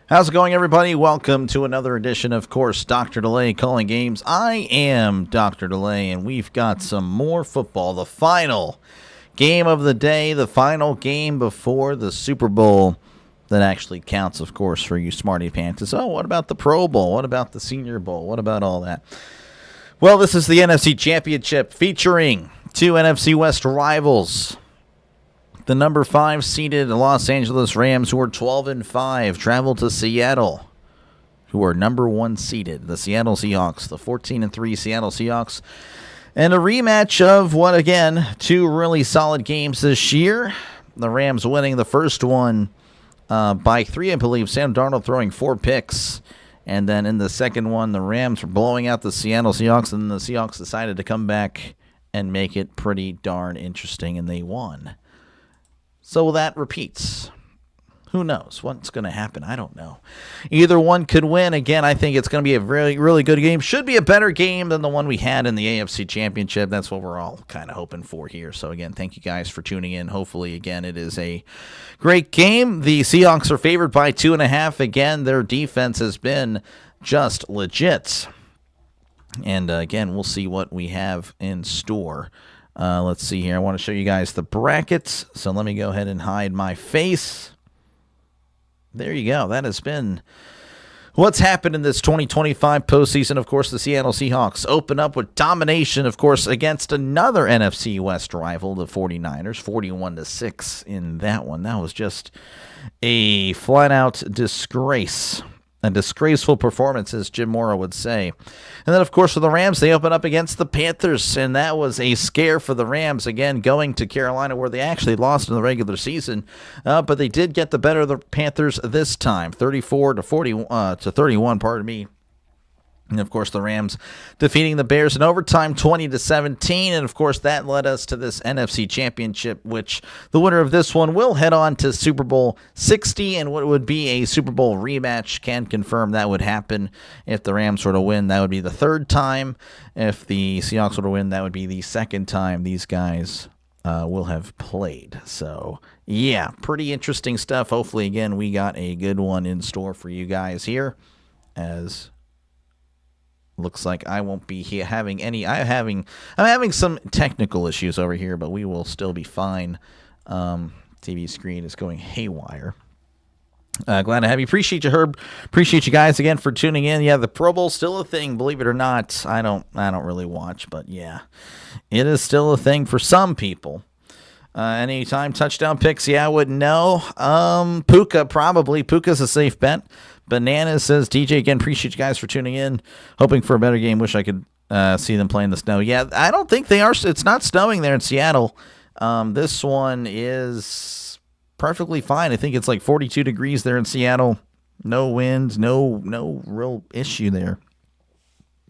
How's it going, everybody? Welcome to another edition of course, Dr. Delay Calling Games. I am Dr. Delay, and we've got some more football. The final game of the day, the final game before the Super Bowl that actually counts, of course, for you smarty pantsers. Oh, what about the Pro Bowl? What about the Senior Bowl? What about all that? Well, this is the NFC Championship featuring two NFC West rivals. The number 5 seeded Los Angeles Rams, who are 12-5, travel to Seattle, who are number 1 seeded, the Seattle Seahawks, the 14-3 Seattle Seahawks. And a rematch of what, again, two really solid games this year. The Rams winning the first one by 3, I believe. Sam Darnold throwing 4 picks. And then in the second one, the Rams were blowing out the Seattle Seahawks, and the Seahawks decided to come back and make it pretty darn interesting, and they won. So that repeats. Who knows what's going to happen? I don't know. Either one could win. Again, I think it's going to be a really, really good game. Should be a better game than the one we had in the AFC Championship. That's what we're all kind of hoping for here. So, again, thank you guys for tuning in. Hopefully, again, it is a great game. The Seahawks are favored by 2.5. Again, their defense has been just legit. And, again, we'll see what we have in store. Let's see here. I want to show you guys the brackets. So let me go ahead and hide my face. There you go. That has been what's happened in this 2025 postseason. Of course, the Seattle Seahawks open up with domination, of course, against another NFC West rival, the 49ers, 41-6 in that one. That was just a flat-out disgrace. A disgraceful performance, as Jim Mora would say. And then, of course, for the Rams, they open up against the Panthers, and that was a scare for the Rams, again, going to Carolina, where they actually lost in the regular season. But they did get the better of the Panthers this time, 34-31, pardon me. And, of course, the Rams defeating the Bears in overtime 20-17. And, of course, that led us to this NFC Championship, which the winner of this one will head on to Super Bowl 60. And what would be a Super Bowl rematch, can confirm that would happen if the Rams were to win. That would be the third time. If the Seahawks were to win, that would be the second time these guys will have played. So, yeah, pretty interesting stuff. Hopefully, again, we got a good one in store for you guys here, as looks like I won't be having any. I'm having some technical issues over here, but we will still be fine. TV screen is going haywire. Glad to have you. Appreciate you, Herb. Appreciate you guys again for tuning in. Yeah, the Pro Bowl's still a thing, believe it or not. I don't really watch, but yeah, it is still a thing for some people. Anytime touchdown picks, yeah, I wouldn't know. Puka, probably. Puka's a safe bet. Banana says, DJ, again, appreciate you guys for tuning in. Hoping for a better game. Wish I could see them play in the snow. Yeah, I don't think they are. It's not snowing there in Seattle. This one is perfectly fine. I think it's like 42 degrees there in Seattle. No wind, no real issue there.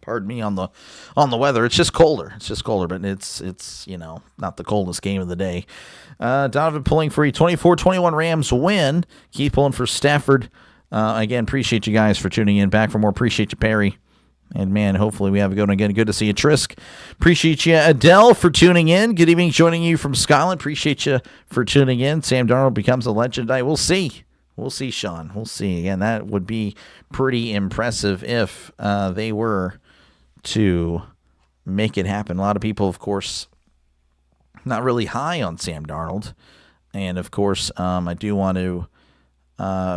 Pardon me on the weather. It's just colder. But it's not the coldest game of the day. Donovan pulling for a 24-21 Rams win. Keith pulling for Stafford. Again, appreciate you guys for tuning in. Back for more. Appreciate you, Perry. And, man, hopefully we have a good one again. Good to see you, Trisk. Appreciate you, Adele, for tuning in. Good evening, joining you from Scotland. Appreciate you for tuning in. Sam Darnold becomes a legend. We'll see. We'll see, Sean. We'll see. Again, that would be pretty impressive if they were to make it happen. A lot of people, of course, not really high on Sam Darnold. And, of course, I do want to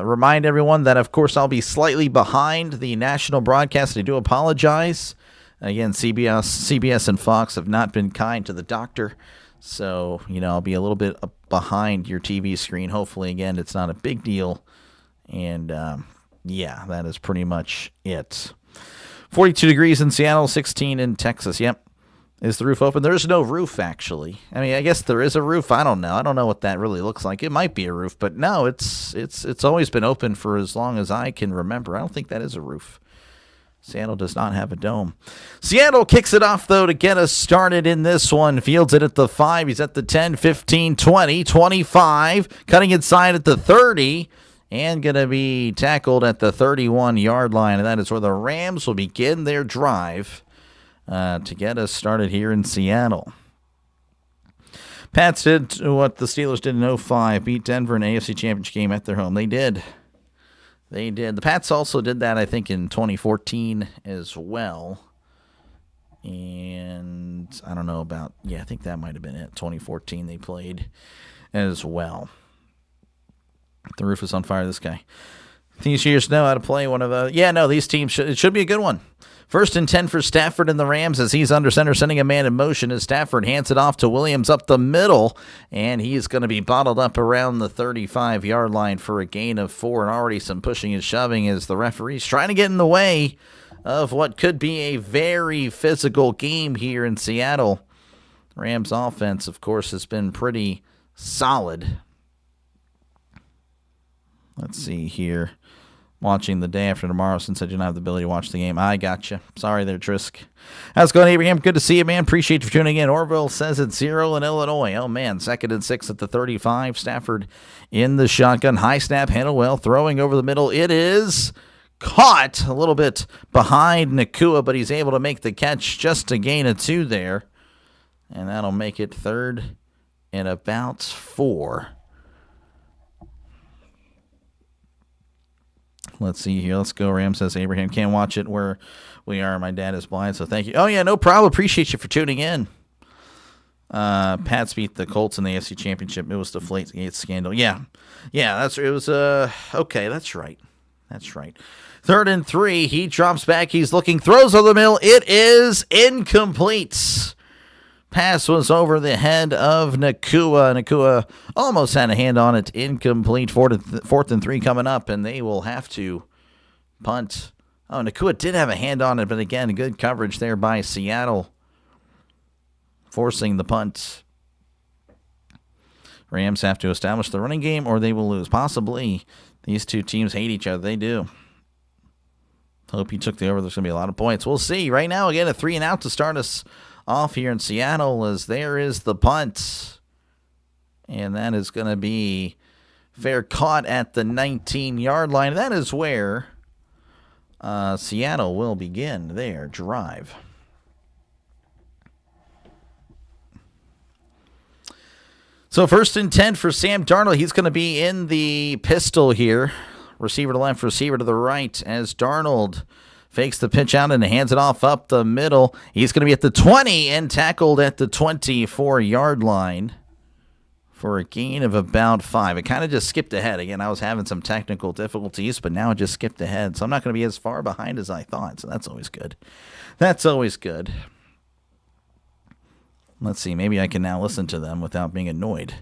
remind everyone that, of course, I'll be slightly behind the national broadcast. I do apologize. Again, CBS and Fox have not been kind to the doctor. So, I'll be a little bit behind your TV screen. Hopefully, again, it's not a big deal. And, yeah, that is pretty much it. 42 degrees in Seattle, 16 in Texas. Yep. Is the roof open? There's no roof, actually. I mean, I guess there is a roof. I don't know. I don't know what that really looks like. It might be a roof, but no, it's always been open for as long as I can remember. I don't think that is a roof. Seattle does not have a dome. Seattle kicks it off, though, to get us started in this one. Fields it at the 5. He's at the 10, 15, 20, 25. Cutting inside at the 30. And going to be tackled at the 31-yard line. And that is where the Rams will begin their drive to get us started here in Seattle. Pats did what the Steelers did in 05, beat Denver in an AFC Championship game at their home. They did. They did. The Pats also did that, I think, in 2014 as well. And I don't know about, I think that might have been it. 2014 they played as well. The roof is on fire, this guy. These years know how to play one of the... these teams, it should be a good one. 1st and 10 for Stafford and the Rams as he's under center, sending a man in motion as Stafford hands it off to Williams up the middle, and he's going to be bottled up around the 35-yard line for a gain of 4, and already some pushing and shoving as the referee's trying to get in the way of what could be a very physical game here in Seattle. Rams offense, of course, has been pretty solid. Let's see here. Watching the day after tomorrow since I do not have the ability to watch the game. I gotcha. Sorry there, Trisk. How's it going, Abraham? Good to see you, man. Appreciate you for tuning in. Orville says it's 0 in Illinois. Oh, man. 2nd and 6 at the 35. Stafford in the shotgun. High snap. Handle well. Throwing over the middle. It is caught a little bit behind Nakua, but he's able to make the catch just to gain a 2 there. And that'll make it 3rd and about 4. Let's see here. Let's go. Ram says Abraham can't watch it where we are. My dad is blind, so thank you. Oh, yeah, no problem. Appreciate you for tuning in. Pats beat the Colts in the AFC Championship. It was the Deflategate scandal. Yeah, it was okay, that's right. 3rd and 3. He drops back. He's looking. Throws on the middle. It is incomplete. Pass was over the head of Nakua. Nakua almost had a hand on it. Incomplete. 4th and 3 coming up, and they will have to punt. Oh, Nakua did have a hand on it, but again, good coverage there by Seattle, forcing the punt. Rams have to establish the running game, or they will lose. Possibly. These two teams hate each other. They do. Hope he took the over. There's going to be a lot of points. We'll see. Right now, again, a 3-and-out to start us off here in Seattle, as there is the punt. And that is going to be fair caught at the 19-yard line. That is where Seattle will begin their drive. So 1st and 10 for Sam Darnold. He's going to be in the pistol here. Receiver to left, receiver to the right, as Darnold fakes the pitch out and hands it off up the middle. He's going to be at the 20 and tackled at the 24-yard line for a gain of about 5. It kind of just skipped ahead. Again, I was having some technical difficulties, but now it just skipped ahead. So I'm not going to be as far behind as I thought, so that's always good. Let's see, maybe I can now listen to them without being annoyed.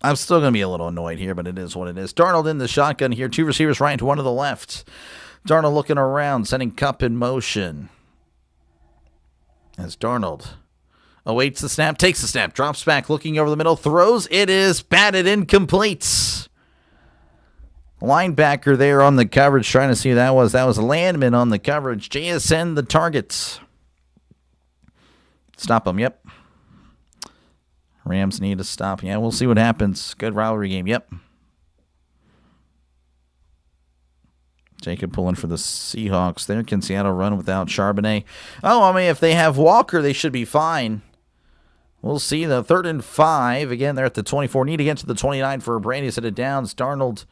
I'm still going to be a little annoyed here, but it is what it is. Darnold in the shotgun here. 2 receivers right, 1 to the left. Darnold looking around, sending Kupp in motion. As Darnold awaits the snap, takes the snap, drops back, looking over the middle, throws. It is batted incomplete. Linebacker there on the coverage, trying to see who that was. That was Landman on the coverage. JSN the targets. Stop him, yep. Rams need to stop. Yeah, we'll see what happens. Good rivalry game, yep. Jacob pulling for the Seahawks there. Can Seattle run without Charbonnet? Oh, I mean, if they have Walker, they should be fine. We'll see. The 3rd and 5. Again, they're at the 24. Need to get to the 29 for Brady. Set it down. Darnold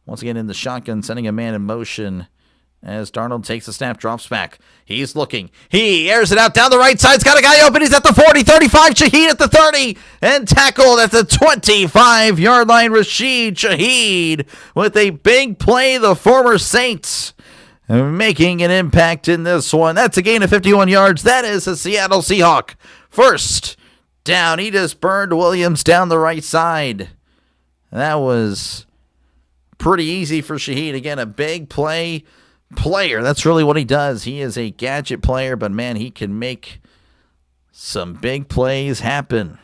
once again in the shotgun, sending a man in motion. As Darnold takes a snap, drops back. He's looking. He airs it out down the right side. He's got a guy open. He's at the 40, 35. Shaheed at the 30. And tackled at the 25-yard line. Rashid Shaheed with a big play. The former Saints making an impact in this one. That's a gain of 51 yards. That is a Seattle Seahawk. 1st down. He just burned Williams down the right side. That was pretty easy for Shaheed. Again, a big player. That's really what he does. He is a gadget player, but man, he can make some big plays happen.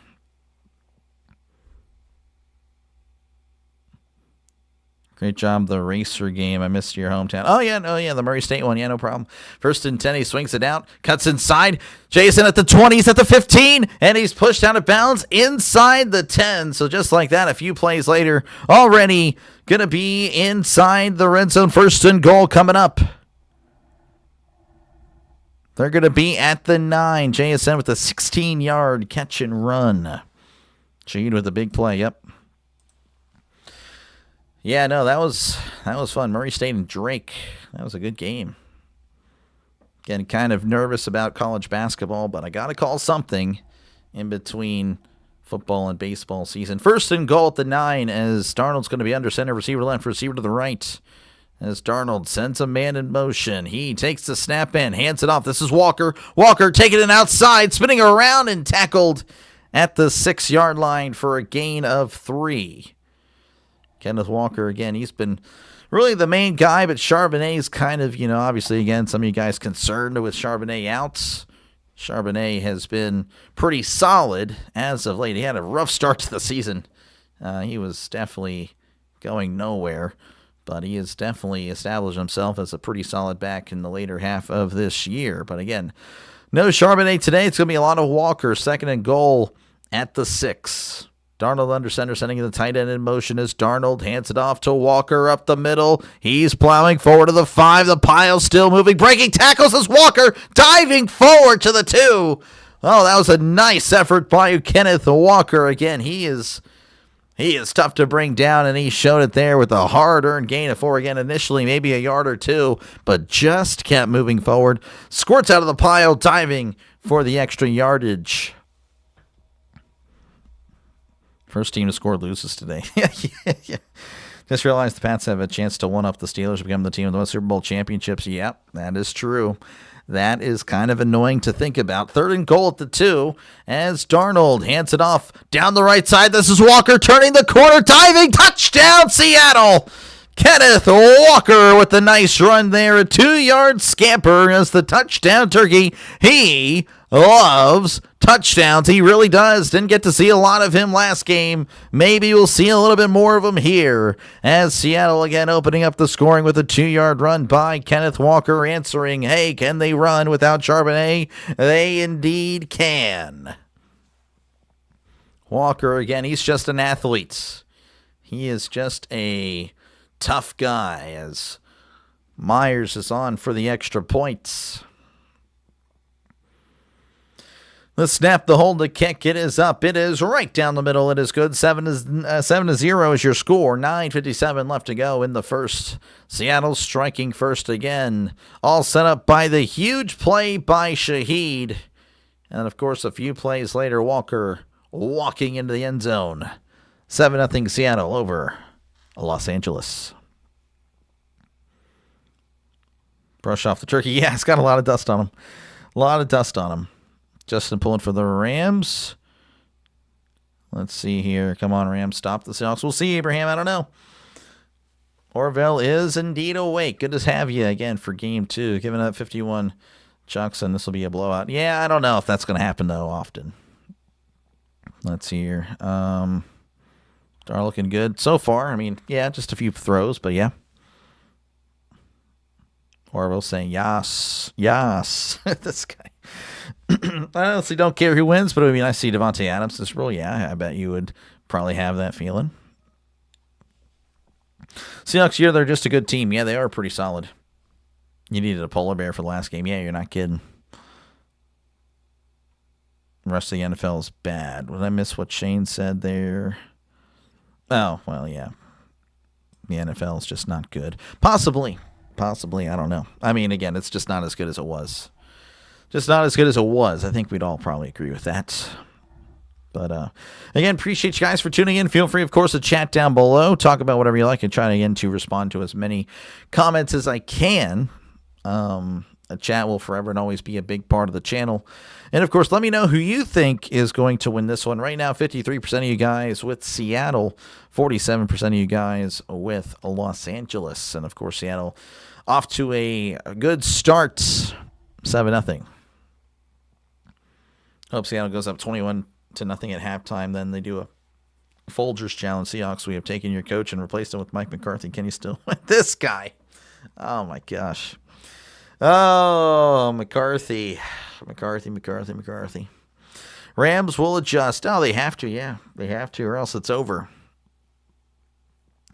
Great job, the racer game. I missed your hometown. Oh, yeah, the Murray State one. Yeah, no problem. 1st and 10, he swings it out, cuts inside. Jason at the 20, he's at the 15, and he's pushed out of bounds inside the 10. So just like that, a few plays later, already going to be inside the red zone. 1st and goal coming up. They're going to be at the 9. JSN with a 16-yard catch and run. Shaheed with a big play, yep. Yeah, no, that was fun. Murray State and Drake. That was a good game. Getting kind of nervous about college basketball, but I got to call something in between football and baseball season. First and goal at the 9 as Darnold's going to be under center, receiver left, receiver to the right. As Darnold sends a man in motion. He takes the snap in, hands it off. This is Walker. Walker taking it outside, spinning around and tackled at the 6-yard line for a gain of 3. Kenneth Walker, again, he's been really the main guy, but Charbonnet's kind of, obviously, again, some of you guys concerned with Charbonnet outs. Charbonnet has been pretty solid as of late. He had a rough start to the season. He was definitely going nowhere, but he has definitely established himself as a pretty solid back in the later half of this year. But again, no Charbonnet today. It's going to be a lot of Walker. Second and goal at the 6. Darnold under center, sending the tight end in motion as Darnold hands it off to Walker up the middle. He's plowing forward to the 5. The pile still moving. Breaking tackles as Walker diving forward to the 2. Oh, that was a nice effort by Kenneth Walker. Again, he is tough to bring down, and he showed it there with a hard-earned gain of 4. Again, initially maybe a yard or 2, but just kept moving forward. Squirts out of the pile, diving for the extra yardage. First team to score loses today. Yeah. Just realized the Pats have a chance to one-up the Steelers to become the team with the most Super Bowl championships. Yep, that is true. That is kind of annoying to think about. Third and goal at the 2 as Darnold hands it off down the right side. This is Walker turning the corner, diving, touchdown, Seattle! Kenneth Walker with the nice run there. A 2-yard scamper as the touchdown turkey. He loves touchdowns. He really does. Didn't get to see a lot of him last game. Maybe we'll see a little bit more of him here as Seattle again opening up the scoring with a 2-yard run by Kenneth Walker, answering, hey, can they run without Charbonnet? They indeed can. Walker, again, he's just an athlete. He is just a tough guy as Myers is on for the extra points. The snap, the hold, the kick, it is up. It is right down the middle. It is good. 7-0 is your score. 9:57 left to go in the first. Seattle striking first again. All set up by the huge play by Shaheed. And, of course, a few plays later, Walker walking into the end zone. 7-0 Seattle over Los Angeles. Brush off the turkey. Yeah, it's got a lot of dust on him. Justin pulling for the Rams. Let's see here. Come on, Rams. Stop the Seahawks. We'll see, Abraham. I don't know. Orville is indeed awake. Good to have you again for game 2. Giving up 51. Jackson, this will be a blowout. Yeah, I don't know if that's going to happen, though, often. Let's see here. Are looking good so far. I mean, yeah, just a few throws, but yeah. Orville saying, yas. This guy. I honestly don't care who wins, but I mean, I see Devontae Adams this role. Yeah, I bet you would probably have that feeling. Seahawks, they're just a good team. Yeah, they are pretty solid. You needed a polar bear for the last game. Yeah, you're not kidding. The rest of the NFL is bad. Did I miss what Shane said there? Oh, well, yeah. The NFL is just not good. Possibly, I don't know. I mean, again, it's just not as good as it was. I think we'd all probably agree with that. But, again, appreciate you guys for tuning in. Feel free, of course, to chat down below. Talk about whatever you like. And try, again, to respond to as many comments as I can. A chat will forever and always be a big part of the channel. And, of course, let me know who you think is going to win this one. Right now, 53% of you guys with Seattle, 47% of you guys with Los Angeles. And, of course, Seattle off to a good start, 7-0. Hope Seattle goes up 21-0 at halftime. Then they do a Folgers challenge. Seahawks, we have taken your coach and replaced him with Mike McCarthy. Can you still win? This guy? Oh, my gosh. Oh, McCarthy. Rams will adjust. Oh, they have to. Yeah, they have to, or else it's over.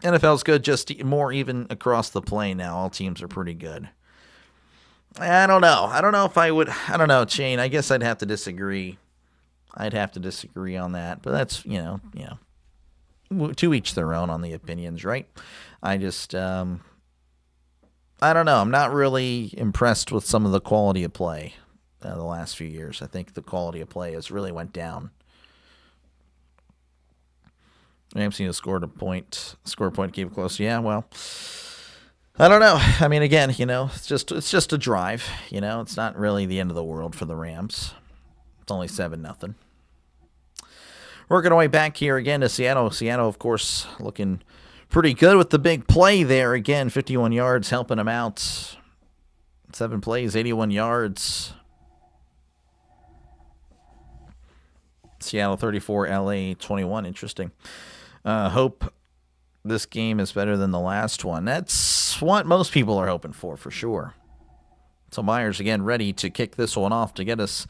NFL's good, just more even across the play now. All teams are pretty good. I don't know if I would. I don't know, Shane. I guess I'd have to disagree. On that. But that's, to each their own on the opinions, right? I just, I don't know. I'm not really impressed with some of the quality of play the last few years. I think the quality of play has really went down. Ramsey has scored a point, keep it close. Yeah, well, I don't know. I mean, again, it's just a drive. It's not really the end of the world for the Rams. It's only 7-0. Working our way back here again to Seattle. Seattle, of course, looking pretty good with the big play there. Again, 51 yards helping them out. 7 plays, 81 yards. Seattle 34, LA 21. Interesting. Hope this game is better than the last one. That's what most people are hoping for sure. So Myers again ready to kick this one off to get us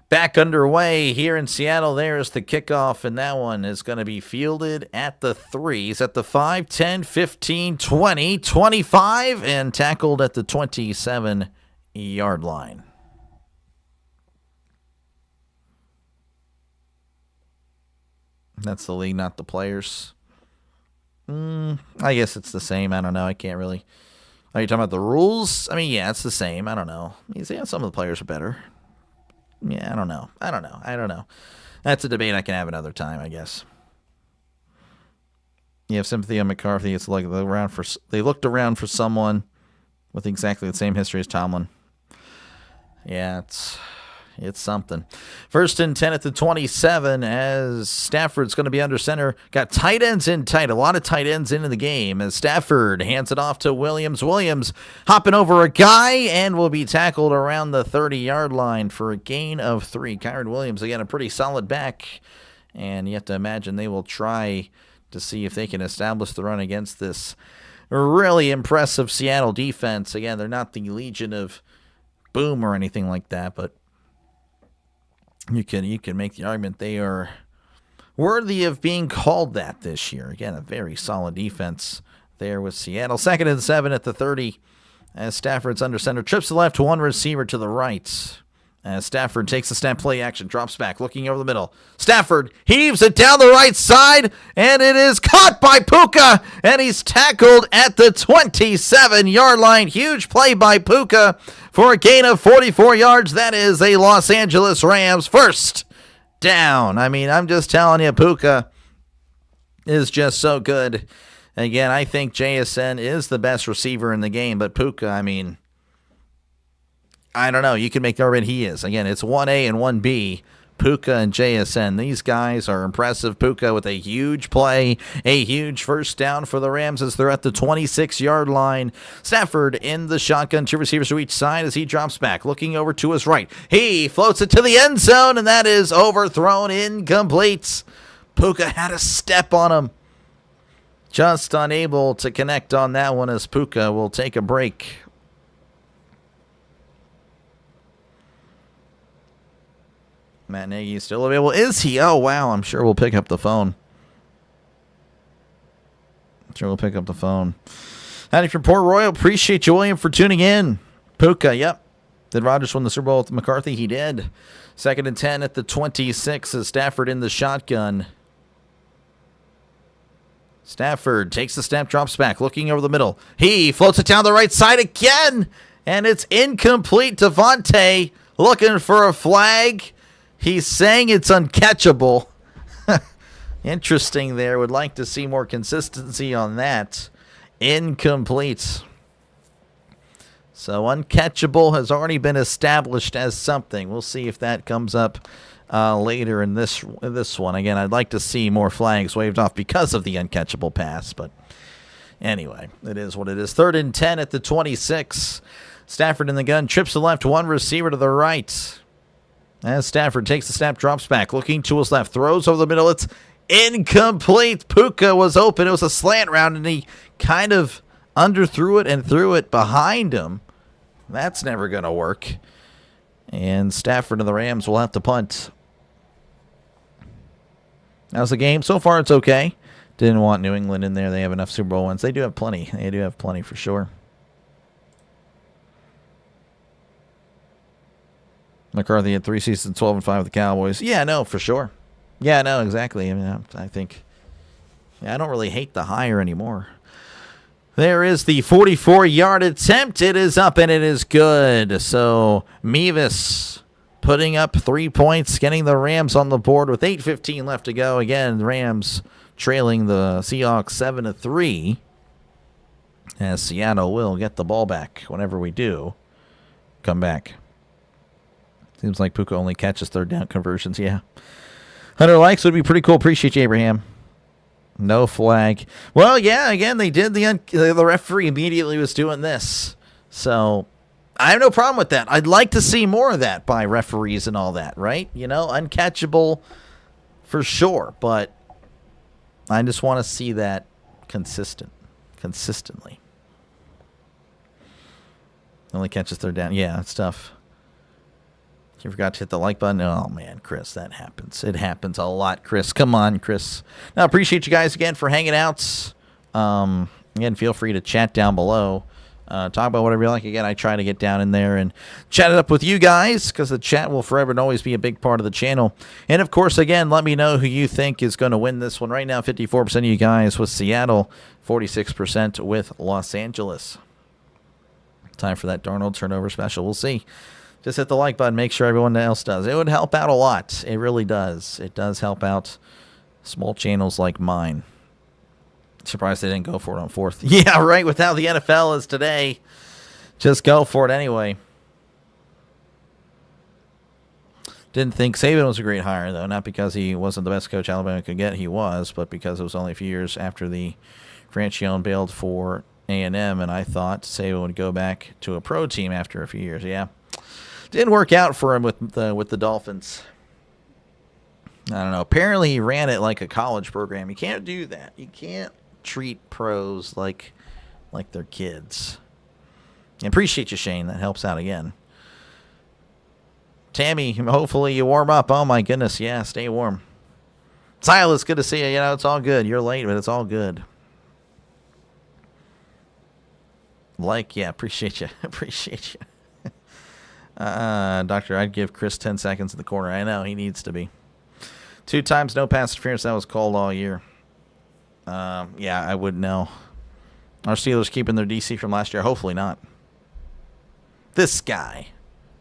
back underway here in Seattle. There's the kickoff, and that one is going to be fielded at the 3s, at the 5, 10, 15, 20, 25, and tackled at the 27-yard line. That's the league, not the players. I guess it's the same. I don't know. I can't really. Are you talking about the rules? I mean, yeah, it's the same. I don't know. Yeah, some of the players are better. Yeah, I don't know. That's a debate I can have another time, I guess. You have sympathy on McCarthy. It's like they looked around for someone with exactly the same history as Tomlin. Yeah, it's something. 1st and 10 at the 27 as Stafford's going to be under center. Got tight ends in tight. A lot of tight ends into the game as Stafford hands it off to Williams. Williams hopping over a guy and will be tackled around the 30-yard line for a gain of 3. Kyron Williams, again, a pretty solid back. And you have to imagine they will try to see if they can establish the run against this really impressive Seattle defense. Again, they're not the Legion of Boom or anything like that, but you can make the argument they are worthy of being called that this year. Again, a very solid defense there with Seattle. 2nd and 7 at the 30 as Stafford's under center. Trips to the left, one receiver to the right. As Stafford takes the snap, play action, drops back, looking over the middle. Stafford heaves it down the right side, and it is caught by Puka, and he's tackled at the 27-yard line. Huge play by Puka for a gain of 44 yards. That is a Los Angeles Rams first down. I mean, I'm just telling you, Puka is just so good. Again, I think JSN is the best receiver in the game, but Puka, I mean, I don't know. You can make the argument he is. Again, it's 1A and 1B. Puka and JSN. These guys are impressive. Puka with a huge play, a huge first down for the Rams as they're at the 26-yard line. Stafford in the shotgun, 2 receivers to each side as he drops back, looking over to his right. He floats it to the end zone, and that is overthrown, incomplete. Puka had a step on him. Just unable to connect on that one as Puka will take a break. Matt Nagy is still available. Is he? Oh, wow. I'm sure we'll pick up the phone. Howdy from Port Royal. Appreciate you, William, for tuning in. Puka, yep. Did Rodgers win the Super Bowl with McCarthy? He did. 2nd and 10 at the 26 as Stafford in the shotgun. Stafford takes the snap, drops back, looking over the middle. He floats it down the right side again, and it's incomplete. Devontae looking for a flag. He's saying it's uncatchable. Interesting there. Would like to see more consistency on that. Incomplete. So uncatchable has already been established as something. We'll see if that comes up later in this one. Again, I'd like to see more flags waved off because of the uncatchable pass. But anyway, it is what it is. 3rd and 10 at the 26. Stafford in the gun. Trips to the left. One receiver to the right. As Stafford takes the snap, drops back, looking to his left, throws over the middle. It's incomplete. Puka was open. It was a slant route, and he kind of underthrew it and threw it behind him. That's never going to work. And Stafford and the Rams will have to punt. How's the game? So far, it's okay. Didn't want New England in there. They have enough Super Bowl wins. They do have plenty. For sure. McCarthy had 3 seasons, 12-5 with the Cowboys. Yeah, no, for sure. Yeah, no, exactly. I mean, I think Yeah, I don't really hate the higher anymore. There is the 44-yard attempt. It is up and it is good. So Mevis putting up 3 points, getting the Rams on the board with 8:15 left to go. Again, the Rams trailing the Seahawks 7-3. As Seattle will get the ball back whenever we do come back. Seems like Puka only catches third down conversions. Yeah. 100 likes would be pretty cool. Appreciate you, Abraham. No flag. Well, yeah, again, they did. The referee immediately was doing this. So I have no problem with that. I'd like to see more of that by referees and all that, right? You know, uncatchable for sure. But I just want to see that consistently. Only catches third down. Yeah, it's tough. You forgot to hit the like button. Oh, man, Chris, that happens. It happens a lot, Chris. Come on, Chris. Now, appreciate you guys again for hanging out. Again, feel free to chat down below. Talk about whatever you like. Again, I try to get down in there and chat it up with you guys because the chat will forever and always be a big part of the channel. And, of course, again, let me know who you think is going to win this one. Right now, 54% of you guys with Seattle, 46% with Los Angeles. Time for that Darnold turnover special. We'll see. Just hit the like button. Make sure everyone else does. It would help out a lot. It really does. It does help out small channels like mine. Surprised they didn't go for it on fourth. Yeah, right. With how the NFL is today, just go for it anyway. Didn't think Saban was a great hire, though. Not because he wasn't the best coach Alabama could get. He was, but because it was only a few years after the Franchione bailed for A&M, and I thought Saban would go back to a pro team after a few years. Yeah. Didn't work out for him with the Dolphins. I don't know. Apparently, he ran it like a college program. You can't do that. You can't treat pros like they're kids. And appreciate you, Shane. That helps out again. Tammy, hopefully you warm up. Oh, my goodness. Yeah, stay warm. Silas, good to see you. You know, it's all good. You're late, but it's all good. Yeah, appreciate you. Appreciate you. Doctor, I'd give Chris 10 seconds in the corner. I know, he needs to be. 2 times no pass interference. That was called all year. Yeah, I would know. Our Steelers keeping their DC from last year? Hopefully not. This guy.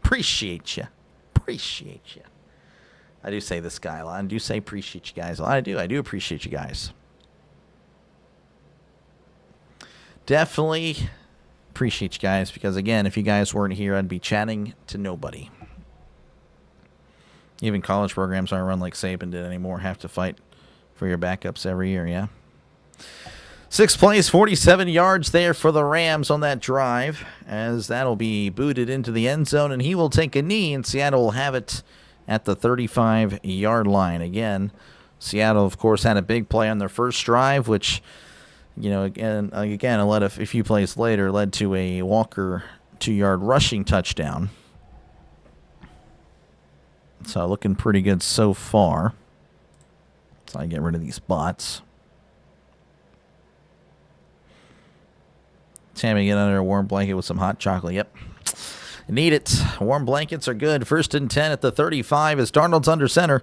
Appreciate you. Appreciate you. I do say this guy a lot. I do say appreciate you guys a lot. I do appreciate you guys. Definitely appreciate you guys because, again, if you guys weren't here, I'd be chatting to nobody. Even college programs aren't run like Saban did anymore. Have to fight for your backups every year, yeah? 6 plays, 47 yards there for the Rams on that drive, as that'll be booted into the end zone, and he will take a knee, and Seattle will have it at the 35-yard line. Again, Seattle, of course, had a big play on their first drive, which, you know, again, a few plays later, led to a Walker 2-yard rushing touchdown. So looking pretty good so far. So I get rid of these bots. Tammy, get under a warm blanket with some hot chocolate. Yep. Need it. Warm blankets are good. 1st and 10 at the 35 as Darnold's under center.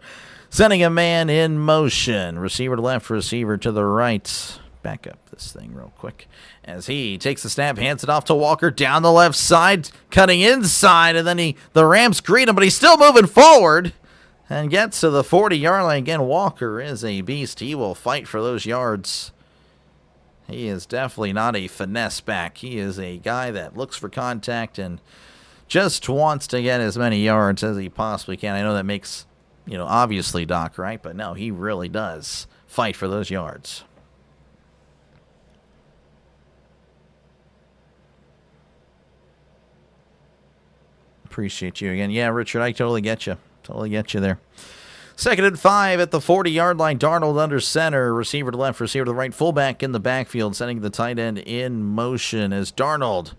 Sending a man in motion. Receiver to left, receiver to the right. Back up this thing real quick. As he takes the snap, hands it off to Walker down the left side, cutting inside, and then the Rams greet him, but he's still moving forward and gets to the 40-yard line. Again, Walker is a beast. He will fight for those yards. He is definitely not a finesse back. He is a guy that looks for contact and just wants to get as many yards as he possibly can. I know that makes, obviously Doc, right? But no, he really does fight for those yards. Appreciate you again. Yeah, Richard, I totally get you. Totally get you there. 2nd and 5 at the 40-yard line. Darnold under center. Receiver to left, receiver to the right. Fullback in the backfield, sending the tight end in motion as Darnold.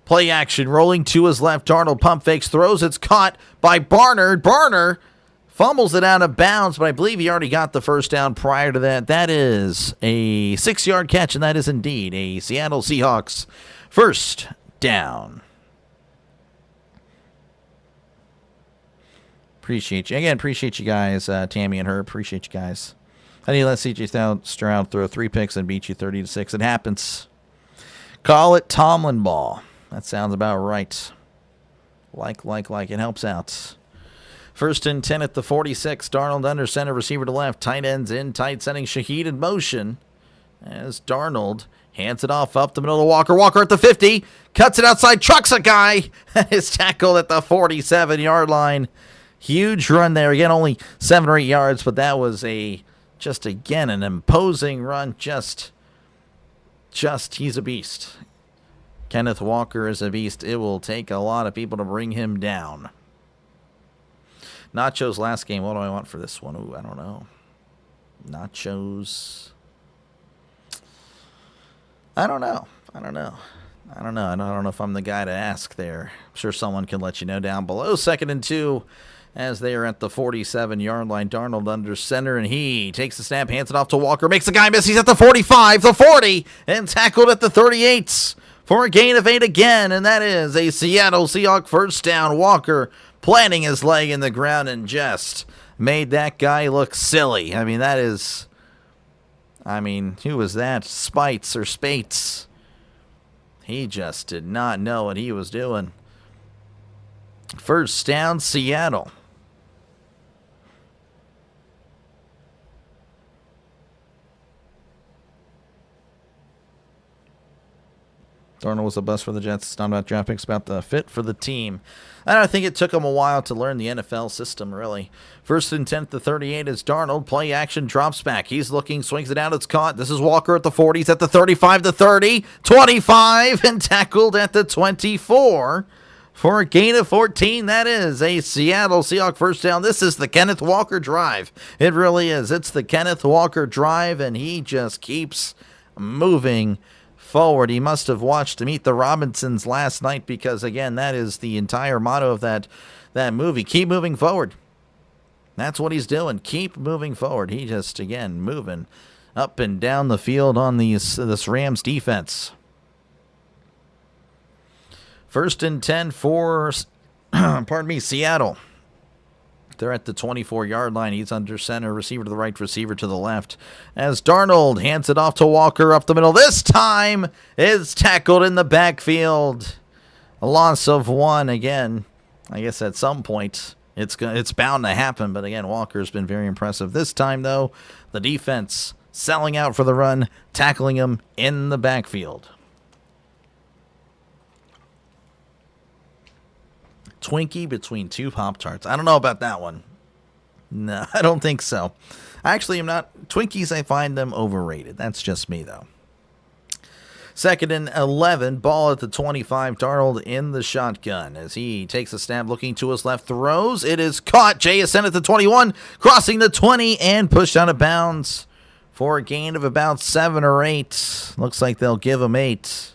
Play action, rolling to his left. Darnold pump fakes, throws. It's caught by Barnard. Barner fumbles it out of bounds, but I believe he already got the first down prior to that. That is a 6-yard catch, and that is indeed a Seattle Seahawks first down. Appreciate you. Again, appreciate you guys, Tammy and her. Appreciate you guys. How do you let C.J. Stroud throw 3 picks and beat you 30-6? It happens. Call it Tomlin ball. That sounds about right. Like. It helps out. 1st and 10 at the 46. Darnold under center, receiver to left. Tight ends in tight, sending Shaheed in motion. As Darnold hands it off up the middle to Walker. Walker at the 50. Cuts it outside. Trucks a guy. Is tackled at the 47-yard line. Huge run there. Again, only 7 or 8 yards, but that was just again an imposing run. Just he's a beast. Kenneth Walker is a beast. It will take a lot of people to bring him down. Nacho's last game. What do I want for this one? Ooh, I don't know. Nachos. I don't know. I don't know if I'm the guy to ask there. I'm sure someone can let you know down below. 2nd and 2 as they are at the 47-yard line. Darnold under center, and he takes the snap, hands it off to Walker, makes the guy miss. He's at the 45, the 40, and tackled at the 38 for a gain of 8 again, and that is a Seattle Seahawks first down. Walker planting his leg in the ground and just made that guy look silly. Who was that? Spites or Spates? He just did not know what he was doing. First down, Seattle. Darnold was a bust for the Jets. It's not about draft picks, about the fit for the team. I think it took him a while to learn the NFL system, really. 1st and 10 to 38 is Darnold. Play action, drops back. He's looking, swings it out. It's caught. This is Walker at the 40s, at the 35 to 30, 25, and tackled at the 24 for a gain of 14. That is a Seattle Seahawks first down. This is the Kenneth Walker drive. It really is. It's the Kenneth Walker drive, and he just keeps moving forward. He must have watched Meet the Robinsons last night, because again, that is the entire motto of that movie. Keep moving forward. That's what he's doing. Keep moving forward. He just again moving up and down the field on this Rams defense. 1st and 10 for Seattle. They're at the 24-yard line. He's under center, receiver to the right, receiver to the left. As Darnold hands it off to Walker up the middle. This time is tackled in the backfield. A loss of 1 again. I guess at some point it's bound to happen. But again, Walker's been very impressive. This time, though, the defense selling out for the run, tackling him in the backfield. Twinkie between 2 Pop-Tarts. I don't know about that one. No, I don't think so. Actually, I'm not. Twinkies, I find them overrated. That's just me, though. 2nd and 11. Ball at the 25. Darnold in the shotgun as he takes a snap, looking to his left. Throws. It is caught. JSN at the 21. Crossing the 20 and pushed out of bounds for a gain of about 7 or 8. Looks like they'll give him 8.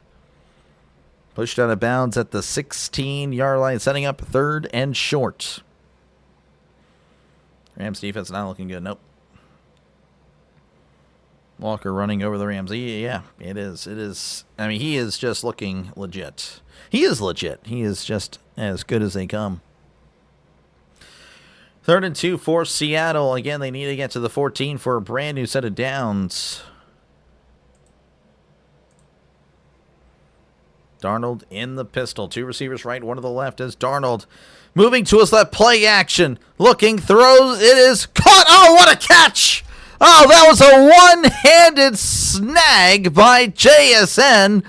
Pushed out of bounds at the 16-yard line, setting up 3rd and short. Rams defense not looking good. Nope. Walker running over the Rams. Yeah, it is. It is. He is just looking legit. He is legit. He is just as good as they come. 3rd and 2 for Seattle. Again, they need to get to the 14 for a brand new set of downs. Darnold in the pistol. 2 receivers right, 1 to the left as Darnold moving to his left. Play action. Looking, throws. It is caught. Oh, what a catch. Oh, that was a one-handed snag by JSN.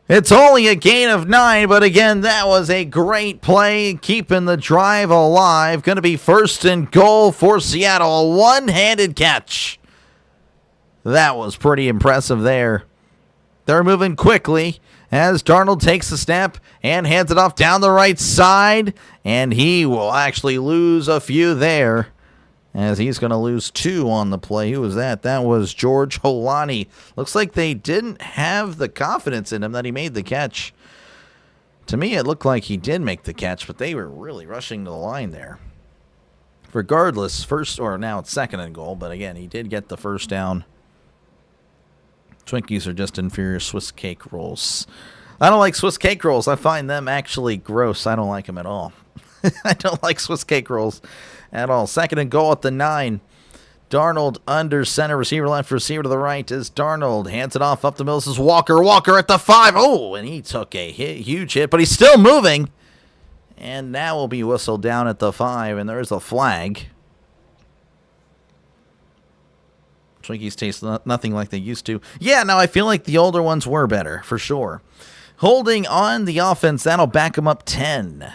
It's only a gain of 9, but again, that was a great play, keeping the drive alive. Going to be 1st and goal for Seattle. A one-handed catch. That was pretty impressive there. They're moving quickly as Darnold takes the snap and hands it off down the right side, and he will actually lose a few there, as he's going to lose 2 on the play. Who was that? That was George Holani. Looks like they didn't have the confidence in him that he made the catch. To me, it looked like he did make the catch, but they were really rushing to the line there. Regardless, now it's 2nd and goal, but again, he did get the first down. Twinkies are just inferior Swiss cake rolls. I don't like Swiss cake rolls. I find them actually gross. I don't like them at all. I don't like Swiss cake rolls at all. 2nd and goal at the 9. Darnold under center, receiver left, receiver to the right is Darnold. Hands it off up the middle. This is Walker. Walker at the 5. Oh, and he took a huge hit, but he's still moving. And now will be whistled down at the 5, and there is a flag. Twinkies taste nothing like they used to. Yeah, no, I feel like the older ones were better, for sure. Holding on the offense, that'll back them up 10.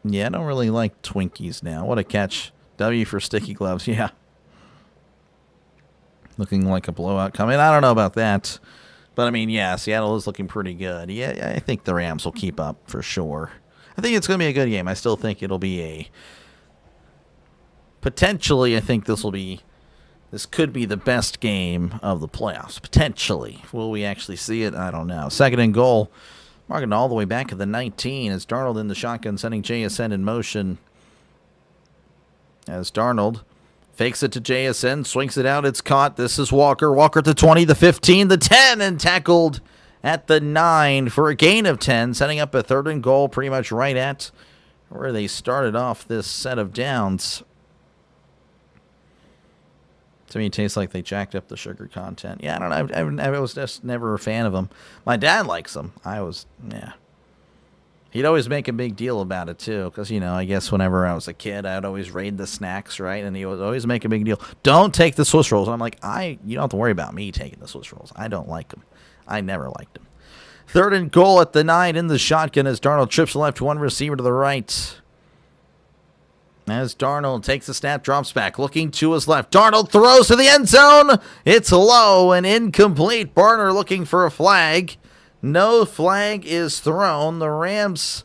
Yeah, I don't really like Twinkies now. What a catch. W for sticky gloves, yeah. Looking like a blowout coming. I don't know about that. But, I mean, yeah, Seattle is looking pretty good. Yeah, I think the Rams will keep up for sure. I think it's going to be a good game. I still think it'll be a... Potentially, I think this could be the best game of the playoffs. Potentially. Will we actually see it? I don't know. Second and goal. Marking all the way back at the 19 as Darnold in the shotgun, sending JSN in motion. As Darnold fakes it to JSN, swings it out, it's caught. This is Walker. Walker at the 20, the 15, the 10, and tackled at the 9 for a gain of 10, setting up a third and goal pretty much right at where they started off this set of downs. To me, it tastes like they jacked up the sugar content. Yeah, I don't know. I was just never a fan of them. My dad likes them. Yeah. He'd always make a big deal about it, too. Because, I guess whenever I was a kid, I'd always raid the snacks, right? And he would always make a big deal. Don't take the Swiss rolls. And I'm like, you don't have to worry about me taking the Swiss rolls. I don't like them. I never liked them. Third and goal at the 9 in the shotgun as Darnold trips left, one receiver to the right. As Darnold takes a snap, drops back, looking to his left. Darnold throws to the end zone. It's low and incomplete. Barner looking for a flag. No flag is thrown. The Rams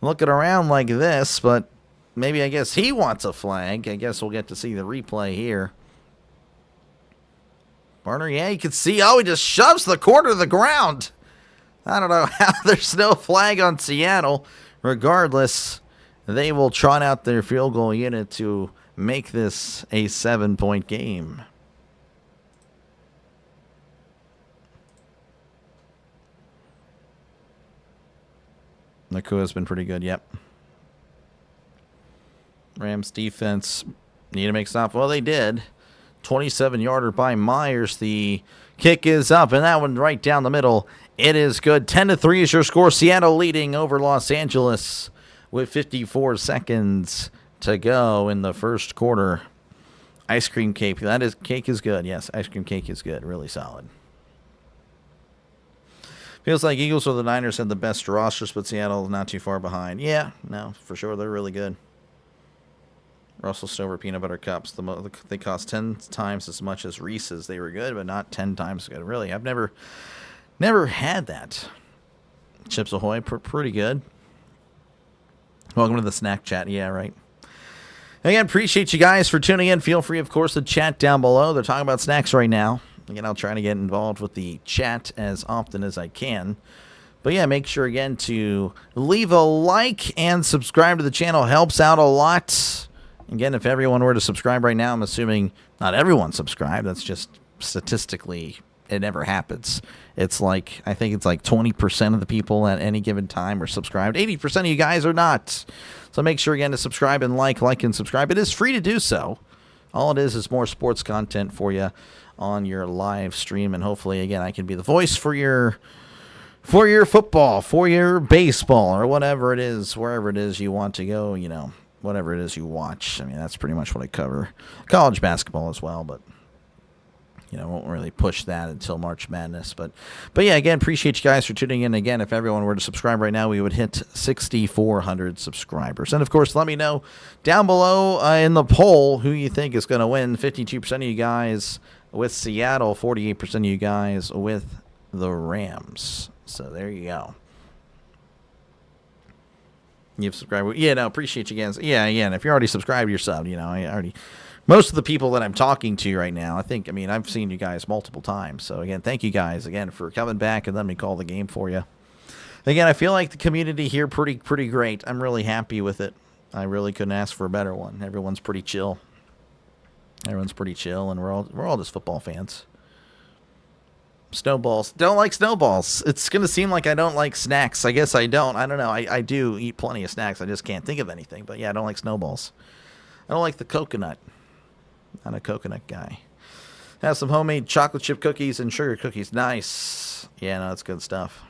looking around like this, but maybe I guess he wants a flag. I guess we'll get to see the replay here. Barner, yeah, you can see. Oh, he just shoves the corner to the ground. I don't know how there's no flag on Seattle. Regardless, they will trot out their field goal unit to make this a 7-point game. Nakua's been pretty good, yep. Rams defense need to make stop. Well, they did. 27-yarder by Myers. The kick is up, and that one right down the middle. It is good. 10-3 is your score. Seattle leading over Los Angeles with 54 seconds to go in the first quarter. Ice cream cake. Cake is good. Yes, ice cream cake is good. Really solid. Feels like Eagles or the Niners had the best rosters, but Seattle not too far behind. Yeah, no, for sure. They're really good. Russell Stover peanut butter cups. They cost 10 times as much as Reese's. They were good, but not 10 times good. Really, I've never had that. Chips Ahoy, pretty good. Welcome to the snack chat. Yeah, right. Again, appreciate you guys for tuning in. Feel free, of course, to chat down below. They're talking about snacks right now. Again, I'll try to get involved with the chat as often as I can. But yeah, make sure, again, to leave a like and subscribe to the channel. Helps out a lot. Again, if everyone were to subscribe right now, I'm assuming not everyone subscribed. That's just statistically, it never happens. It's like, I think it's like 20% of the people at any given time are subscribed. 80% of you guys are not. So make sure, again, to subscribe and like and subscribe. It is free to do so. All it is more sports content for you on your live stream. And hopefully, again, I can be the voice for your football, for your baseball, or whatever it is, wherever it is you want to go, whatever it is you watch. I mean, that's pretty much what I cover. College basketball as well, but won't really push that until March Madness. But yeah, again, appreciate you guys for tuning in. Again, if everyone were to subscribe right now, we would hit 6,400 subscribers. And of course, let me know down below in the poll who you think is going to win. 52% of you guys with Seattle, 48% of you guys with the Rams. So there you go. You've subscribed. Yeah, no, appreciate you guys. Yeah, and if you're already subscribed, you're subbed. Most of the people that I'm talking to right now, I've seen you guys multiple times. So, again, thank you guys, again, for coming back and letting me call the game for you. Again, I feel like the community here pretty great. I'm really happy with it. I really couldn't ask for a better one. Everyone's pretty chill. And we're all just football fans. Snowballs. Don't like snowballs. It's going to seem like I don't like snacks. I guess I don't. I don't know. I do eat plenty of snacks. I just can't think of anything. But yeah, I don't like snowballs. I don't like the coconut. Not a coconut guy. Have some homemade chocolate chip cookies and sugar cookies. Nice. Yeah, no, that's good stuff.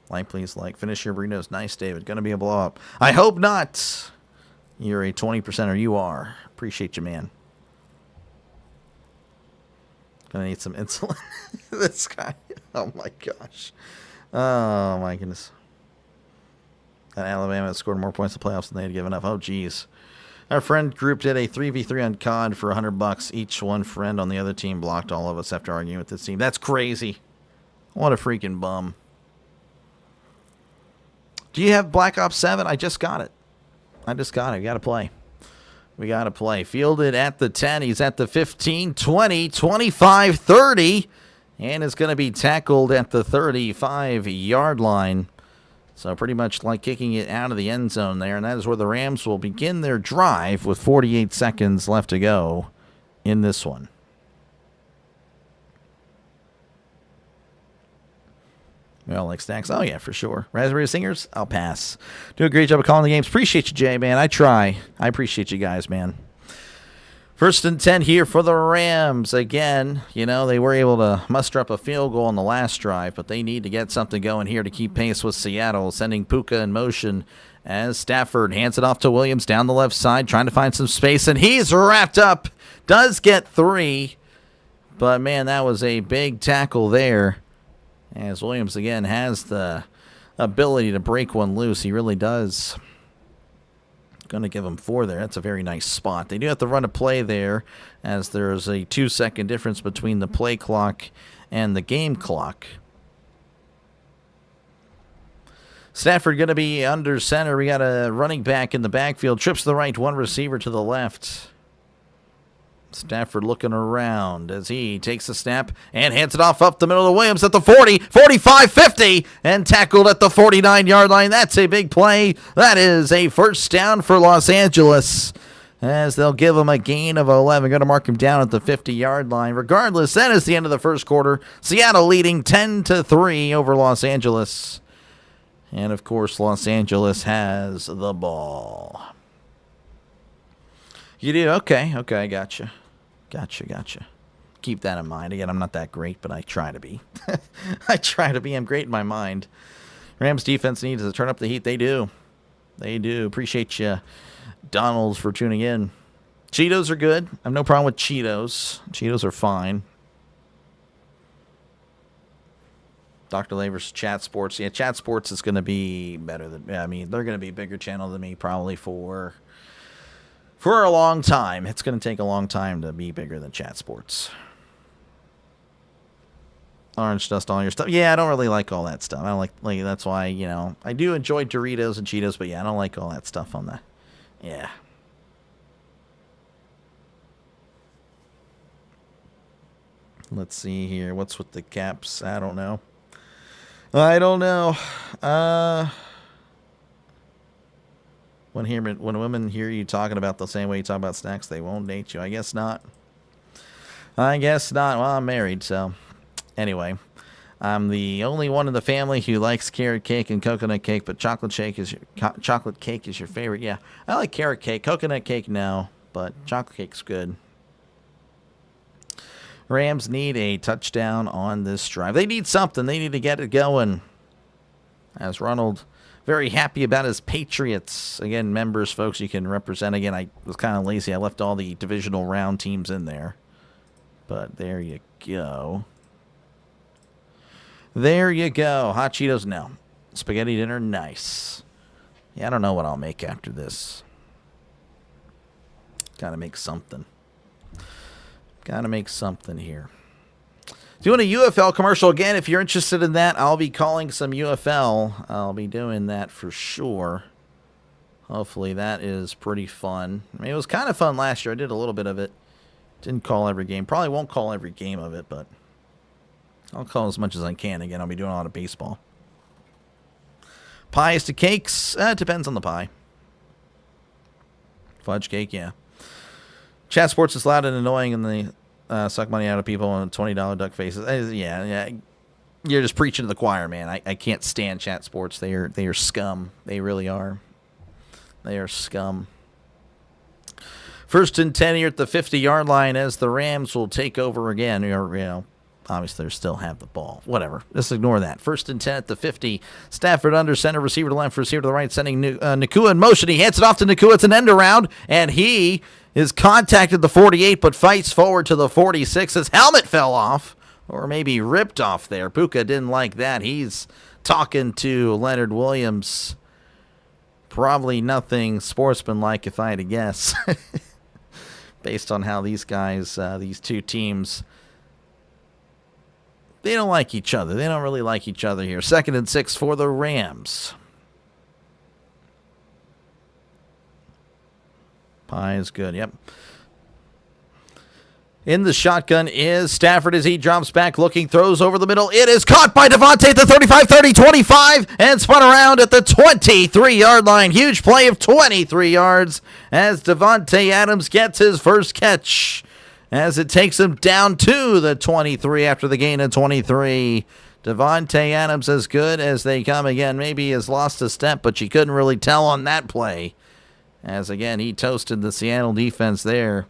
Like, please, like. Finish your burritos. Nice, David. Going to be a blow up. I hope not. You're a 20%er. You are. Appreciate you, man. Gonna need some insulin. This guy. Oh my gosh. Oh my goodness. And Alabama has scored more points in the playoffs than they had given up. Oh geez. Our friend group did a 3v3 on COD for $100 each. One friend on the other team blocked all of us after arguing with this team. That's crazy. What a freaking bum. Do you have Black Ops 7? I just got it. We got to play. We got to play. Fielded at the 10. He's at the 15, 20, 25, 30. And is going to be tackled at the 35-yard line. So pretty much like kicking it out of the end zone there. And that is where the Rams will begin their drive with 48 seconds left to go in this one. We all like snacks. Oh, yeah, for sure. Raspberry Singers? I'll pass. Do a great job of calling the games. Appreciate you, Jay, man. I try. I appreciate you guys, man. 1st and 10 here for the Rams. Again, you know, they were able to muster up a field goal on the last drive, but they need to get something going here to keep pace with Seattle, sending Puka in motion as Stafford hands it off to Williams down the left side, trying to find some space, and he's wrapped up. Does get 3, but, man, that was a big tackle there. As Williams, again, has the ability to break one loose. He really does. Going to give him 4 there. That's a very nice spot. They do have to run a play there, as there's a 2-second difference between the play clock and the game clock. Stafford going to be under center. We got a running back in the backfield. Trips to the right, one receiver to the left. Stafford looking around as he takes a snap and hands it off up the middle of Williams at the 40, 45, 50, and tackled at the 49-yard line. That's a big play. That is a first down for Los Angeles, as they'll give him a gain of 11. Going to mark him down at the 50-yard line. Regardless, that is the end of the first quarter. Seattle leading 10-3 over Los Angeles. And, of course, Los Angeles has the ball. You do? Okay, gotcha. Gotcha. Keep that in mind. Again, I'm not that great, but I try to be. I'm great in my mind. Rams defense needs to turn up the heat. They do. Appreciate you, Donald, for tuning in. Cheetos are good. I have no problem with Cheetos. Cheetos are fine. Dr. Lavers, Chat Sports. Yeah, Chat Sports is going to be better than... they're going to be a bigger channel than me probably for a long time. It's going to take a long time to be bigger than Chat Sports. Orange dust, all your stuff. Yeah, I don't really like all that stuff. I don't like that's why, I do enjoy Doritos and Cheetos, but yeah, I don't like all that stuff on the... Yeah. Let's see here. What's with the caps? I don't know. When women hear you talking about the same way you talk about snacks, they won't date you. I guess not. Well, I'm married, so anyway, I'm the only one in the family who likes carrot cake and coconut cake, but chocolate cake is your favorite. Yeah, I like carrot cake. Coconut cake, no, but chocolate cake's good. Rams need a touchdown on this drive. They need something. They need to get it going. As Ronald, very happy about his Patriots. Again, members, folks, you can represent. Again, I was kind of lazy. I left all the divisional round teams in there. But there you go. Hot Cheetos, no. Spaghetti dinner, nice. Yeah, I don't know what I'll make after this. Gotta make something. Here. Doing a UFL commercial again. If you're interested in that, I'll be calling some UFL. I'll be doing that for sure. Hopefully that is pretty fun. It was kind of fun last year. I did a little bit of it. Didn't call every game. Probably won't call every game of it, but I'll call as much as I can. Again, I'll be doing a lot of baseball. Pies to cakes. It depends on the pie. Fudge cake, yeah. Chat Sports is loud and annoying, and the suck money out of people on $20 duck faces. Yeah. You're just preaching to the choir, man. I can't stand chat sports. They are scum. They really are. They are scum. 1st and 10 here at the 50-yard line as the Rams will take over again. Obviously, they still have the ball. Whatever. Just ignore that. 1st and 10 at the 50. Stafford under center, receiver to left, receiver to the right, sending Nacua in motion. He hands it off to Nacua. It's an end around, and he is contacted the 48, but fights forward to the 46. His helmet fell off, or maybe ripped off there. Puka didn't like that. He's talking to Leonard Williams. Probably nothing sportsmanlike, if I had to guess, based on how these guys, these two teams, they don't like each other. They don't really like each other here. 2nd and 6 for the Rams. Pie is good, yep. In the shotgun is Stafford as he drops back, looking, throws over the middle. It is caught by Devontae at the 35, 30, 25, and spun around at the 23-yard line. Huge play of 23 yards as Devontae Adams gets his first catch as it takes him down to the 23 after the gain of 23. Devontae Adams as good as they come again. Maybe he has lost a step, but you couldn't really tell on that play. As, again, he toasted the Seattle defense there.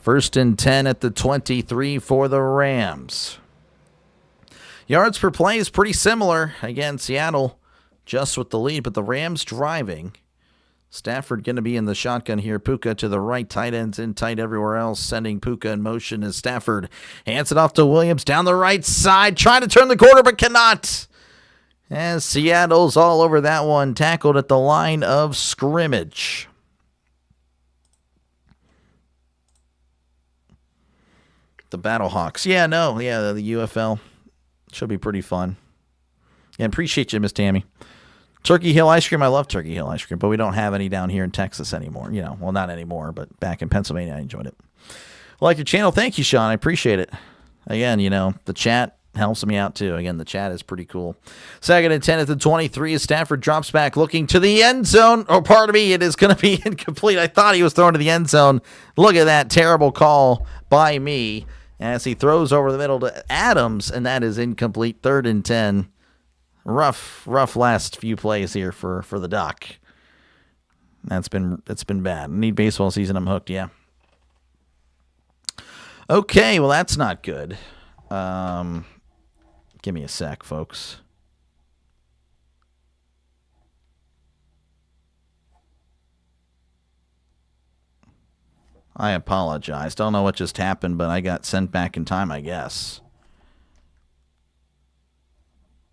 1st and 10 at the 23 for the Rams. Yards per play is pretty similar. Again, Seattle just with the lead, but the Rams driving. Stafford going to be in the shotgun here. Puka to the right, tight ends in tight everywhere else, sending Puka in motion as Stafford hands it off to Williams down the right side, trying to turn the corner but cannot. As Seattle's all over that one, tackled at the line of scrimmage. The Battlehawks. The UFL. Should be pretty fun. Yeah, appreciate you, Miss Tammy. Turkey Hill ice cream. I love Turkey Hill ice cream, but we don't have any down here in Texas anymore. Well, not anymore, but back in Pennsylvania, I enjoyed it. Like your channel. Thank you, Sean. I appreciate it. Again, the chat helps me out too. Again, the chat is pretty cool. 2nd and 10 at the 23 as Stafford drops back, looking to the end zone. Oh, pardon me, it is going to be incomplete. I thought he was thrown to the end zone. Look at that terrible call by me as he throws over the middle to Adams, and that is incomplete. 3rd and 10. Rough last few plays here for the Duck. It's been bad. Need baseball season. I'm hooked. Yeah. Okay, well that's not good. Give me a sec, folks. I apologize. Don't know what just happened, but I got sent back in time, I guess.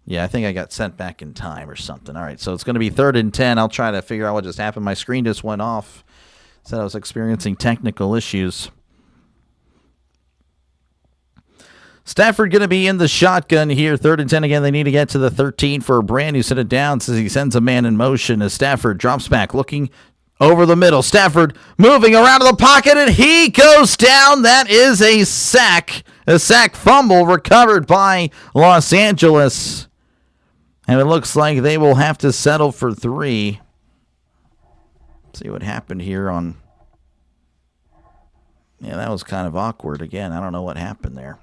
Yeah, I think I got sent back in time or something. All right, so it's going to be 3rd and 10. I'll try to figure out what just happened. My screen just went off. Said I was experiencing technical issues. Stafford going to be in the shotgun here. 3rd and 10 again. They need to get to the 13 for a brand new set it down as he sends a man in motion as Stafford drops back, looking over the middle. Stafford moving around in the pocket, and he goes down. That is a sack. A sack fumble recovered by Los Angeles. And it looks like they will have to settle for 3. See what happened here on... Yeah, that was kind of awkward. Again, I don't know what happened there.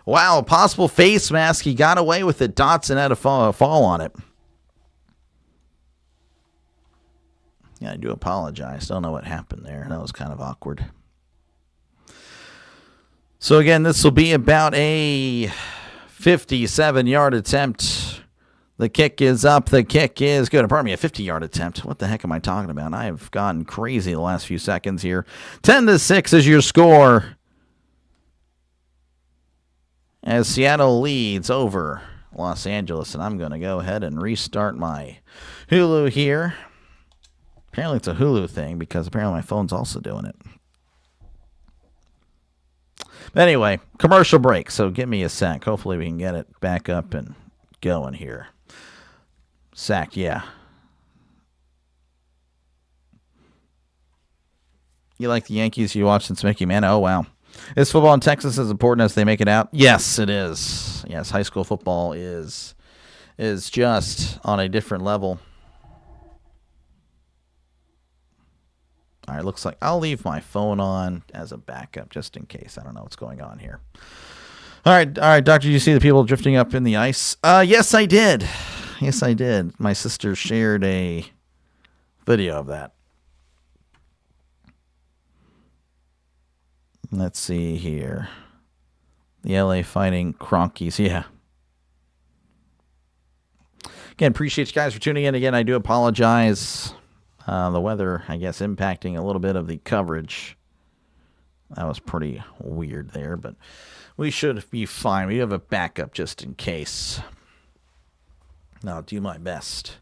Wow, a possible face mask. He got away with it. Dotson had a fall on it. Yeah, I do apologize. Don't know what happened there. That was kind of awkward. So again, this will be about a 57-yard attempt. The kick is up. The kick is good. Pardon me, a 50-yard attempt. What the heck am I talking about? I have gone crazy the last few seconds here. 10-6 is your score. As Seattle leads over Los Angeles. And I'm going to go ahead and restart my Hulu here. Apparently it's a Hulu thing because apparently my phone's also doing it. But anyway, commercial break. So give me a sec. Hopefully we can get it back up and going here. Sack, yeah. You like the Yankees you watched since Mickey Mantle? Oh, wow. Is football in Texas as important as they make it out? Yes, it is. Yes, high school football is just on a different level. All right, looks like I'll leave my phone on as a backup just in case. I don't know what's going on here. All right, Doctor, did you see the people drifting up in the ice? Yes, I did. Yes, I did. My sister shared a video of that. Let's see here. The LA Fighting Cronkies, yeah. Again, appreciate you guys for tuning in. Again, I do apologize. The weather, I guess, impacting a little bit of the coverage. That was pretty weird there, but we should be fine. We have a backup just in case. I'll do my best.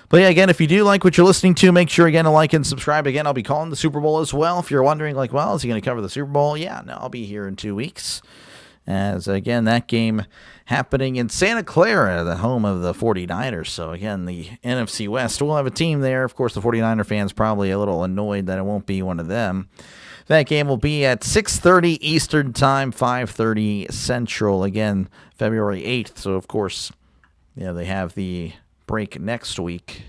But yeah, again, if you do like what you're listening to, make sure, again, to like and subscribe. Again, I'll be calling the Super Bowl as well. If you're wondering, like, well, is he going to cover the Super Bowl? Yeah, no, I'll be here in 2 weeks. As, again, that game happening in Santa Clara, the home of the 49ers. So, again, the NFC West will have a team there. Of course, the 49er fans probably a little annoyed that it won't be one of them. That game will be at 6:30 Eastern Time, 5:30 Central. Again, February 8th. So, of course, yeah, they have the break next week.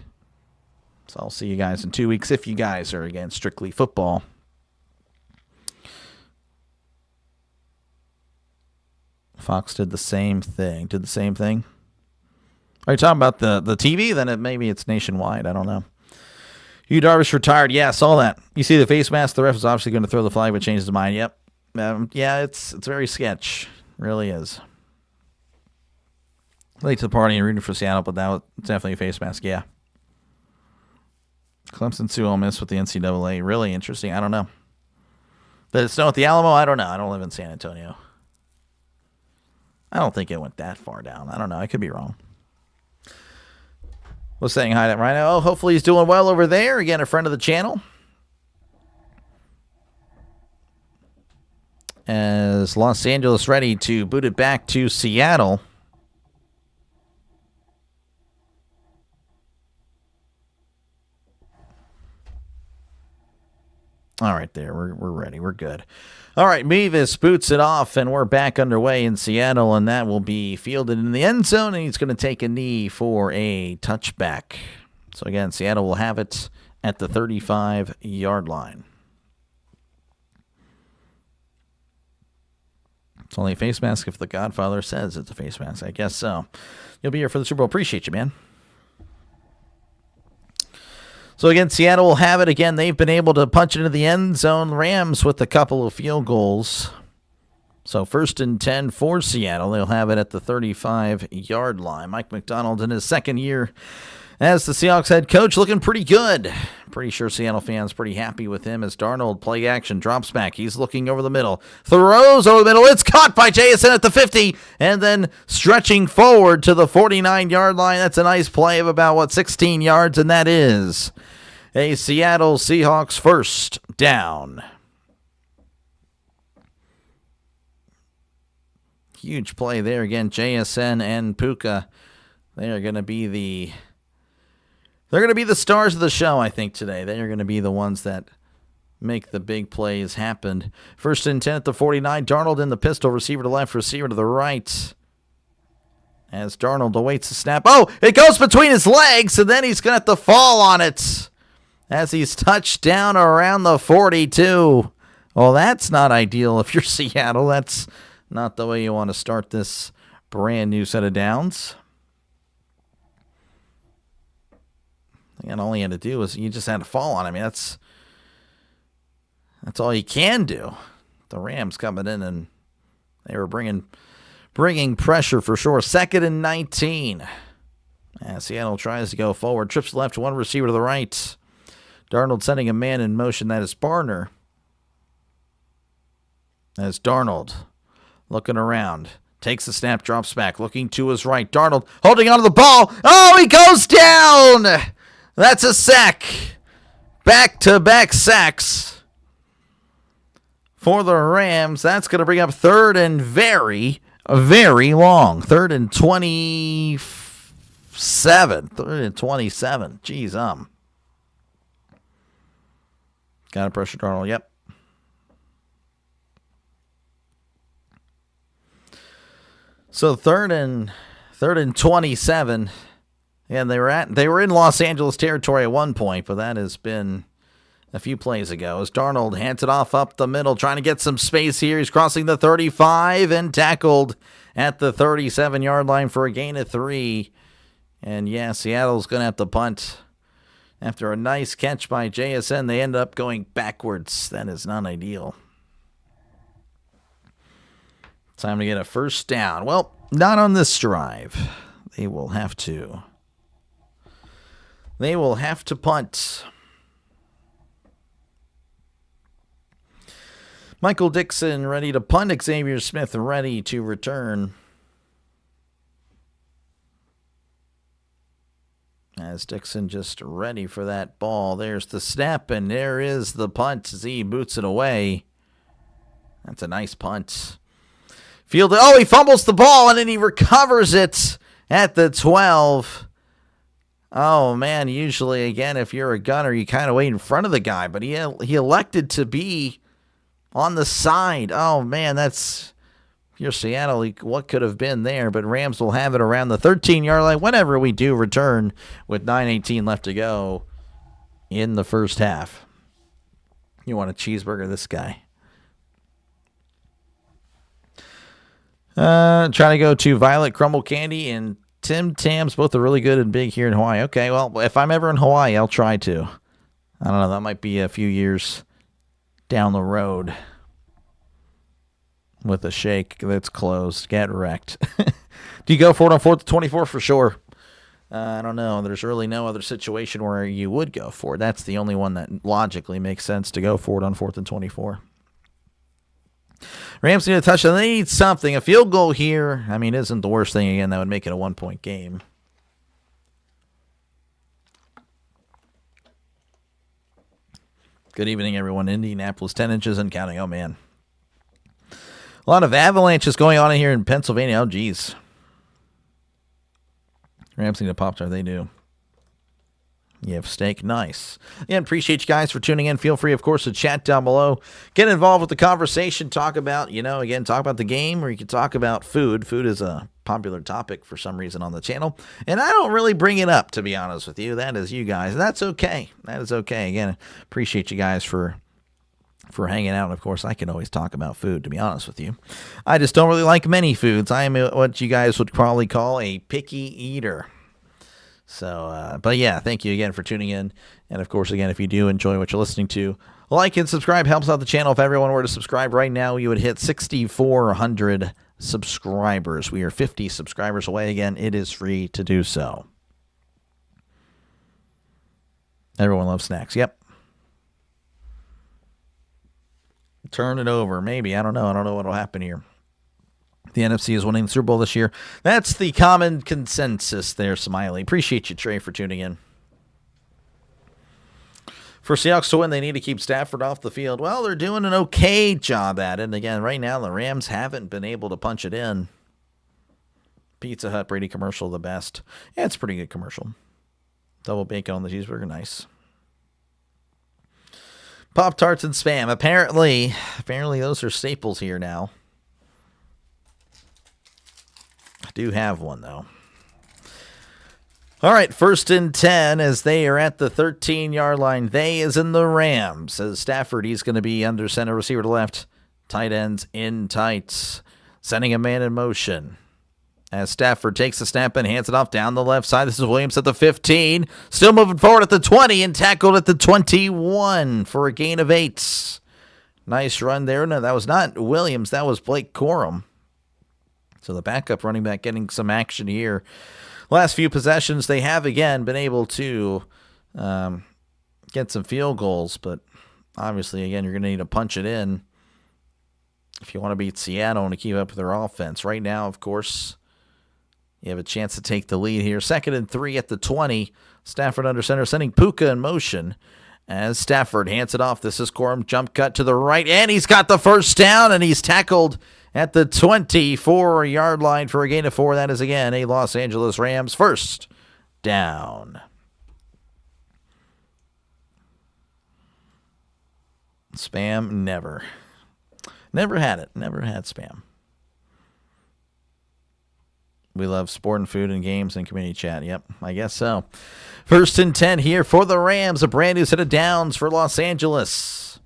So I'll see you guys in 2 weeks if you guys are, again, strictly football. Fox did the same thing. Are you talking about the TV? Then maybe it's nationwide. I don't know. Hugh Darvish retired. Yeah, I saw that. You see the face mask? The ref is obviously going to throw the flag, but changes his mind. Yep. Yeah, it's very sketch. It really is. Late to the party and rooting for Seattle, but that was definitely a face mask. Yeah. Clemson Sioux Ole Miss with the NCAA. Really interesting. I don't know. Did it snow at the Alamo? I don't know. I don't live in San Antonio. I don't think it went that far down. I don't know. I could be wrong. Was saying hi to Rhino. Oh, hopefully he's doing well over there. Again, a friend of the channel. As Los Angeles ready to boot it back to Seattle. All right, there. We're ready. We're good. All right, Mevis boots it off, and we're back underway in Seattle, and that will be fielded in the end zone, and he's going to take a knee for a touchback. So, again, Seattle will have it at the 35-yard line. It's only a face mask if the Godfather says it's a face mask. I guess so. You'll be here for the Super Bowl. Appreciate you, man. So, again, Seattle will have it. Again, they've been able to punch it into the end zone. Rams with a couple of field goals. So, 1st and 10 for Seattle. They'll have it at the 35-yard line. Mike McDonald in his second year as the Seahawks head coach, looking pretty good. Pretty sure Seattle fans pretty happy with him as Darnold play action, drops back. He's looking over the middle, throws over the middle. It's caught by JSN at the 50, and then stretching forward to the 49-yard line. That's a nice play of about, 16 yards, and that is a Seattle Seahawks first down. Huge play there again. JSN and Puka, they are going to be the stars of the show, I think, today. They are going to be the ones that make the big plays happen. 1st and 10 at the 49. Darnold in the pistol. Receiver to left, receiver to the right. As Darnold awaits the snap. Oh, it goes between his legs, and then he's going to have to fall on it as he's touched down around the 42. Well, that's not ideal if you're Seattle. That's not the way you want to start this brand new set of downs. And all he had to do was you just had to fall on him. I mean, that's all you can do. The Rams coming in and they were bringing pressure for sure. 2nd and 19. As Seattle tries to go forward, trips left, one receiver to the right. Darnold sending a man in motion. That is Barner. As Darnold looking around. Takes the snap, drops back, looking to his right. Darnold holding onto the ball. Oh, he goes down! That's a sack. Back-to-back sacks for the Rams. That's going to bring up 3rd and very, very long. 3rd and 27. 3rd and 27. Jeez, Got to pressure Darnold. Yep. So 3rd and 27. And they were in Los Angeles territory at one point, but that has been a few plays ago as Darnold hands it off up the middle, trying to get some space here. He's crossing the 35 and tackled at the 37-yard line for a gain of 3. And yeah, Seattle's going to have to punt. After a nice catch by JSN, they end up going backwards. That is not ideal. Time to get a first down. Well, not on this drive. They will have to punt. Michael Dixon ready to punt. Xavier Smith ready to return. As Dixon just ready for that ball. There's the snap, and there is the punt. Z boots it away. That's a nice punt. Field. Oh, he fumbles the ball, and then he recovers it at the 12. Oh, man, usually, again, if you're a gunner, you kind of wait in front of the guy, but he elected to be on the side. Oh, man, that's... If you're Seattle, what could have been there? But Rams will have it around the 13-yard line whenever we do return with 9:18 left to go in the first half. You want a cheeseburger, this guy. Trying to go to Violet Crumble Candy and Tim Tams. Both are really good and big here in Hawaii. Okay, well, if I'm ever in Hawaii, I'll try to. I don't know. That might be a few years down the road. With a shake that's closed. Get wrecked. Do you go for it on 4th and 24? For sure. I don't know. There's really no other situation where you would go for it. That's the only one that logically makes sense to go for it on 4th and 24. Rams need a touchdown. They need something. A field goal here, I mean, isn't the worst thing. Again, that would make it a 1-point game. Good evening, everyone. Indianapolis, 10 inches and counting. Oh, man. A lot of avalanches going on in here in Pennsylvania. Oh, geez. Rams need a Pop-Tart. They do. You have steak. Nice. Yeah, appreciate you guys for tuning in. Feel free, of course, to chat down below. Get involved with the conversation. Talk about, talk about the game, or you can talk about food. Food is a popular topic for some reason on the channel. And I don't really bring it up, to be honest with you. That is you guys. That's okay. That is okay. Again, appreciate you guys for hanging out. And of course, I can always talk about food, to be honest with you. I just don't really like many foods. I am what you guys would probably call a picky eater. So, but yeah, thank you again for tuning in. And of course, again, if you do enjoy what you're listening to, like and subscribe helps out the channel. If everyone were to subscribe right now, you would hit 6,400 subscribers. We are 50 subscribers away. Again, it is free to do so. Everyone loves snacks. Yep. Turn it over. Maybe. I don't know. I don't know what will happen here. The NFC is winning the Super Bowl this year. That's the common consensus there, Smiley. Appreciate you, Trey, for tuning in. For Seahawks to win, they need to keep Stafford off the field. Well, they're doing an okay job at it. And again, right now, the Rams haven't been able to punch it in. Pizza Hut Brady commercial, the best. Yeah, it's a pretty good commercial. Double bacon on the cheeseburger, nice. Pop-Tarts and Spam. Apparently those are staples here now. I do have one, though. All right, 1st and 10 as they are at the 13-yard line. They is in the Rams. As Stafford, he's going to be under center, receiver to left. Tight ends in tights. Sending a man in motion. As Stafford takes the snap and hands it off down the left side. This is Williams at the 15. Still moving forward at the 20 and tackled at the 21 for a gain of 8. Nice run there. No, that was not Williams. That was Blake Corum. So the backup running back getting some action here. Last few possessions, they have again been able to get some field goals. But obviously, again, you're going to need to punch it in if you want to beat Seattle and to keep up with their offense. Right now, of course, you have a chance to take the lead here. 2nd and 3 at the 20. Stafford under center, sending Puka in motion as Stafford hands it off. This is Corum, jump cut to the right, and he's got the first down, and he's tackled at the 24-yard line for a gain of 4. That is, again, a Los Angeles Rams first down. Spam, never. Never had it. Never had Spam. We love sport and food and games and community chat. Yep, I guess so. 1st and 10 here for the Rams. A brand new set of downs for Los Angeles.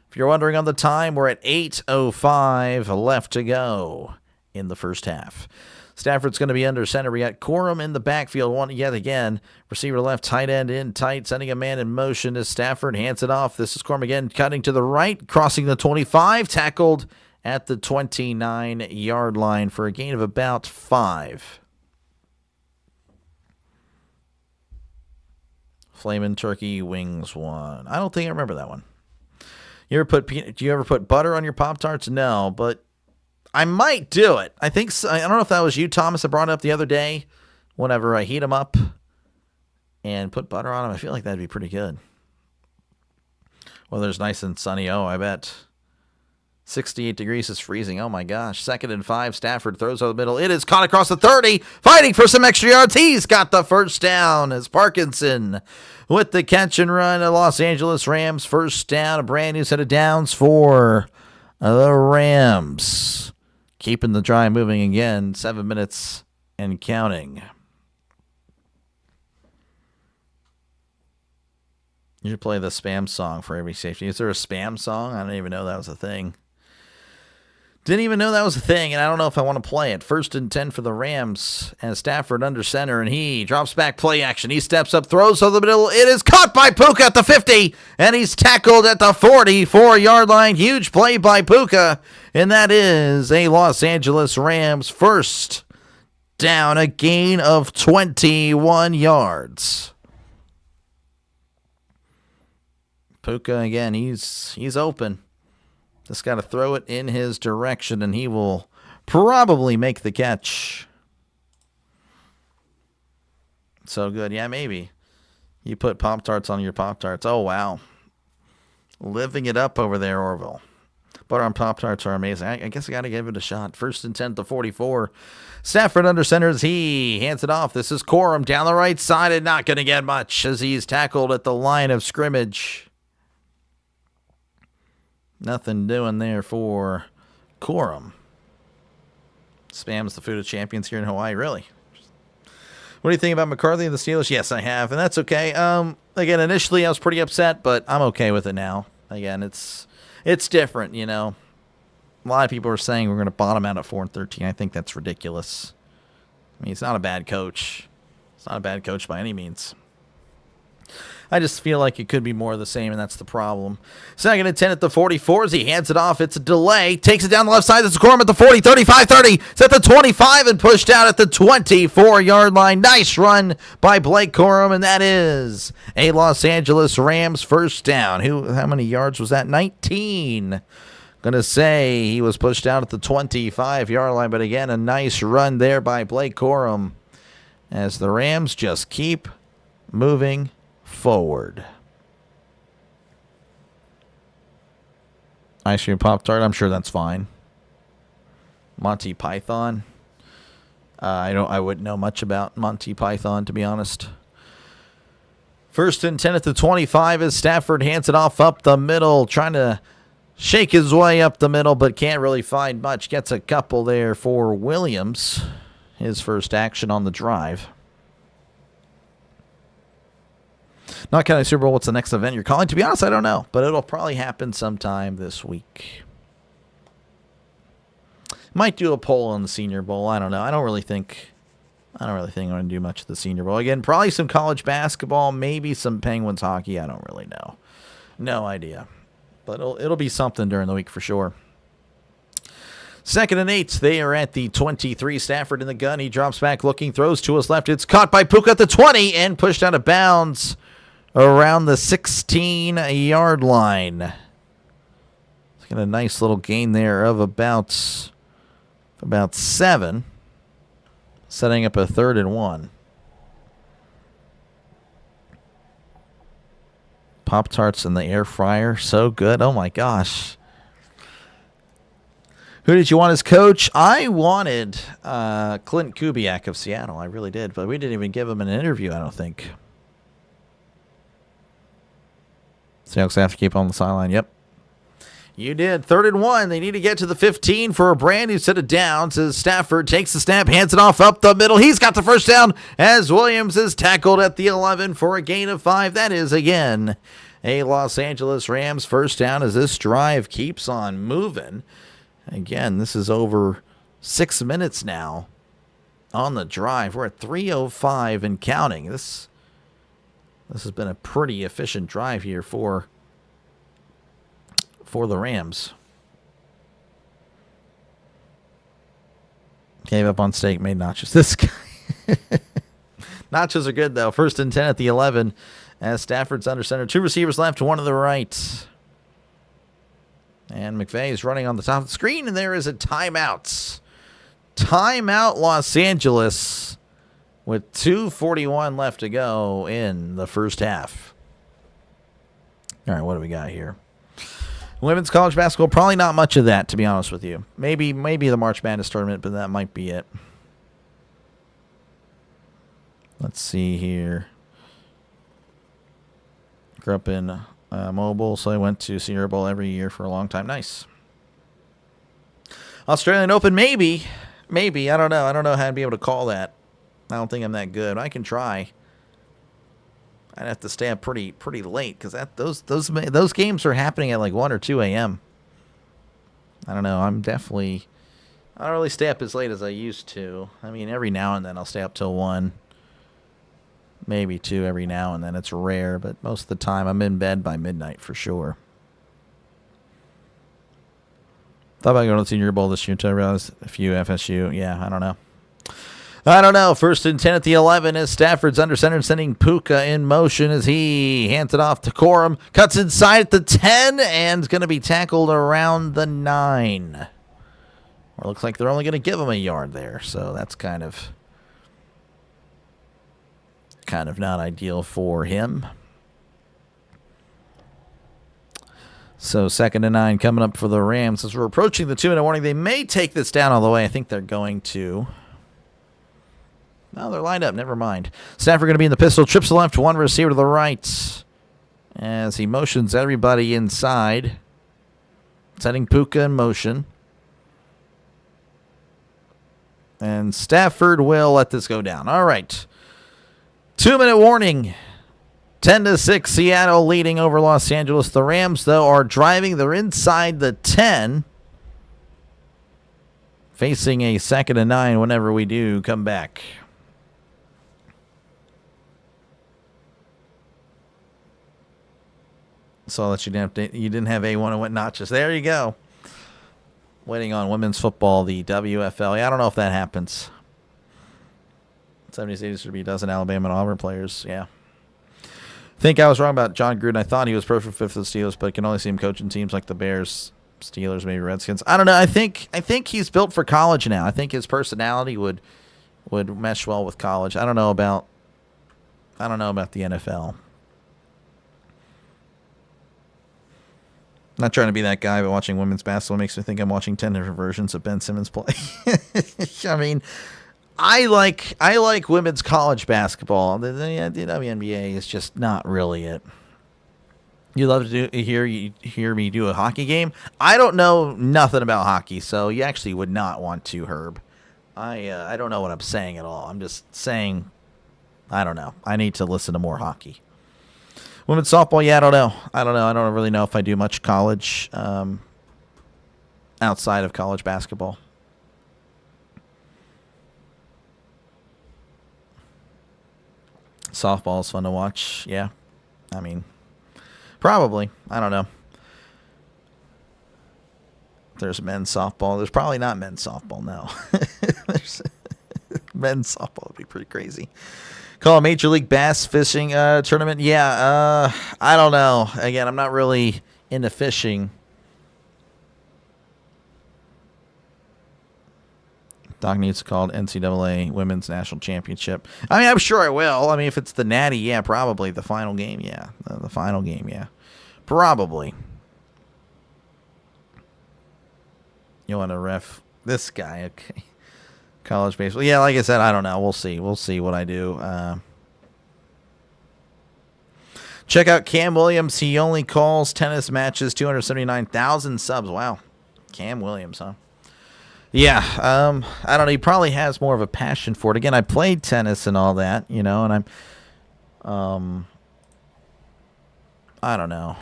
If you're wondering on the time, we're at 8:05 left to go in the first half. Stafford's going to be under center. We got Corum in the backfield one yet again. Receiver left, tight end in tight, sending a man in motion as Stafford hands it off. This is Corum again, cutting to the right, crossing the 25, tackled at the 29-yard line for a gain of about 5. Flamin' Turkey Wings one. I don't think I remember that one. Do you ever put butter on your Pop-Tarts? No, but I might do it. I think so. I don't know if that was you, Thomas, that brought it up the other day. Whenever I heat them up and put butter on them, I feel like that'd be pretty good. Weather's nice and sunny. Oh, I bet. 68 degrees is freezing. Oh, my gosh. 2nd and 5. Stafford throws over the middle. It is caught across the 30. Fighting for some extra yards. He's got the first down as Parkinson with the catch and run. The Los Angeles Rams first down. A brand new set of downs for the Rams. Keeping the drive moving again. 7 minutes and counting. You should play the spam song for every safety. Is there a spam song? I didn't even know that was a thing. Didn't even know that was a thing, and I don't know if I want to play it. 1st and 10 for the Rams, and Stafford under center, and he drops back play action. He steps up, throws over the middle. It is caught by Puka at the 50, and he's tackled at the 44-yard line. Huge play by Puka, and that is a Los Angeles Rams first down, a gain of 21 yards. Puka, again, he's open. Just got to throw it in his direction, and he will probably make the catch. So good. Yeah, maybe. You put Pop-Tarts on your Pop-Tarts. Oh, wow. Living it up over there, Orville. Butter on Pop-Tarts are amazing. I guess I got to give it a shot. 1st and 10 at the 44. Stafford under center as he hands it off. This is Corum down the right side and not going to get much as he's tackled at the line of scrimmage. Nothing doing there for Corum. Spam's the food of champions here in Hawaii, really. What do you think about McCarthy and the Steelers? Yes, I have, and that's okay. Again, initially I was pretty upset, but I'm okay with it now. Again, it's different, you know. A lot of people are saying we're going to bottom out at 4-13. I think that's ridiculous. I mean, he's not a bad coach. He's not a bad coach by any means. I just feel like it could be more of the same, and that's the problem. 2nd and 10 at the 44 as he hands it off. It's a delay. Takes it down the left side. It's Corum at the 40, 35, 30. It's at the 25 and pushed out at the 24-yard line. Nice run by Blake Corum, and that is a Los Angeles Rams first down. How many yards was that? 19. Going to say he was pushed out at the 25-yard line, but again, a nice run there by Blake Corum as the Rams just keep moving forward. Ice cream Pop-Tart, I'm sure that's fine. Monty Python. I wouldn't know much about Monty Python, to be honest. 1st and 10 at the 25 as Stafford hands it off up the middle, trying to shake his way up the middle, but can't really find much. Gets a couple there for Williams. His first action on the drive. Not counting Super Bowl, what's the next event you're calling? To be honest, I don't know, but it'll probably happen sometime this week. Might do a poll on the Senior Bowl. I don't know. I don't really think I'm going to do much of the Senior Bowl. Again, probably some college basketball, maybe some Penguins hockey. I don't really know. No idea. But it'll be something during the week for sure. 2nd and 8. They are at the 23. Stafford in the gun. He drops back looking, throws to his left. It's caught by Puka at the 20 and pushed out of bounds around the 16-yard line. Got a nice little gain there of about 7. Setting up a 3rd and 1. Pop-Tarts in the air fryer. So good. Oh, my gosh. Who did you want as coach? I wanted Clint Kubiak of Seattle. I really did. But we didn't even give him an interview, I don't think. Seahawks have to keep on the sideline. Yep. You did. 3rd and 1. They need to get to the 15 for a brand new set of downs as Stafford takes the snap, hands it off up the middle. He's got the first down as Williams is tackled at the 11 for a gain of 5. That is, again, a Los Angeles Rams first down as this drive keeps on moving. Again, this is over 6 minutes now on the drive. We're at 3:05 and counting. This has been a pretty efficient drive here for the Rams. Gave up on steak, made nachos. This guy. Nachos are good, though. 1st and 10 at the 11 as Stafford's under center. 2 receivers left, 1 to the right. And McVay is running on the top of the screen, and there is a timeout. Timeout Los Angeles with 2:41 left to go in the first half. All right, what do we got here? Women's college basketball, probably not much of that, to be honest with you. Maybe the March Madness tournament, but that might be it. Let's see here. Grew up in Mobile, so I went to Senior Bowl every year for a long time. Nice. Australian Open, maybe. I don't know. I don't know how to be able to call that. I don't think I'm that good. I can try. I'd have to stay up pretty late because those games are happening at like 1 or 2 a.m. I don't know. I don't really stay up as late as I used to. I mean, every now and then I'll stay up till 1, maybe 2 every now and then. It's rare, but most of the time I'm in bed by midnight for sure. Thought about going to Senior Bowl this year until I realized a few FSU. Yeah, I don't know. 1st and 10 at the 11 as Stafford's under center sending Puka in motion as he hands it off to Corum. Cuts inside at the 10 and is going to be tackled around the 9. Or looks like they're only going to give him a yard there. So that's kind of not ideal for him. So 2nd and 9 coming up for the Rams as we're approaching the 2-minute warning. They may take this down all the way. I think they're going to. No, they're lined up. Never mind. Stafford going to be in the pistol. Trips to the left, 1 receiver to the right. As he motions everybody inside. Setting Puka in motion. And Stafford will let this go down. All right. 2-minute warning. 10-6, Seattle leading over Los Angeles. The Rams, though, are driving. They're inside the 10. Facing a 2nd and 9 whenever we do come back. Saw that you didn't have A1 and went notches. There you go. Waiting on women's football, the WFL. Yeah, I don't know if that happens. 70s, 80s would be a dozen Alabama and Auburn players. Yeah. I think I was wrong about John Gruden. I thought he was perfect fit for the Steelers, but I can only see him coaching teams like the Bears, Steelers, maybe Redskins. I don't know. I think he's built for college now. I think his personality would mesh well with college. I don't know about the NFL. Not trying to be that guy, but watching women's basketball makes me think I'm watching 10 different versions of Ben Simmons play. I mean, I like women's college basketball. The WNBA is just not really it. You love to hear me do a hockey game. I don't know nothing about hockey, so you actually would not want to, Herb. I don't know what I'm saying at all. I'm just saying, I don't know. I need to listen to more hockey. Women's softball, yeah, I don't know. I don't really know if I do much college outside of college basketball. Softball is fun to watch. Yeah. I mean, probably. I don't know. There's men's softball. There's probably not men's softball, no. Men's softball would be pretty crazy. Call a Major League Bass Fishing tournament. Yeah, I don't know. Again, I'm not really into fishing. Doc needs to call NCAA Women's National Championship. I mean, I'm sure I will. I mean, if it's the Natty, yeah, probably. The final game, yeah. The final game, yeah. Probably. You want to ref this guy, okay. College baseball. Yeah, like I said, I don't know. We'll see. We'll see what I do. Check out Cam Williams. He only calls tennis matches, 279,000 subs. Wow. Cam Williams, huh? Yeah, I don't know. He probably has more of a passion for it. Again, I played tennis and all that, and I don't know.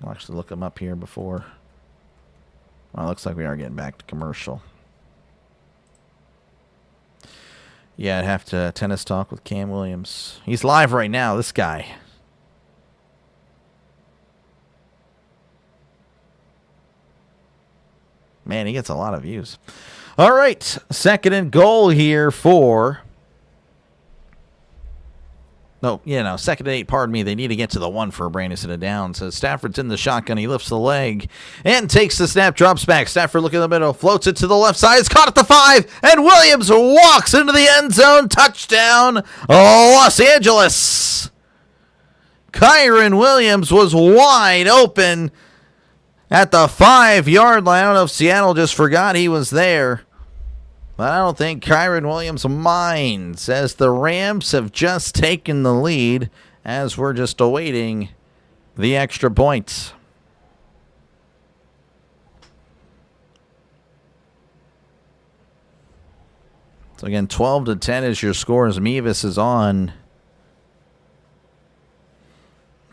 I'll actually look him up here before. Well, it looks like we are getting back to commercial. Yeah, I'd have to tennis talk with Cam Williams. He's live right now, this guy. Man, he gets a lot of views. All right, second and goal here for... second and 8, pardon me. They need to get to the 1 for a brain instead of down. So Stafford's in the shotgun. He lifts the leg and takes the snap, drops back. Stafford looking in the middle, floats it to the left side. It's caught at the 5, and Williams walks into the end zone. Touchdown, Los Angeles. Kyren Williams was wide open at the 5-yard line. I don't know if Seattle just forgot he was there. But I don't think Kyren Williams minds, as the Rams have just taken the lead as we're just awaiting the extra points. So again, 12-10 is your score as Mevis is on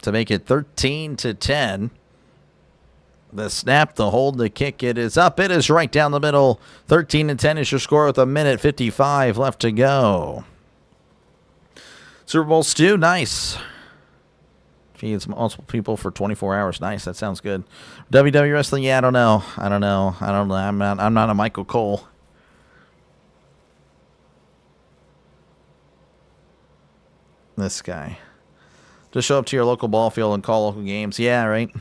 to make it 13-10. The snap, the hold, the kick, it is up. It is right down the middle. 13-10 is your score with 1:55 left to go. Super Bowl stew, nice. Feeds multiple people for 24 hours. Nice, that sounds good. WWE wrestling, yeah, I don't know. I'm not a Michael Cole. This guy. Just show up to your local ball field and call local games. Yeah, right.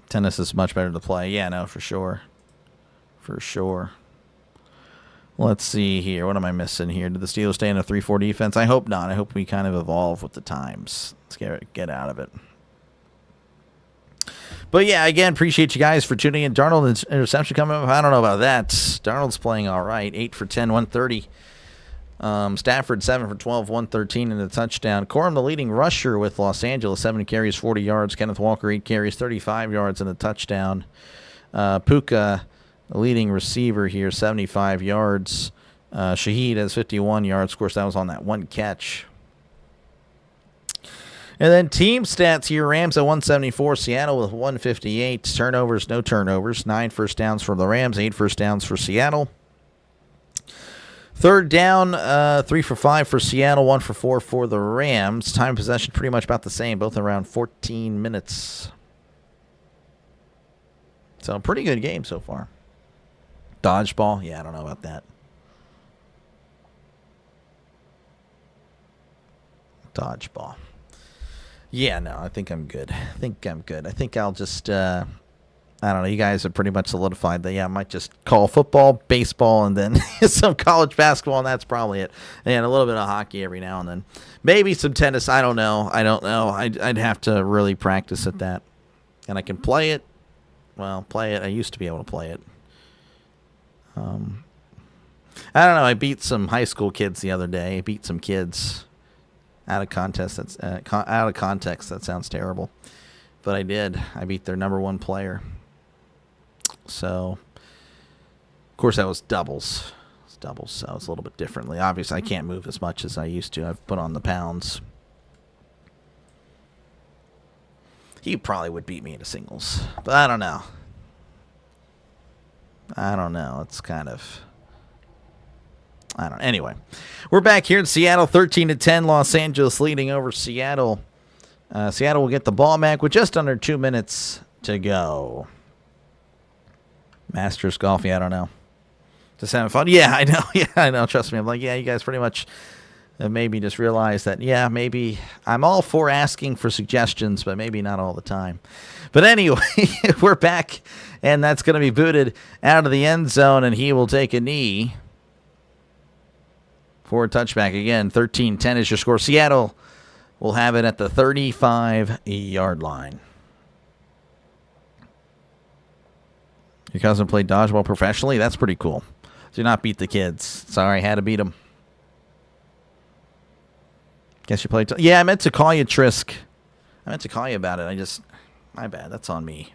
Tennis is much better to play. Yeah, no, for sure. For sure. Let's see here. What am I missing here? Did the Steelers stay in a 3-4 defense? I hope not. I hope we kind of evolve with the times. Let's get out of it. But yeah, again, appreciate you guys for tuning in. Darnold interception coming up. I don't know about that. Darnold's playing all right. 8 for 10, 130. Stafford 7 for 12, 113 and a touchdown. Corum, the leading rusher with Los Angeles, 7 carries, 40 yards. Kenneth Walker, 8 carries, 35 yards and a touchdown. Puka, the leading receiver here, 75 yards. Shaheed has 51 yards. Of course, that was on that one catch. And then team stats here, Rams at 174, Seattle with 158. Turnovers, no turnovers. 9 first downs for the Rams, 8 first downs for Seattle. Third down, 3 for 5 for Seattle, 1 for 4 for the Rams. Time of possession pretty much about the same, both around 14 minutes. So pretty good game so far. Dodgeball, yeah, I don't know about that. Dodgeball. Yeah, no, I think I'm good. I think I'll just... I don't know. You guys have pretty much solidified that, yeah, I might just call football, baseball, and then some college basketball, and that's probably it. And a little bit of hockey every now and then. Maybe some tennis. I don't know. I'd have to really practice at that. And I can play it. Well, play it. I used to be able to play it. I don't know. I beat some high school kids the other day. I beat some kids out of context. Out of context. That sounds terrible. But I did. I beat their number 1 player. So, of course, that was doubles. So it's a little bit differently. Obviously, I can't move as much as I used to. I've put on the pounds. He probably would beat me in a singles. But I don't know. It's kind of... Anyway, we're back here in Seattle, 13-10. Los Angeles leading over Seattle. Seattle will get the ball back with just under 2 minutes to go. Masters golf, yeah, I don't know. Just having fun? Yeah, I know. Yeah, I know. Trust me. I'm like, yeah, you guys pretty much maybe just realize that, yeah, maybe I'm all for asking for suggestions, but maybe not all the time. But anyway, we're back, and that's going to be booted out of the end zone, and he will take a knee for a touchback. Again, 13-10 is your score. Seattle will have it at the 35-yard line. Your cousin played dodgeball professionally? That's pretty cool. Do not beat the kids. Sorry, had to beat them. Guess you played. Yeah, I meant to call you, Trisk. I meant to call you about it. My bad. That's on me.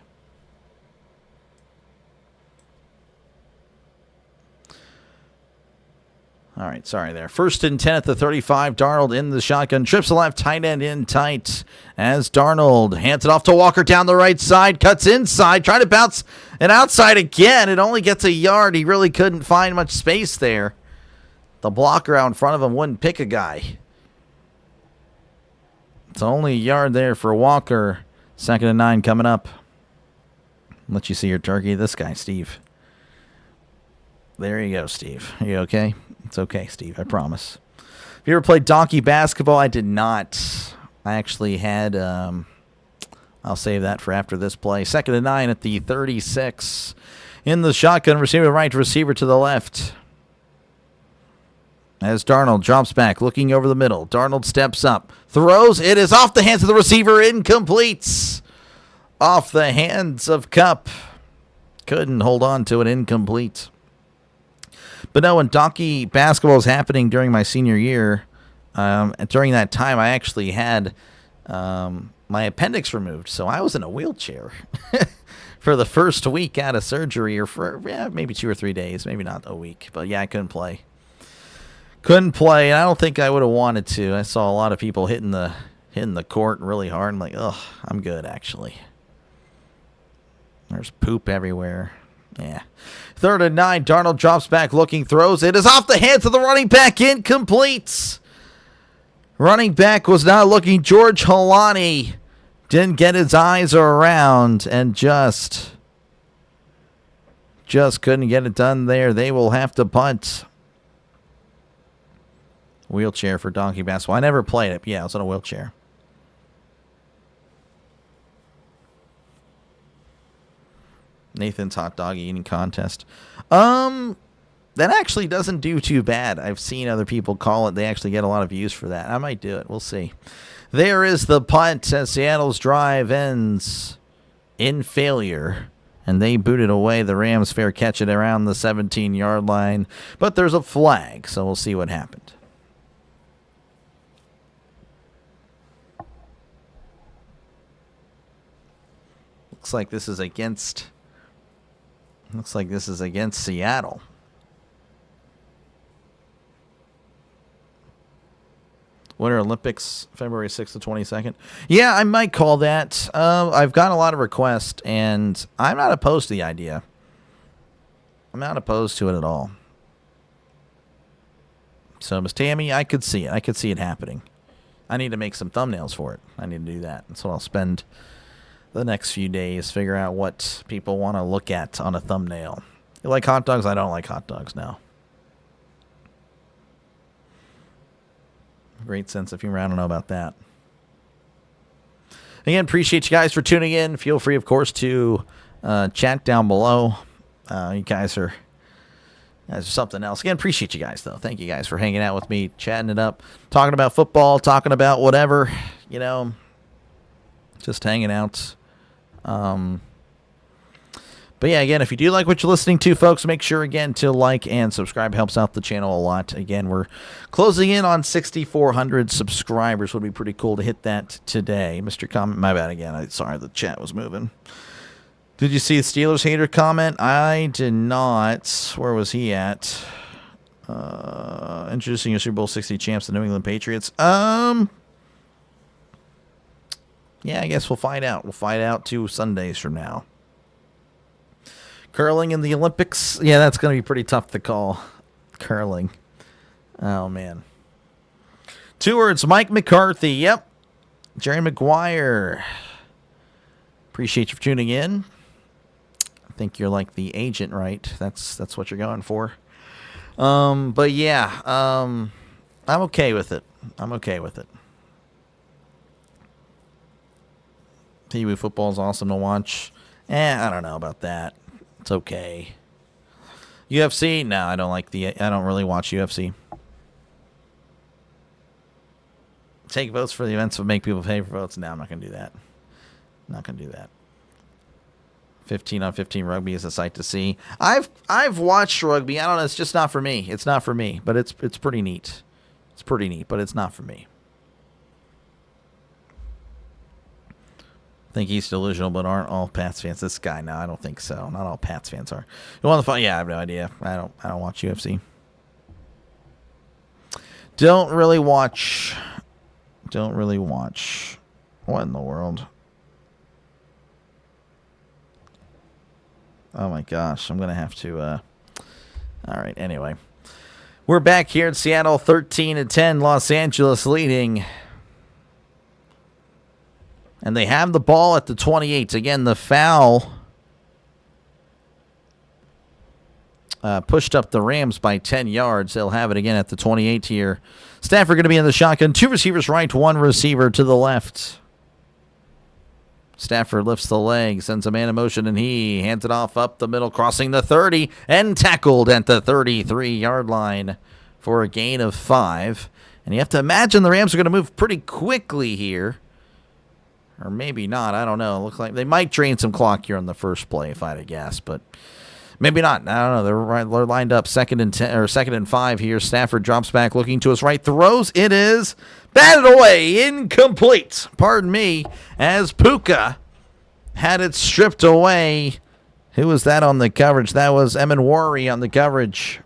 All right, sorry there. 1st and 10 at the 35. Darnold in the shotgun. Trips the left, tight end in tight as Darnold hands it off to Walker down the right side. Cuts inside, trying to bounce it outside again. It only gets a yard. He really couldn't find much space there. The blocker out in front of him wouldn't pick a guy. It's only a yard there for Walker. 2nd and 9 coming up. Let you see your turkey. This guy, Steve. There you go, Steve. Are you okay? It's okay, Steve. I promise. Have you ever played donkey basketball? I did not. I actually had... I'll save that for after this play. 2nd and 9 at the 36. In the shotgun, receiver right, receiver to the left. As Darnold drops back, looking over the middle. Darnold steps up. Throws. It is off the hands of the receiver. Incomplete. Off the hands of Cup. Couldn't hold on to it. Incomplete. But no, when donkey basketball was happening during my senior year, during that time, I actually had my appendix removed. So I was in a wheelchair for the first week out of surgery, or for maybe 2 or 3 days, maybe not a week. But yeah, I couldn't play. Couldn't play, and I don't think I would have wanted to. I saw a lot of people hitting the court really hard. I'm like, ugh, I'm good, actually. There's poop everywhere. Yeah. 3rd and 9, Darnold drops back, looking, throws. It is off the hands of the running back, incomplete. Running back was not looking. George Holani didn't get his eyes around and just couldn't get it done there. They will have to punt. Wheelchair for donkey basketball. I never played it. Yeah, I was in a wheelchair. Nathan's hot dog eating contest. That actually doesn't do too bad. I've seen other people call it. They actually get a lot of views for that. I might do it. We'll see. There is the punt as Seattle's drive ends in failure. And they booted away. The Rams fair catch it around the 17-yard line. But there's a flag, so we'll see what happened. Looks like this is against Seattle. Winter Olympics, February 6th to 22nd. Yeah, I might call that. I've gotten a lot of requests, and I'm not opposed to the idea. I'm not opposed to it at all. So, Miss Tammy, I could see it. I could see it happening. I need to make some thumbnails for it. I need to do that. That's what I'll spend the next few days, figure out what people want to look at on a thumbnail. You like hot dogs? I don't like hot dogs now. Great sense of humor. I don't know about that. Again, appreciate you guys for tuning in. Feel free, of course, to chat down below. You guys are something else. Again, appreciate you guys, though. Thank you guys for hanging out with me, chatting it up, talking about football, talking about whatever, just hanging out. But yeah, again, if you do like what you're listening to, folks, make sure, again, to like and subscribe. Helps out the channel a lot. Again, we're closing in on 6,400 subscribers. Would be pretty cool to hit that today. Mr. Comment, my bad again. Sorry, the chat was moving. Did you see the Steelers hater comment? I did not. Where was he at? Introducing your Super Bowl 60 champs, the New England Patriots. Yeah, I guess we'll find out. We'll find out 2 Sundays from now. Curling in the Olympics? Yeah, that's going to be pretty tough to call. Curling. Oh, man. 2 words. Mike McCarthy. Yep. Jerry Maguire. Appreciate you for tuning in. I think you're like the agent, right? That's what you're going for. But yeah, I'm okay with it. I'm okay with it. Pee-wee football is awesome to watch. I don't know about that. It's okay. UFC? No, I don't really watch UFC. Take votes for the events that make people pay for votes. No, I'm not going to do that. Not going to do that. 15 on 15 rugby is a sight to see. I've watched rugby. I don't know. It's just not for me. It's not for me. But it's pretty neat. It's pretty neat, but it's not for me. Think he's delusional, but aren't all Pats fans? This guy, no, I don't think so. Not all Pats fans are. You want to fight? Yeah, I have no idea. I don't watch UFC. Don't really watch. What in the world? Oh my gosh, I'm gonna have to. All right. Anyway, we're back here in Seattle, 13-10. Los Angeles leading. And they have the ball at the 28. Again, the foul pushed up the Rams by 10 yards. They'll have it again at the 28 here. Stafford going to be in the shotgun. 2 receivers right, 1 receiver to the left. Stafford lifts the leg, sends a man in motion, and he hands it off up the middle, crossing the 30, and tackled at the 33-yard line for a gain of 5. And you have to imagine the Rams are going to move pretty quickly here. Or maybe not. I don't know. Looks like they might drain some clock here on the first play, if I had to guess, but maybe not. I don't know. They're lined up 2nd and 10 or 2nd and 5 here. Stafford drops back, looking to his right, throws. It is batted away, incomplete. Pardon me, as Puka had it stripped away. Who was that on the coverage? That was Emin on the coverage.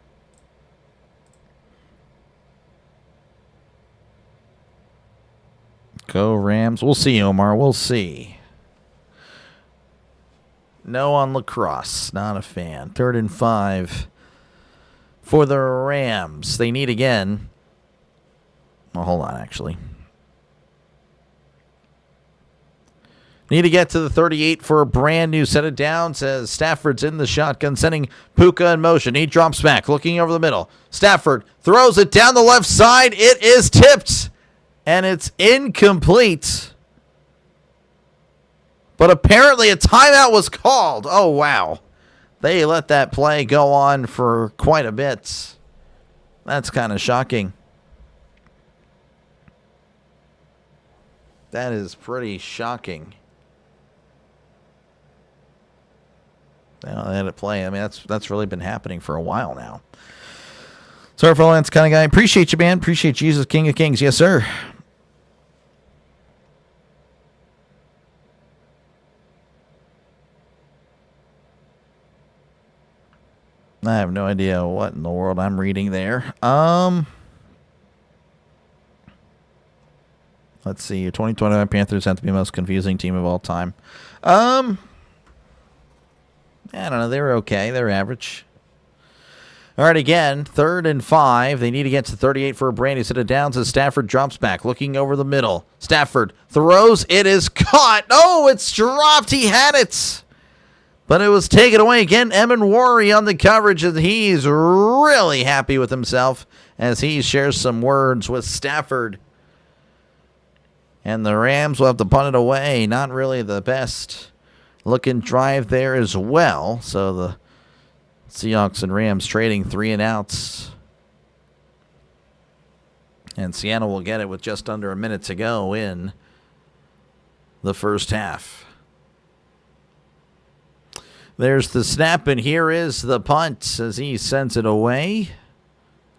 Go Rams. We'll see, Omar. We'll see. No on lacrosse. Not a fan. 3rd and 5 for the Rams. They need again. Well, hold on, actually. Need to get to the 38 for a brand new set of downs as Stafford's in the shotgun, sending Puka in motion. He drops back, looking over the middle. Stafford throws it down the left side. It is tipped. And it's incomplete. But apparently a timeout was called. Oh, wow. They let that play go on for quite a bit. That's kind of shocking. That is pretty shocking. They let it play. I mean, that's really been happening for a while now. Sorry for Lance kind of guy. Appreciate you, man. Appreciate Jesus, King of Kings. Yes, sir. I have no idea what in the world I'm reading there. Let's see. Your 2021 Panthers have to be the most confusing team of all time. I don't know. They were okay. They're average. All right, again, 3rd and 5. They need to get to 38 for a brand new set of downs as Stafford drops back, looking over the middle. Stafford throws. It is caught. Oh, it's dropped. He had it. But it was taken away again. Emin on the coverage, and he's really happy with himself as he shares some words with Stafford. And the Rams will have to punt it away. Not really the best looking drive there as well. So the Seahawks and Rams trading 3 and outs. And Seattle will get it with just under a minute to go in the first half. There's the snap, and here is the punt as he sends it away.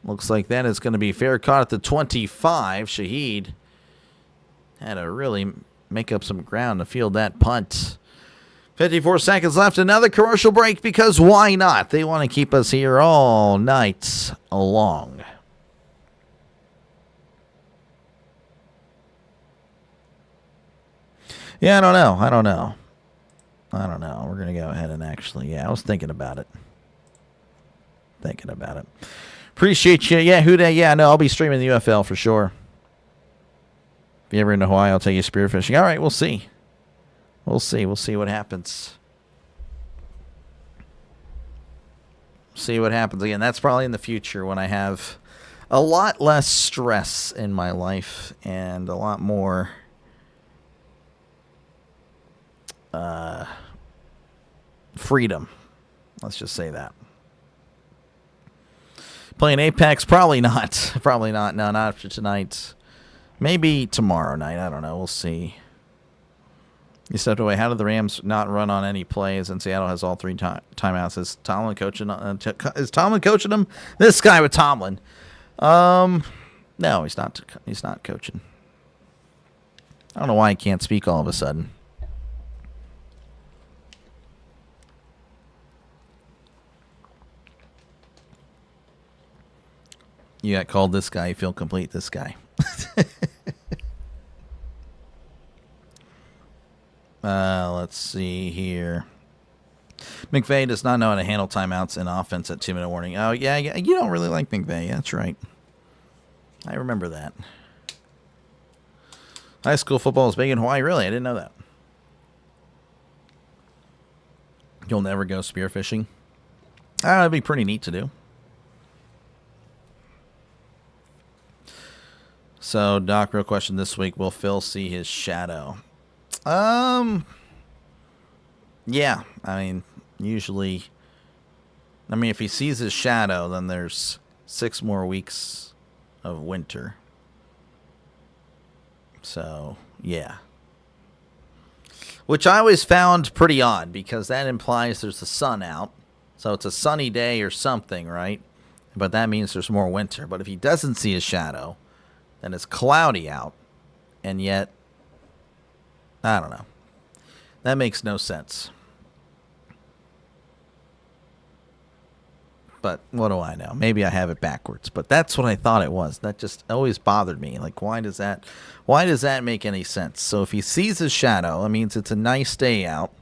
Looks like that is going to be fair. Caught at the 25. Shaheed had to really make up some ground to field that punt. 54 seconds left. Another commercial break because why not? They want to keep us here all night long. Yeah, I don't know. We're going to go ahead and actually, I was thinking about it. Appreciate you. Yeah, who day? Yeah, no, I'll be streaming the UFL for sure. If you're ever in Hawaii, I'll take you spearfishing. All right, we'll see. We'll see what happens. See what happens. Again, that's probably in the future when I have a lot less stress in my life and a lot more freedom. Let's just say that. Playing Apex? Probably not. Probably not. No, not after tonight. Maybe tomorrow night. I don't know. We'll see. You stepped away. How did the Rams not run on any plays? And Seattle has all 3 timeouts. Is Tomlin coaching? Is Tomlin coaching them? This guy with Tomlin. No, he's not. He's not coaching. I don't know why I can't speak all of a sudden. You got called this guy. You feel complete this guy. Let's see here. McVay does not know how to handle timeouts in offense at 2-minute warning. Oh, yeah, you don't really like McVay. That's right. I remember that. High school football is big in Hawaii. Really? I didn't know that. You'll never go spearfishing? That'd be pretty neat to do. So, Doc, real question this week. Will Phil see his shadow? Yeah. I mean, usually... if he sees his shadow, then there's 6 more weeks of winter. So, yeah. Which I always found pretty odd, because that implies there's the sun out. So it's a sunny day or something, right? But that means there's more winter. But if he doesn't see his shadow, then it's cloudy out. And yet, I don't know. That makes no sense. But what do I know? Maybe I have it backwards. But that's what I thought it was. That just always bothered me. Like, why does that make any sense? So if he sees his shadow, it means it's a nice day out.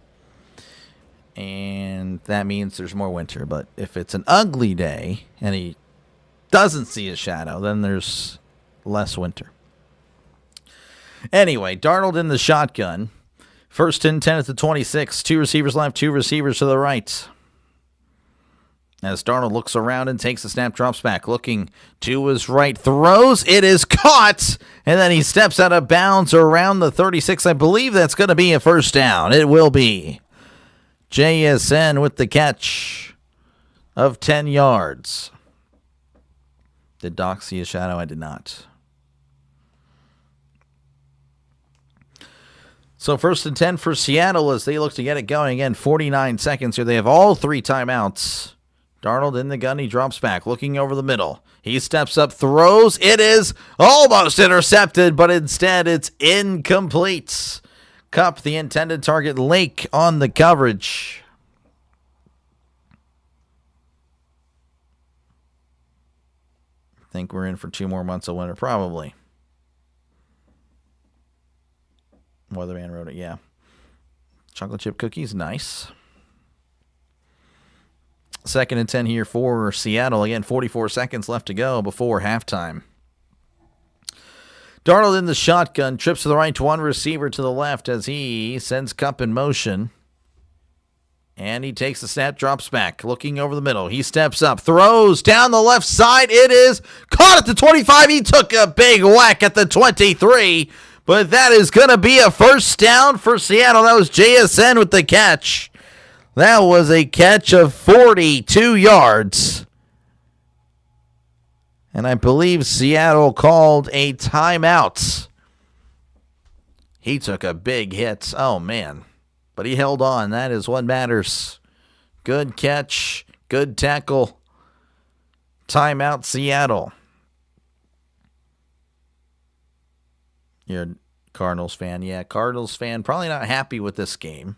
And that means there's more winter. But if it's an ugly day and he doesn't see his shadow, then there's less winter. Anyway, Darnold in the shotgun. 1st and 10 at the 26. 2 receivers left, 2 receivers to the right. As Darnold looks around and takes a snap, drops back, looking to his right, throws. It is caught, and then he steps out of bounds around the 36. I believe that's going to be a first down. It will be. JSN with the catch of 10 yards. Did Doc see a shadow? I did not. So 1st and 10 for Seattle as they look to get it going. Again, 49 seconds here. They have all 3 timeouts. Darnold in the gun. He drops back, looking over the middle. He steps up, throws. It is almost intercepted, but instead it's incomplete. Kupp, the intended target. Lake on the coverage. Think we're in for 2 more months of winter, probably. Weatherman wrote it, yeah. Chocolate chip cookies, nice. 2nd and 10 here for Seattle. Again, 44 seconds left to go before halftime. Darnold in the shotgun, trips to the right, 1 receiver to the left as he sends Kupp in motion. And he takes the snap, drops back, looking over the middle. He steps up, throws down the left side. It is caught at the 25. He took a big whack at the 23. But that is going to be a first down for Seattle. That was JSN with the catch. That was a catch of 42 yards. And I believe Seattle called a timeout. He took a big hit. Oh, man. But he held on. That is what matters. Good catch. Good tackle. Timeout, Seattle. You're a Cardinals fan. Yeah, Cardinals fan. Probably not happy with this game.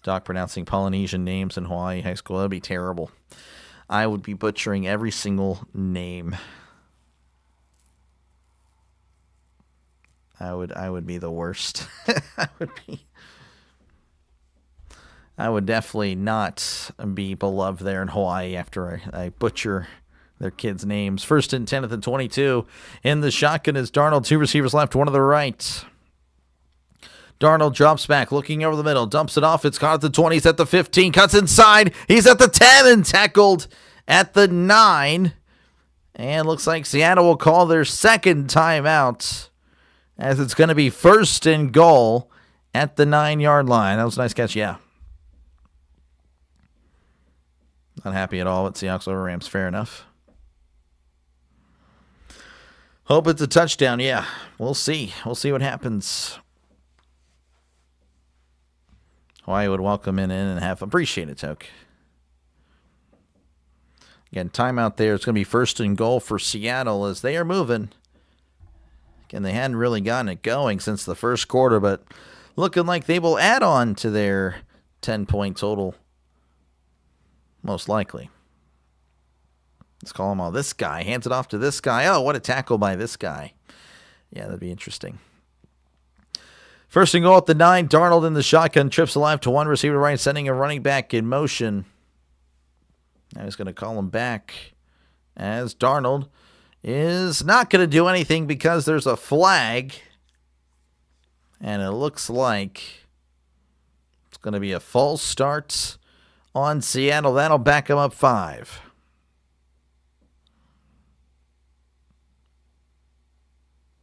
Doc pronouncing Polynesian names in Hawaii high school. That would be terrible. I would be butchering every single name. I would be the worst. I would definitely not be beloved there in Hawaii after I butcher their kids' names. 1st and 10 at the 22. In the shotgun is Darnold. 2 receivers left, 1 to the right. Darnold drops back, looking over the middle, dumps it off. It's caught at the 20. He's at the 15, cuts inside. He's at the 10 and tackled at the 9. And looks like Seattle will call their second timeout as it's going to be 1st and goal at the 9-yard line. That was a nice catch, yeah. Not happy at all with Seahawks over Rams. Fair enough. Hope it's a touchdown, yeah. We'll see. We'll see what happens. Hawaii would welcome in and have appreciate it, Toke. Again, timeout there. It's going to be 1st and goal for Seattle as they are moving. Again, they hadn't really gotten it going since the first quarter, but looking like they will add on to their 10-point total. Most likely. Let's call him all this guy. Hands it off to this guy. Oh, what a tackle by this guy. Yeah, that'd be interesting. First and goal at the 9. Darnold in the shotgun. Trips alive to one receiver right, sending a running back in motion. Now he's going to call him back as Darnold is not going to do anything because there's a flag. And it looks like it's going to be a false start on Seattle. That'll back him up 5.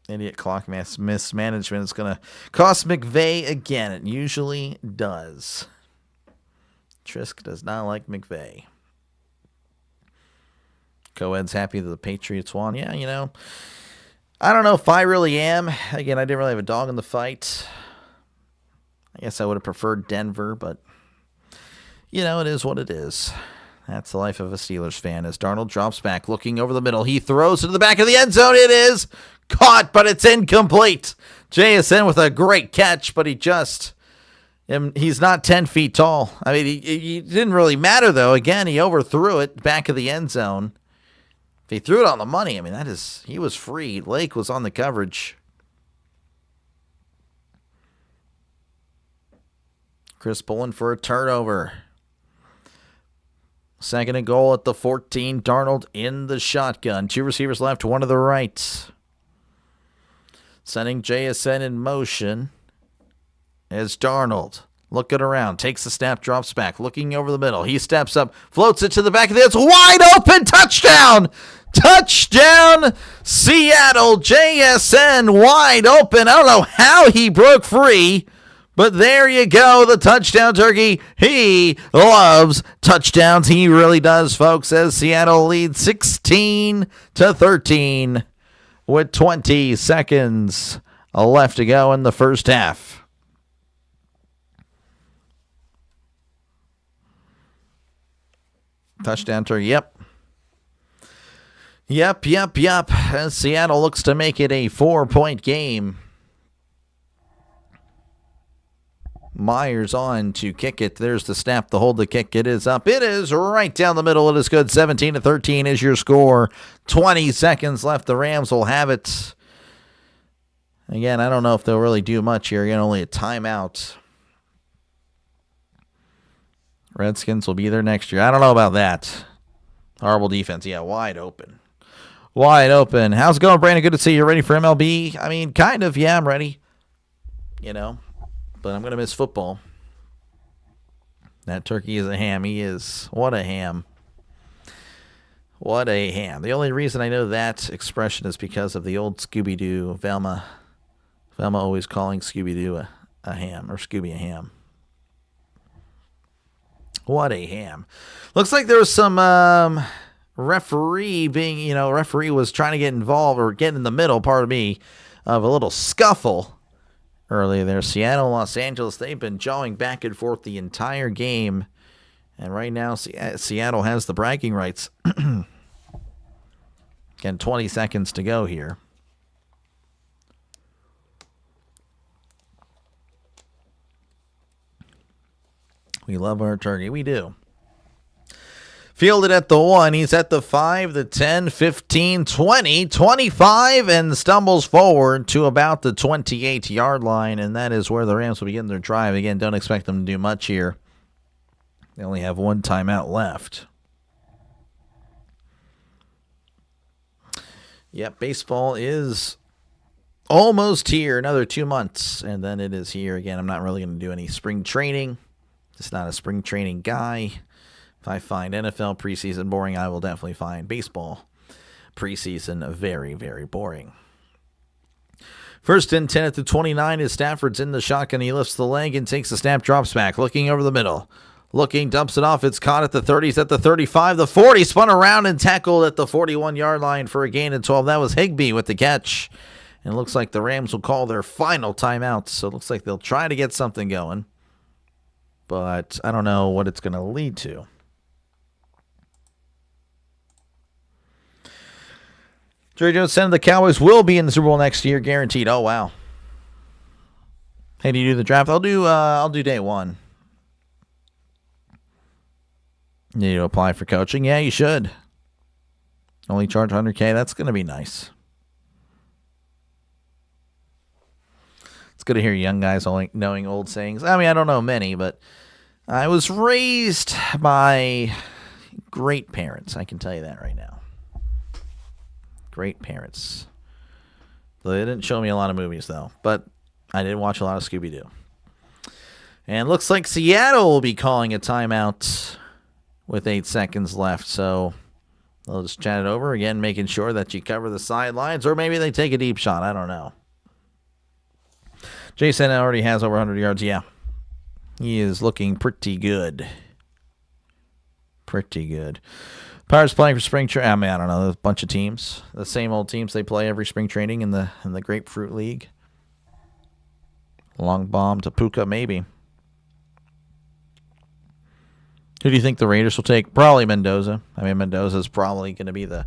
Idiot clock mismanagement is going to cost McVay again. It usually does. Trisk does not like McVay. Coed's happy that the Patriots won. Yeah, I don't know if I really am. Again, I didn't really have a dog in the fight. I guess I would have preferred Denver, but, it is what it is. That's the life of a Steelers fan as Darnold drops back, looking over the middle. He throws it to the back of the end zone. It is caught, but it's incomplete. JSN with a great catch, but he's not 10 feet tall. I mean, he didn't really matter, though. Again, he overthrew it back of the end zone. If he threw it on the money, I mean, he was free. Lake was on the coverage. Chris pulling for a turnover. Second and goal at the 14. Darnold in the shotgun. 2 receivers left, 1 to the right. Sending JSN in motion as Darnold looking around. Takes the snap, drops back. Looking over the middle. He steps up, floats it to the back of the end. It's wide open. Touchdown! Touchdown, Seattle. JSN wide open. I don't know how he broke free. But there you go, the touchdown turkey. He loves touchdowns. He really does, folks, as Seattle leads 16-13 with 20 seconds left to go in the first half. Touchdown turkey, yep. As Seattle looks to make it a 4-point game. Myers on to kick it. There's the snap, the hold, the kick. It is up. It is right down the middle. It is good. 17-13 is your score. 20 seconds left. The Rams will have it. Again, I don't know if they'll really do much here. Again, only a timeout. Redskins will be there next year. I don't know about that. Horrible defense. Yeah, wide open. Wide open. How's it going, Brandon? Good to see you. Ready for MLB? I mean, kind of. Yeah, I'm ready. But I'm going to miss football. That turkey is a ham. He is. What a ham. What a ham. The only reason I know that expression is because of the old Scooby-Doo. Velma always calling Scooby-Doo a ham, or Scooby a ham. What a ham. Looks like there was some referee was trying to get involved or get in the middle, pardon me, of a little scuffle. Earlier there, Seattle, Los Angeles, they've been jawing back and forth the entire game. And right now, Seattle has the bragging rights. Again, 20 seconds to go here. We love our turkey. We do. Fielded at the 1. He's at the 5, the 10, 15, 20, 25, and stumbles forward to about the 28-yard line. And that is where the Rams will begin their drive. Again, don't expect them to do much here. They only have 1 timeout left. Yep, baseball is almost here. Another 2 months, and then it is here. Again, I'm not really going to do any spring training. Just not a spring training guy. If I find NFL preseason boring, I will definitely find baseball preseason very, very boring. First and 10 at the 29 is Stafford's in the shotgun. He lifts the leg and takes the snap, drops back, looking over the middle. Looking, dumps it off. It's caught at the 30s, at the 35, the 40, spun around and tackled at the 41-yard line for a gain of 12. That was Higbee with the catch. And it looks like the Rams will call their final timeout. So it looks like they'll try to get something going. But I don't know what it's going to lead to. Jerry Jones said the Cowboys will be in the Super Bowl next year, guaranteed. Oh, wow. Hey, do you do the draft? I'll do day 1. You need to apply for coaching? Yeah, you should. Only charge 100K. That's going to be nice. It's good to hear young guys only knowing old sayings. I mean, I don't know many, but I was raised by great parents. I can tell you that right now. Great parents. They didn't show me a lot of movies, though, but I did watch a lot of Scooby-Doo. And looks like Seattle will be calling a timeout with 8 seconds left, so they'll just chat it over again, making sure that you cover the sidelines, or maybe they take a deep shot. I don't know. Jason already has over 100 yards. Yeah, he is looking pretty good. Pretty good. Pirates playing for spring training. I mean, I don't know. There's a bunch of teams. The same old teams they play every spring training in the Grapefruit League. Long bomb to Puka, maybe. Who do you think the Raiders will take? Probably Mendoza. I mean, Mendoza is probably going to be the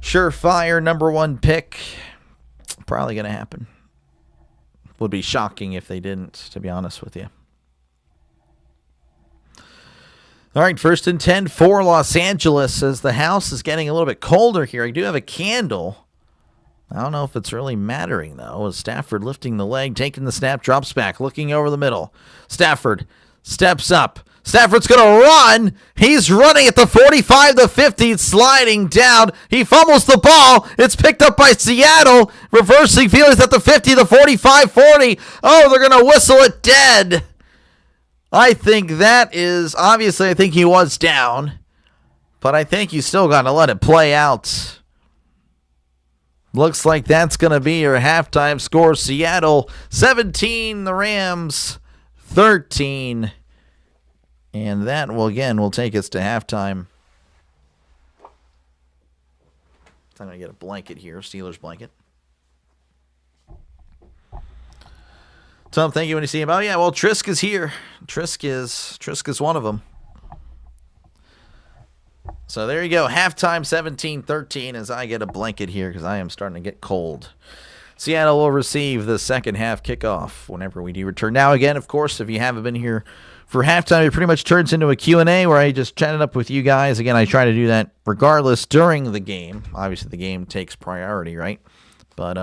surefire number 1 pick. Probably going to happen. Would be shocking if they didn't, to be honest with you. All right, 1st and 10 for Los Angeles as the house is getting a little bit colder here. I do have a candle. I don't know if it's really mattering, though. As Stafford lifting the leg, taking the snap, drops back, looking over the middle. Stafford steps up. Stafford's going to run. He's running at the 45, the 50, sliding down. He fumbles the ball. It's picked up by Seattle. Reversing field is at the 50, the 45, 40. Oh, they're going to whistle it dead. I think that is, obviously, I think he was down. But I think you still got to let it play out. Looks like that's going to be your halftime score. Seattle 17, the Rams 13. And that will take us to halftime. I'm going to get a blanket here, Steelers blanket. Tom, thank you when you see him. Oh, yeah, well, Trisk is here. Trisk is one of them. So there you go. Halftime 17-13 as I get a blanket here because I am starting to get cold. Seattle will receive the second half kickoff whenever we do return. Now, again, of course, if you haven't been here for halftime, it pretty much turns into a Q&A where I just chatted up with you guys. Again, I try to do that regardless during the game. Obviously, the game takes priority, right? But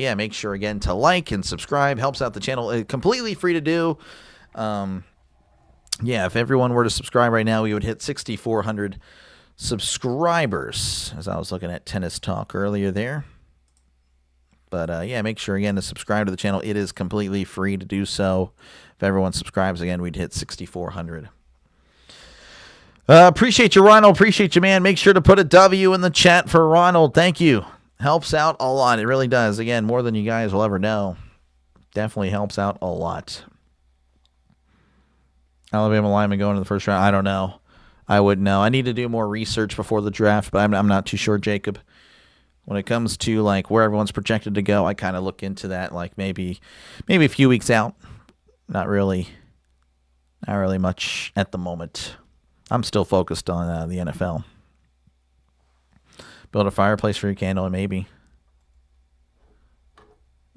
yeah, make sure, again, to like and subscribe. Helps out the channel. It's completely free to do. Yeah, if everyone were to subscribe right now, we would hit 6,400 subscribers, as I was looking at Tennis Talk earlier there. But yeah, make sure, again, to subscribe to the channel. It is completely free to do so. If everyone subscribes, again, we'd hit 6,400. Appreciate you, Ronald. Appreciate you, man. Make sure to put a W in the chat for Ronald. Thank you. Helps out a lot. It really does. Again, more than you guys will ever know. Definitely helps out a lot. Alabama lineman going to the first round. I don't know. I wouldn't know. I need to do more research before the draft, but I'm not too sure, Jacob. When it comes to like where everyone's projected to go, I kind of look into that like maybe a few weeks out. Not really much at the moment. I'm still focused on the NFL. Build a fireplace for your candle, and maybe.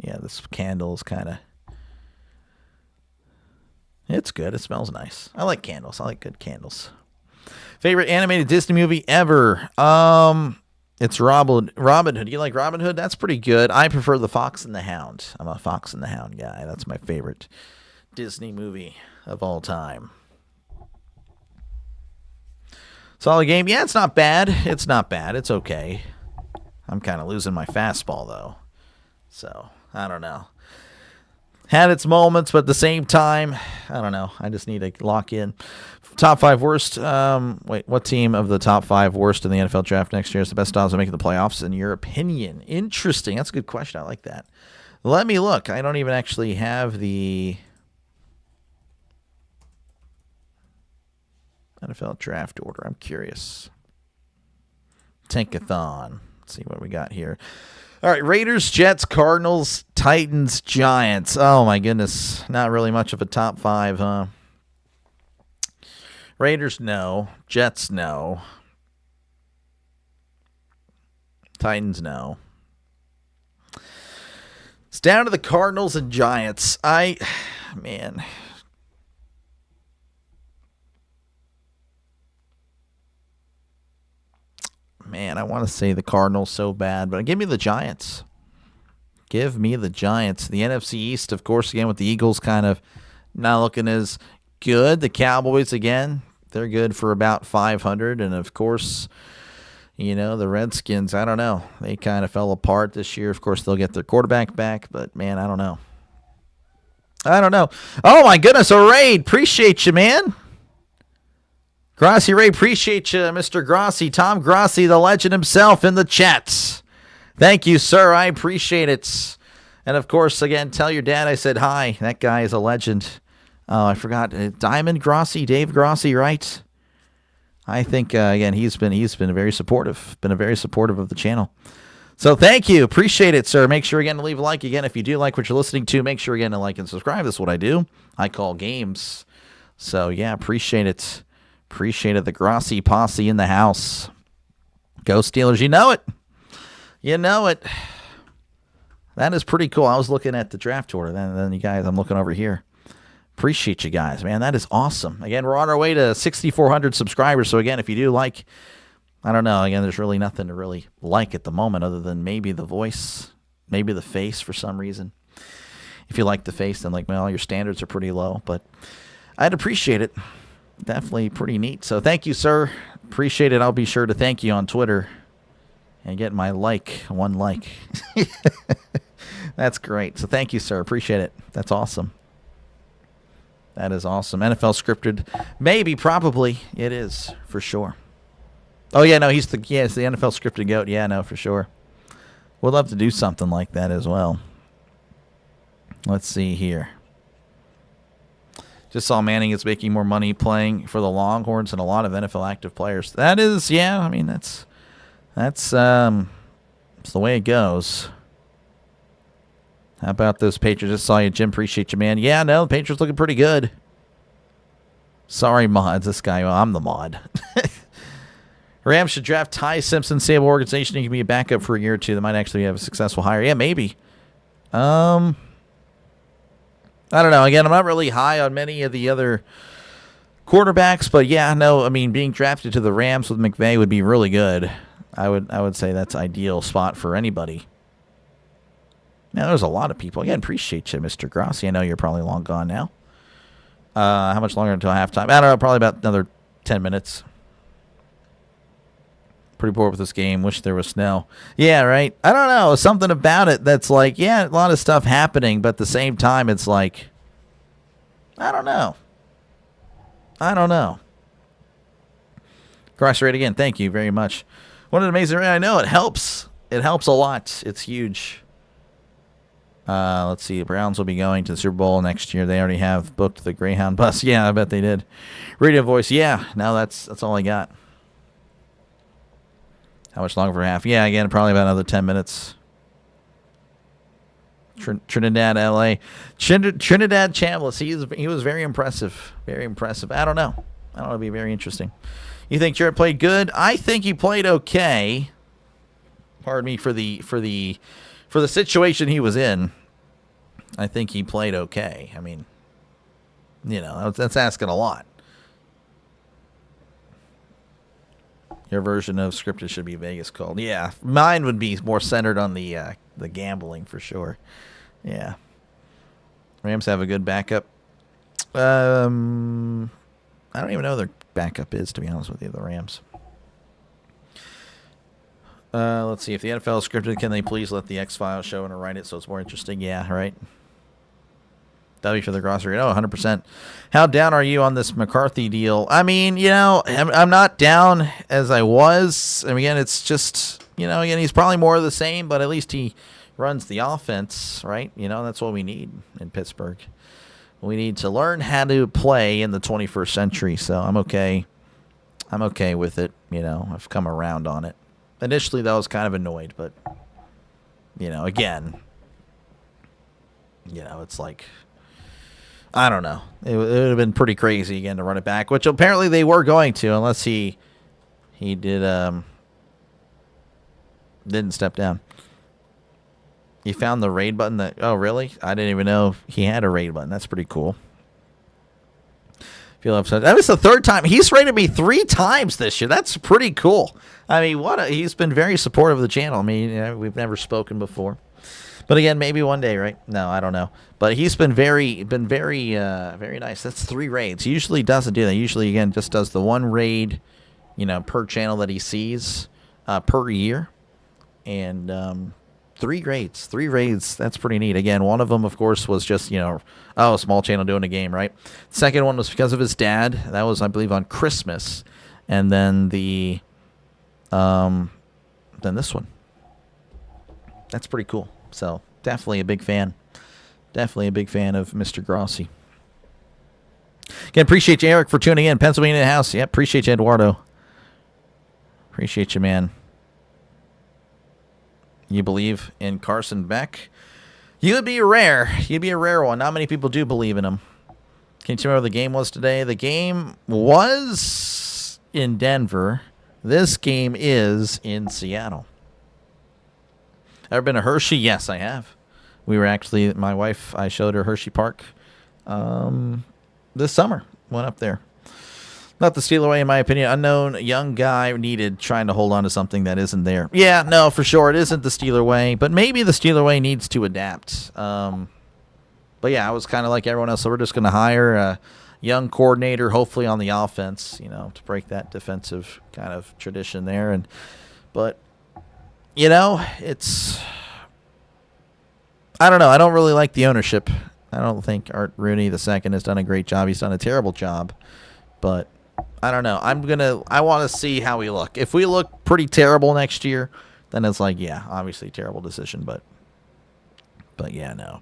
Yeah, this candle is kind of. It's good. It smells nice. I like candles. I like good candles. Favorite animated Disney movie ever? It's Robin Hood. You like Robin Hood? That's pretty good. I prefer The Fox and the Hound. I'm a Fox and the Hound guy. That's my favorite Disney movie of all time. Solid game. Yeah, it's not bad. It's not bad. It's okay. I'm kind of losing my fastball, though. So, I don't know. Had its moments, but at the same time, I don't know. I just need to lock in. Top 5 worst. Wait, what team of the top 5 worst in the NFL draft next year is the best odds of making the playoffs, in your opinion? Interesting. That's a good question. I like that. Let me look. I don't even actually have the NFL draft order. I'm curious. Tankathon. Let's see what we got here. All right, Raiders, Jets, Cardinals, Titans, Giants. Oh, my goodness. Not really much of a top 5, huh? Raiders, no. Jets, no. Titans, no. It's down to the Cardinals and Giants. Man. Man, I want to say the Cardinals so bad, but give me the Giants. Give me the Giants. The NFC East, of course, again with the Eagles kind of not looking as good. The Cowboys, again, they're good for about 500. And, of course, the Redskins, I don't know. They kind of fell apart this year. Of course, they'll get their quarterback back, but, man, I don't know. Oh, my goodness, a raid. Appreciate you, man. Grossi Ray, appreciate you, Mr. Grossi. Tom Grossi, the legend himself, in the chats. Thank you, sir. I appreciate it. And, of course, again, tell your dad I said hi. That guy is a legend. Oh, I forgot. Diamond Grossi, Dave Grossi, right? I think, again, he's been very supportive. Been very supportive of the channel. So thank you. Appreciate it, sir. Make sure, again, to leave a like. Again, if you do like what you're listening to, make sure, again, to like and subscribe. That's what I do. I call games. So, yeah, appreciate it. Appreciate it. The Grossi posse in the house. Go Steelers. You know it. You know it. That is pretty cool. I was looking at the draft order. Then you guys, I'm looking over here. Appreciate you guys, man. That is awesome. Again, we're on our way to 6,400 subscribers. So, again, if you do like, I don't know. Again, there's really nothing to really like at the moment other than maybe the voice, maybe the face for some reason. If you like the face, then, well, your standards are pretty low. But I'd appreciate it. Definitely pretty neat. So, thank you, sir. Appreciate it. I'll be sure to thank you on Twitter and get my one like. That's great. So, thank you, sir. Appreciate it. That's awesome. That is awesome. NFL scripted. Maybe, probably. It is, for sure. Oh, yeah, no, it's the NFL scripted GOAT. Yeah, no, for sure. We'd love to do something like that as well. Let's see here. Just saw Manning is making more money playing for the Longhorns than a lot of NFL active players. That is, yeah, I mean, that's the way it goes. How about those Patriots? Just saw you, Jim. Appreciate you, man. Yeah, no, the Patriots looking pretty good. Sorry, mods. This guy, well, I'm the mod. Rams should draft Ty Simpson, stable organization. He can be a backup for a year or two. That might actually have a successful hire. Yeah, maybe. I don't know. Again, I'm not really high on many of the other quarterbacks, but yeah, no. I mean, being drafted to the Rams with McVay would be really good. I would say that's ideal spot for anybody. Now, there's a lot of people. Again, appreciate you, Mr. Grossi. I know you're probably long gone now. How much longer until halftime? I don't know. Probably about another 10 minutes. Pretty bored with this game. Wish there was snow. Yeah, right. I don't know. Something about it that's like, yeah, a lot of stuff happening, but at the same time, it's like, I don't know. Cross rate again. Thank you very much. What an amazing rate. I know it helps. It helps a lot. It's huge. Let's see. The Browns will be going to the Super Bowl next year. They already have booked the Greyhound bus. Yeah, I bet they did. Radio voice. Yeah. No, that's all I got. How much longer for half? Yeah, again, probably about another 10 minutes. Trinidad, LA. Trinidad Chambliss. He was very impressive. Very impressive. I don't know. It'll be very interesting. You think Jarrett played good? I think he played okay. Pardon me for the situation he was in. I think he played okay. I mean, that's asking a lot. Your version of scripted should be Vegas called. Yeah, mine would be more centered on the gambling for sure. Yeah. Rams have a good backup. I don't even know who their backup is, to be honest with you, the Rams. Let's see. If the NFL is scripted, can they please let the X-Files show and write it so it's more interesting? Yeah, right. W for the grocery. Oh, 100%. How down are you on this McCarthy deal? I mean, I'm not down as I was. And again, it's just, again, he's probably more of the same, but at least he runs the offense, right? That's what we need in Pittsburgh. We need to learn how to play in the 21st century. So I'm okay. I'm okay with it. I've come around on it. Initially, though, I was kind of annoyed, but, again, it's like, I don't know. It would have been pretty crazy, again, to run it back, which apparently they were going to, unless he didn't step down. You found the raid button oh, really? I didn't even know he had a raid button. That's pretty cool. If feel upset. That was the third time. He's rated me 3 times this year. That's pretty cool. I mean, he's been very supportive of the channel. I mean, we've never spoken before. But again, maybe one day, right? No, I don't know. But he's been very nice. That's 3 raids. He usually doesn't do that. Usually, again, just does the 1 raid, per channel that he sees per year. And 3 raids. 3 raids. That's pretty neat. Again, one of them, of course, was just, small channel doing a game, right? Second one was because of his dad. That was, I believe, on Christmas. And then then this one. That's pretty cool. So, definitely a big fan. Definitely a big fan of Mr. Grossi. Again, appreciate you, Eric, for tuning in. Pennsylvania in the house. Yep, appreciate you, Eduardo. Appreciate you, man. You believe in Carson Beck? You'd be rare. You'd be a rare one. Not many people do believe in him. Can you tell me where the game was today? The game was in Denver. This game is in Seattle. Ever been to Hershey? Yes, I have. We were actually, my wife, I showed her Hershey Park this summer. Went up there. Not the Steeler way, in my opinion. Unknown young guy needed trying to hold on to something that isn't there. Yeah, no, for sure. It isn't the Steeler way, but maybe the Steeler way needs to adapt. But yeah, I was kind of like everyone else. So we're just going to hire a young coordinator, hopefully on the offense, to break that defensive kind of tradition there. But it's, I don't know. I don't really like the ownership. I don't think Art Rooney II has done a great job. He's done a terrible job, but I don't know. I want to see how we look. If we look pretty terrible next year, then it's like, yeah, obviously terrible decision, but yeah, no.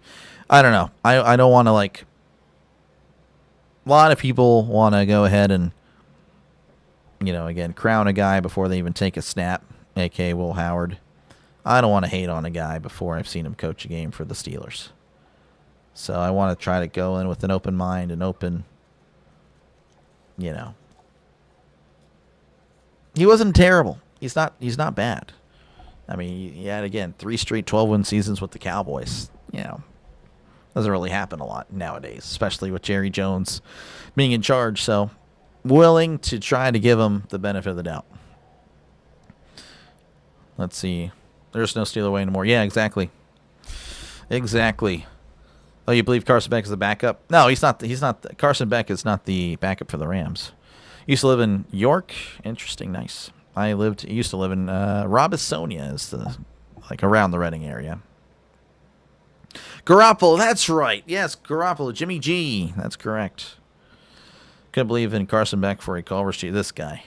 I don't know. I don't want to, like, a lot of people want to go ahead and, again, crown a guy before they even take a snap, a.k.a. Will Howard. I don't want to hate on a guy before I've seen him coach a game for the Steelers. So I want to try to go in with an open mind and open, He wasn't terrible. He's not bad. I mean, he had, again, 3 straight 12-win seasons with the Cowboys. Doesn't really happen a lot nowadays, especially with Jerry Jones being in charge. So willing to try to give him the benefit of the doubt. Let's see. There's no Steeler way anymore. Yeah, exactly. Exactly. Oh, you believe Carson Beck is the backup? No, he's not. Carson Beck is not the backup for the Rams. Used to live in York. Interesting. Nice. Used to live in Robisonia, is around the Reading area. Garoppolo, that's right. Yes, Garoppolo. Jimmy G. That's correct. Couldn't believe in Carson Beck for a Culver Street. This guy.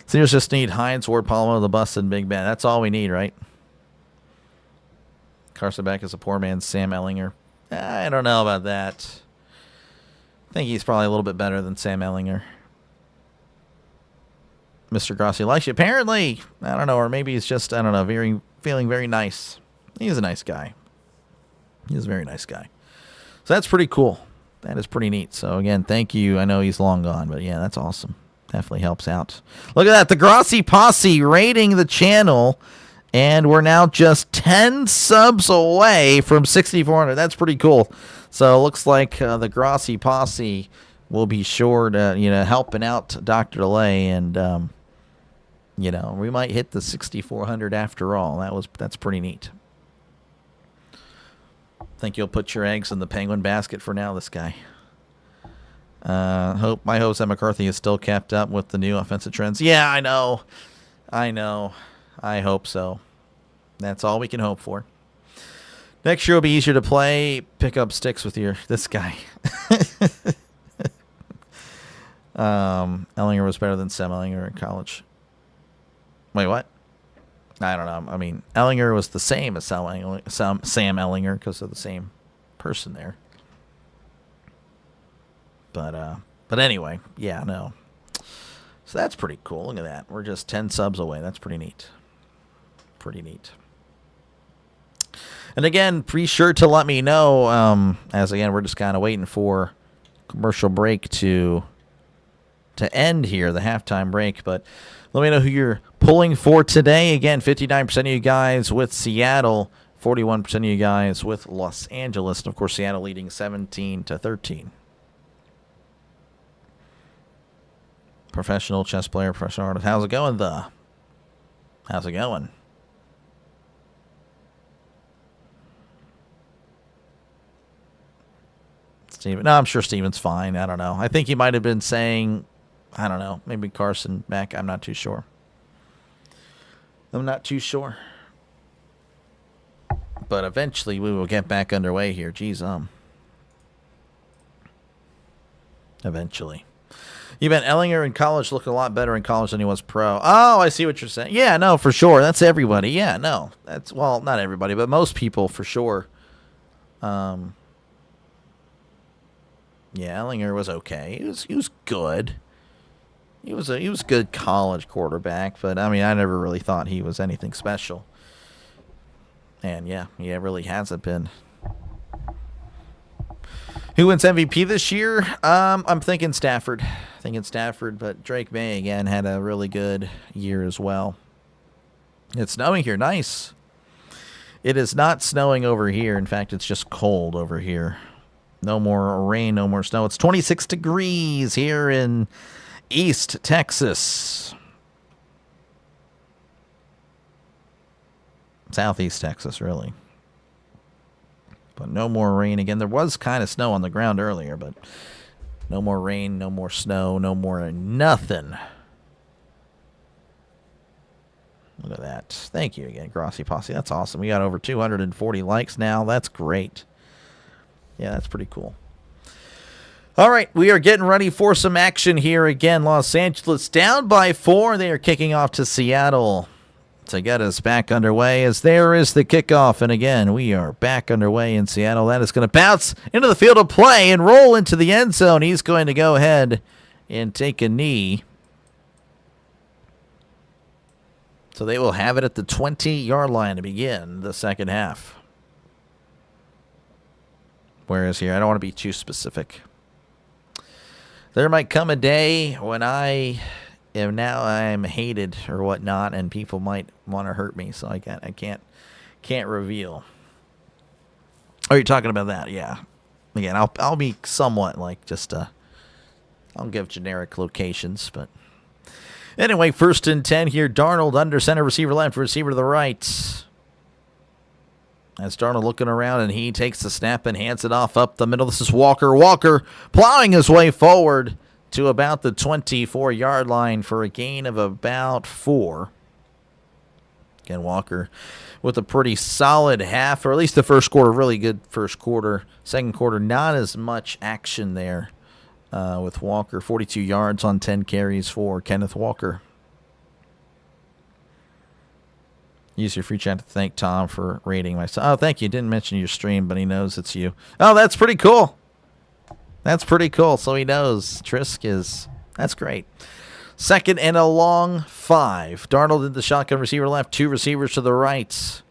Steelers just need Hines, Ward, Palomino, the bus, and Big Ben. That's all we need, right? Carson Beck is a poor man's Sam Ellinger. I don't know about that. I think he's probably a little bit better than Sam Ellinger. Mr. Grossi likes you. Apparently, I don't know, or maybe he's just, I don't know, feeling very nice. He's a nice guy. He's a very nice guy. So that's pretty cool. That is pretty neat. So again, thank you. I know he's long gone, but yeah, that's awesome. Definitely helps out. Look at that. The Grossi Posse rating the channel. And we're now just 10 subs away from 6,400. That's pretty cool. So it looks like the Grossi Posse will be sure to, helping out Dr. DeLay. And, we might hit the 6,400 after all. That's pretty neat. Think you'll put your eggs in the Penguin basket for now, this guy. My hopes that McCarthy is still kept up with the new offensive trends. Yeah, I know. I hope so. That's all we can hope for. Next year will be easier to play. Pick up sticks with this guy. Ellinger was better than Sam Ellinger in college. Wait, what? I don't know. I mean, Ellinger was the same as Sam Ellinger because of the same person there. But anyway, yeah, no. So that's pretty cool. Look at that. We're just 10 subs away. That's pretty neat. Pretty neat. And again, be sure to let me know, as again, we're just kind of waiting for commercial break to end here, the halftime break. But let me know who you're pulling for today. Again, 59% of you guys with Seattle, 41% of you guys with Los Angeles. And, of course, Seattle leading 17-13. professional chess player, professional artist. How's it going, How's it going? Steven. No, I'm sure Steven's fine. I don't know. I think he might have been saying, I don't know, maybe Carson back. I'm not too sure. But eventually we will get back underway here. Geez, eventually. You bet Ellinger in college looked a lot better in college than he was pro. Oh, I see what you're saying. Yeah, no, for sure. That's everybody. Yeah, no. That's, well, not everybody, but most people for sure. Yeah, Ellinger was okay. He was good. He was a good college quarterback, but I mean, I never really thought he was anything special. And yeah, he really hasn't been. Who wins MVP this year? I'm thinking Stafford. But Drake May again had a really good year as well. It's snowing here. Nice. It is not snowing over here. In fact, it's just cold over here. No more rain, no more snow. It's 26 degrees here in East Texas. Southeast Texas, really. But no more rain again. There was kind of snow on the ground earlier, but no more rain, no more snow, no more nothing. Look at that. Thank you again, Grossi Posse. That's awesome. We got over 240 likes now. That's great. Yeah, that's pretty cool. All right, we are getting ready for some action here again. Los Angeles down by 4. They are kicking off to Seattle to get us back underway as there is the kickoff. And again, we are back underway in Seattle. That is going to bounce into the field of play and roll into the end zone. He's going to go ahead and take a knee. So they will have it at the 20-yard line to begin the second half. Whereas here, I don't want to be too specific. There might come a day when I'm hated or whatnot, and people might want to hurt me, so I can't reveal. Oh, you're talking about that? Yeah. Again, I'll be somewhat like just I'll give generic locations, but anyway, 1st and 10 here. Darnold under center, receiver left, receiver to the right. As Darnold looking around, and he takes the snap and hands it off up the middle. This is Walker. Walker plowing his way forward to about the 24-yard line for a gain of about 4. Again, Walker with a pretty solid half, or at least the first quarter, really good first quarter. Second quarter, not as much action there with Walker. 42 yards on 10 carries for Kenneth Walker. Use your free chat to thank Tom for rating my son. Oh, thank you. Didn't mention your stream, but he knows it's you. Oh, that's pretty cool. That's pretty cool. So he knows Trisk is. That's great. 2nd and a long 5. Darnold in the shotgun, receiver left, 2 receivers to the right.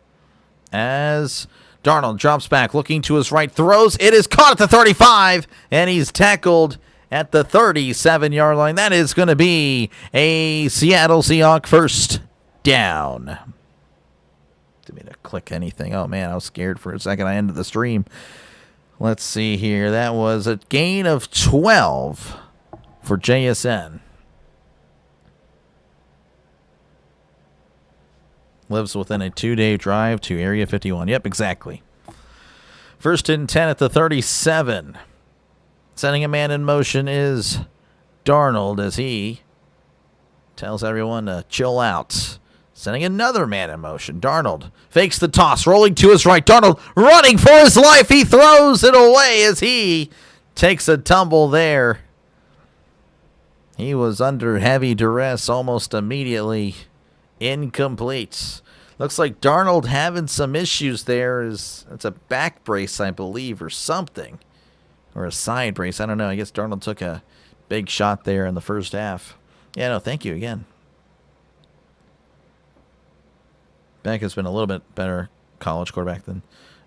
As Darnold drops back, looking to his right, throws. It is caught at the 35, and he's tackled at the 37-yard line. That is going to be a Seattle Seahawks first down. Didn't mean to click anything. Oh, man, I was scared for a second. I ended the stream. Let's see here. That was a gain of 12 for JSN. Lives within a 2-day drive to Area 51. Yep, exactly. 1st and 10 at the 37. Sending a man in motion is Darnold as he tells everyone to chill out. Sending another man in motion. Darnold fakes the toss, rolling to his right. Darnold running for his life. He throws it away as he takes a tumble there. He was under heavy duress almost immediately. Incomplete. Looks like Darnold having some issues there. It's a back brace, I believe, or something. Or a side brace. I don't know. I guess Darnold took a big shot there in the first half. Yeah, no, thank you again. Beck has been a little bit better college quarterback than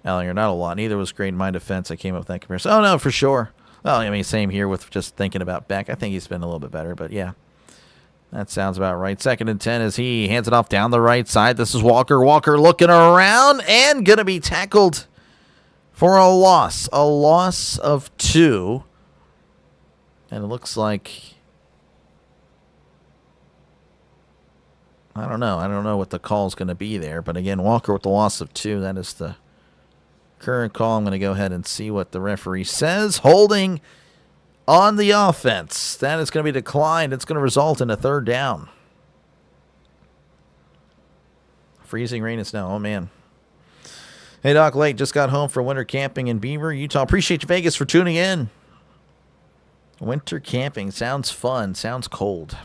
Ellinger. Not a lot. Neither was great in my defense. I came up with that comparison. Oh, no, for sure. Well, I mean, same here with just thinking about Beck. I think he's been a little bit better, but yeah. That sounds about right. 2nd and 10 as he hands it off down the right side. This is Walker. Walker looking around and going to be tackled for a loss. A loss of 2. And it looks like I don't know. I don't know what the call's going to be there. But again, Walker with the loss of 2. That is the current call. I'm going to go ahead and see what the referee says. Holding on the offense. That is going to be declined. It's going to result in a 3rd down. Freezing rain and snow. Oh, man. Hey, Doc Late. Just got home from winter camping in Beaver, Utah. Appreciate you, Vegas, for tuning in. Winter camping. Sounds fun. Sounds cold.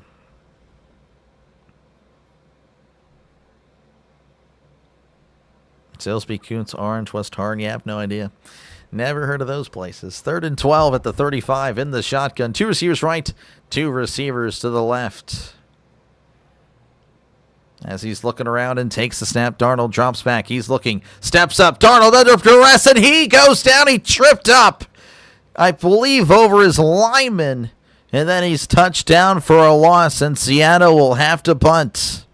Silsby, Kuntz, Orange, West Hardin. Yeah, I have no idea. Never heard of those places. 3rd and 12 at the 35 in the shotgun. 2 receivers right, 2 receivers to the left. As he's looking around and takes the snap, Darnold drops back. He's looking, steps up. Darnold under duress, and he goes down. He tripped up, I believe, over his lineman. And then he's touched down for a loss, and Seattle will have to punt.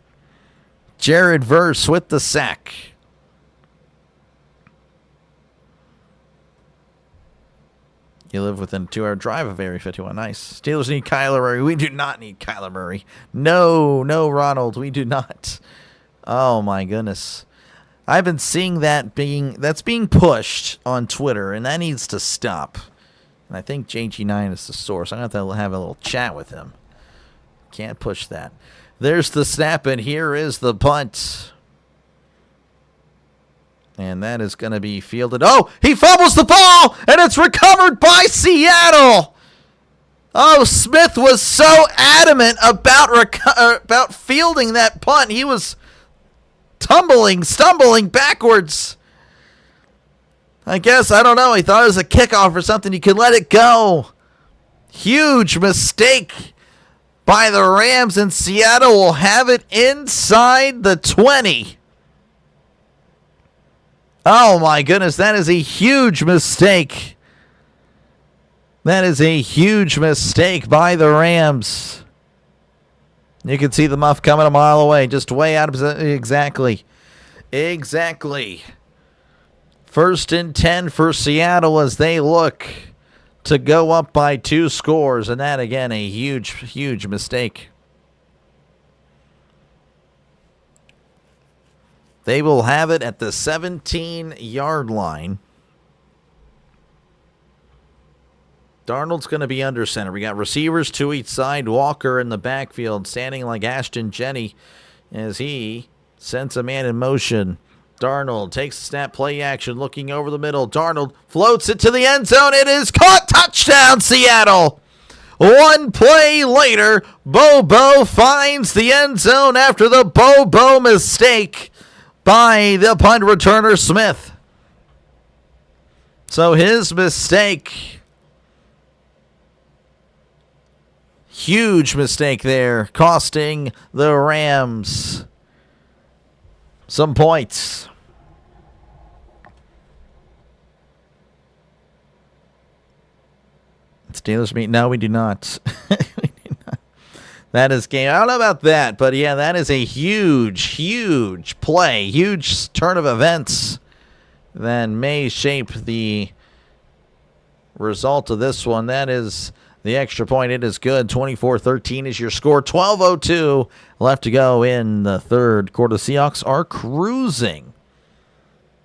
Jared Verse with the sack. You live within a 2-hour drive of Area 51. Nice. Steelers need Kyler Murray. We do not need Kyler Murray. No, Ronald. We do not. Oh, my goodness. I've been seeing that's being pushed on Twitter, and that needs to stop. And I think JG9 is the source. I'm going to have to have a little chat with him. Can't push that. There's the snap, and here is the punt. And that is going to be fielded. Oh, he fumbles the ball, and it's recovered by Seattle. Oh, Smith was so adamant about fielding that punt. He was stumbling backwards. I guess, I don't know, he thought it was a kickoff or something. He could let it go. Huge mistake by the Rams, and Seattle will have it inside the 20. Oh, my goodness, that is a huge mistake. That is a huge mistake by the Rams. You can see the muff coming a mile away, just way out of... Exactly. 1st and 10 for Seattle as they look to go up by 2 scores. And that, again, a huge mistake. They will have it at the 17-yard line. Darnold's going to be under center. We got receivers to each side. Walker in the backfield standing like Ashton Jenney as he sends a man in motion. Darnold takes the snap, play action, looking over the middle. Darnold floats it to the end zone. It is caught. Touchdown, Seattle. One play later, Bobo finds the end zone after the Bobo mistake by the punt returner Smith. So his mistake, huge mistake there, costing the Rams some points. Steelers meet? No, we do not. That is game. I don't know about that, but yeah, that is a huge play, huge turn of events that may shape the result of this one. That is the extra point. It is good. 24-13 is your score. 12:02 left to go in the third quarter. The Seahawks are cruising.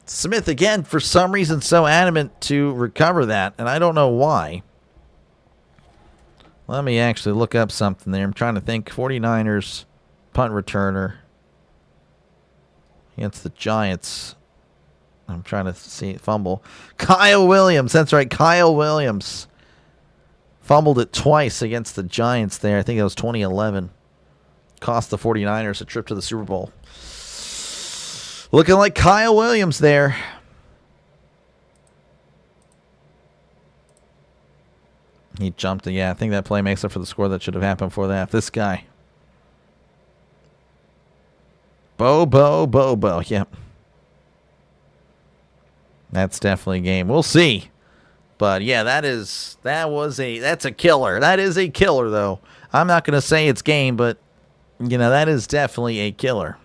Smith, again, for some reason, so adamant to recover that, and I don't know why. Let me actually look up something there. I'm trying to think. 49ers punt returner against the Giants. I'm trying to see fumble. Kyle Williams. That's right. Kyle Williams fumbled it twice against the Giants there. I think it was 2011. Cost the 49ers a trip to the Super Bowl. Looking like Kyle Williams there. He jumped. Yeah, I think that play makes up for the score that should have happened before that. This guy. Bobo. Yep. That's definitely a game. We'll see. But yeah, that's a killer. That is a killer, though. I'm not going to say it's game, but that is definitely a killer.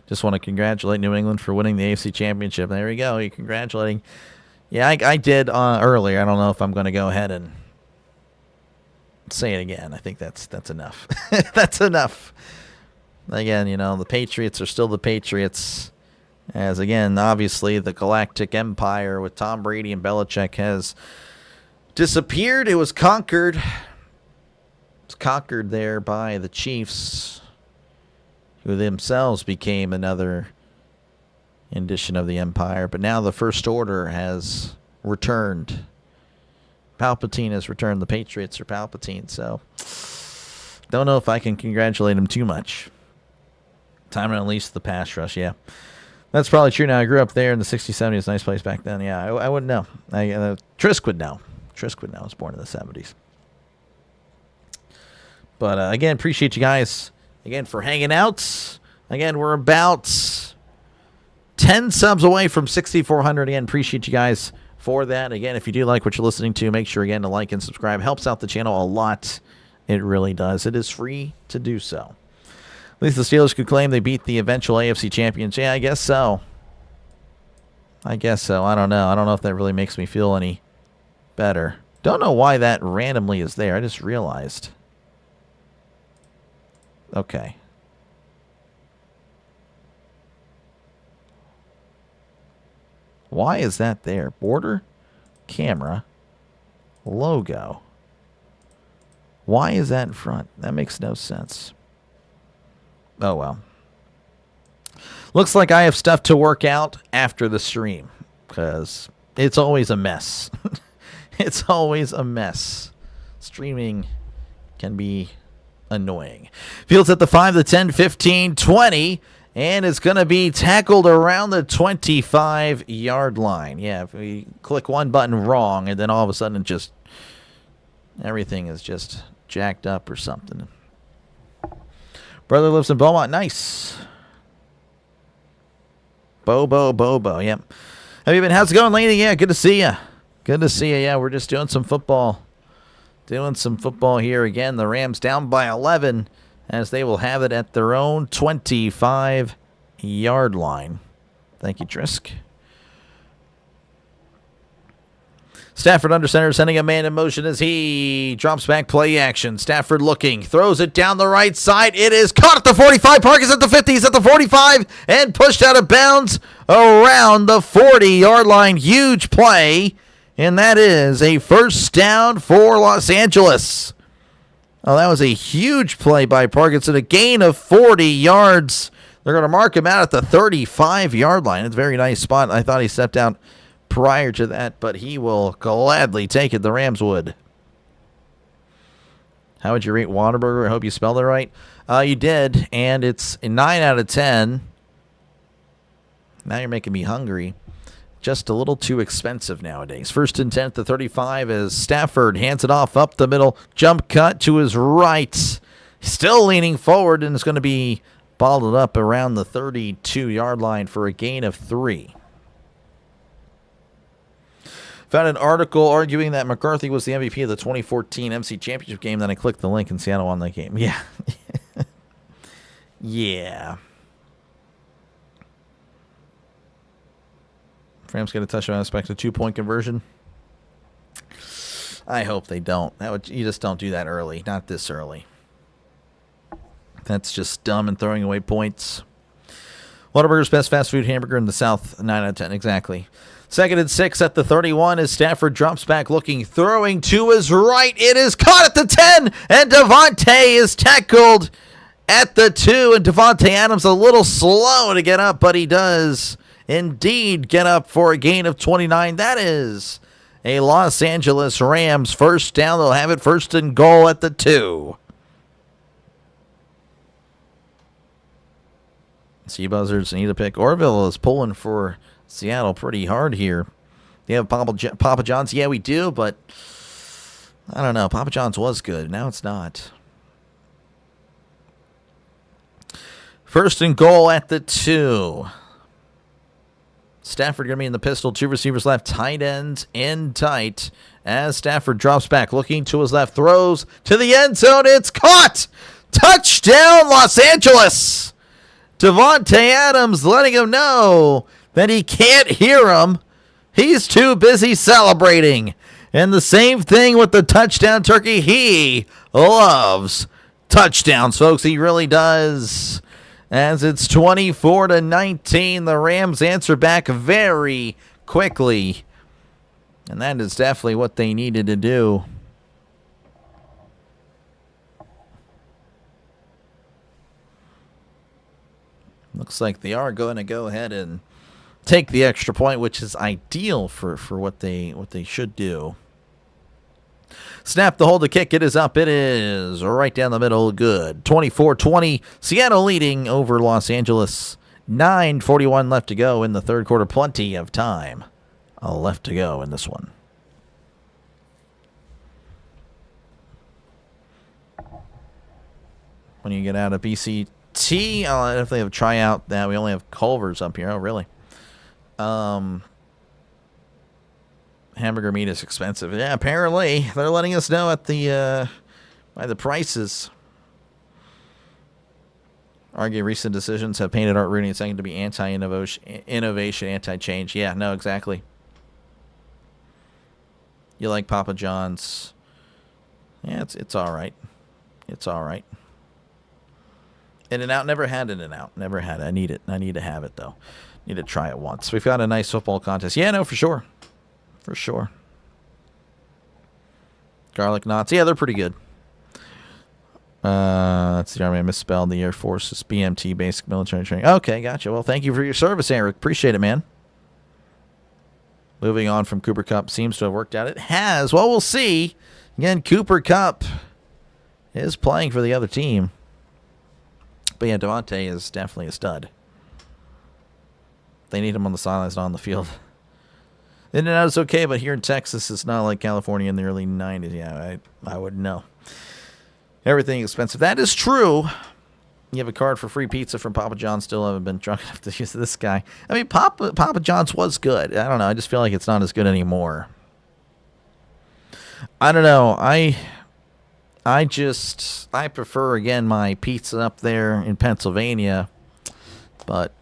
Just want to congratulate New England for winning the AFC Championship. There we go. You're congratulating. Yeah, I did earlier. I don't know if I'm going to go ahead and say it again. I think that's enough. That's enough Again, the Patriots are still the Patriots. As, again, obviously the Galactic Empire with Tom Brady and Belichick has disappeared. It was conquered. It was conquered there by the Chiefs, who themselves became another edition of the Empire. But now the First Order has returned. Palpatine has returned. The Patriots are Palpatine. So, don't know if I can congratulate him too much. Time to unleash the pass rush, yeah. That's probably true now. I grew up there in the 60s, 70s. Nice place back then. Yeah, I wouldn't know. Trisk would know. Trisk would know. I was born in the 70s. But, again, appreciate you guys, again, for hanging out. Again, we're about 10 subs away from 6,400. Again, appreciate you guys for that. Again, if you do like what you're listening to, make sure, again, to like and subscribe. Helps out the channel a lot. It really does. It is free to do so. At least the Steelers could claim they beat the eventual AFC champions. Yeah, I guess so. I don't know. I don't know if that really makes me feel any better. Don't know why that randomly is there. I just realized. Okay. Why is that there? Border, camera, logo. Why is that in front? That makes no sense. Oh, well. Looks like I have stuff to work out after the stream, because it's always a mess. It's always a mess. Streaming can be annoying. Fields at the 5, the 10, 15, 20, and it's going to be tackled around the 25-yard line. Yeah, if we click one button wrong, and then all of a sudden everything is just jacked up or something. Brother lives in Beaumont. Nice. Bobo. Yep. Have you been? How's it going, Laney? Yeah, good to see you. Good to see you. Yeah, we're just doing some football. Doing some football here again. The Rams down by 11 as they will have it at their own 25-yard line. Thank you, Trisk. Stafford under center, sending a man in motion as he drops back, play action. Stafford looking, throws it down the right side. It is caught at the 45. Parker's at the 50. He's at the 45 and pushed out of bounds around the 40-yard line. Huge play, and that is a first down for Los Angeles. Oh, that was a huge play by Parkinson. A gain of 40 yards. They're going to mark him out at the 35-yard line. It's a very nice spot. I thought he stepped out prior to that, but he will gladly take it. The Rams would. How would you rate Whataburger? I hope you spelled it right. You did, and it's a 9 out of 10. Now you're making me hungry. Just a little too expensive nowadays. First and 10 at the 35 as Stafford hands it off up the middle. Jump cut to his right. Still leaning forward, and it's going to be balled up around the 32-yard line for a gain of 3. Found an article arguing that McCarthy was the MVP of the 2014 MC Championship game. Then I clicked the link and Seattle won that game. Yeah. Yeah. Rams get a touchdown, expect a 2-point conversion. I hope they don't. You just don't do that early. Not this early. That's just dumb and throwing away points. Whataburger's best fast food hamburger in the South. 9 out of 10. Exactly. Second and 6 at the 31 as Stafford drops back looking, throwing to his right. It is caught at the 10, and Devontae is tackled at the 2. And Devontae Adams a little slow to get up, but he does indeed get up for a gain of 29. That is a Los Angeles Rams first down. They'll have it first and goal at the 2. Sea Buzzards need a pick. Orville is pulling for Seattle pretty hard here. They have Papa John's. Yeah, we do, but I don't know. Papa John's was good. Now it's not. First and goal at the 2. Stafford going to be in the pistol. 2 receivers left. Tight ends in tight. As Stafford drops back, looking to his left, throws to the end zone. It's caught. Touchdown, Los Angeles. Devontae Adams letting him know that he can't hear him. He's too busy celebrating. And the same thing with the touchdown turkey. He loves touchdowns, folks. He really does. as it's 24-19. The Rams answer back very quickly, and that is definitely what they needed to do. Looks like they are going to go ahead and take the extra point, which is ideal for what they should do. Snap the hold, the kick. It is up. It is right down the middle. Good. 24-20. Seattle leading over Los Angeles. 9:41 left to go in the third quarter. Plenty of time left to go in this one. When you get out of BCT, I'll definitely have a tryout that we only have Culver's up here. Oh, really? Hamburger meat is expensive. Yeah, apparently they're letting us know at the by the prices. Argue recent decisions have painted Art Rooney and saying to be anti-innovation, anti-change. Yeah, no, exactly. You like Papa John's? Yeah, it's all right. It's all right. In-N-Out, never had In-N-Out. Never had it. I need it. I need to have it though. Need to try it once. We've got a nice football contest. Yeah, no, for sure. For sure. Garlic knots. Yeah, they're pretty good. That's the Army. I misspelled the Air Force's BMT, basic military training. Okay, gotcha. Well, thank you for your service, Eric. Appreciate it, man. Moving on from Cooper Kupp seems to have worked out. It has. Well, we'll see. Again, Cooper Kupp is playing for the other team. But yeah, Devontae is definitely a stud. They need him on the sidelines, not on the field. In-N-Out is okay, but here in Texas, it's not like California in the early 90s. Yeah, I wouldn't know. Everything expensive. That is true. You have a card for free pizza from Papa John's. Still haven't been drunk enough to use this guy. I mean, Papa John's was good. I don't know. I just feel like it's not as good anymore. I don't know. I prefer, again, my pizza up there in Pennsylvania, but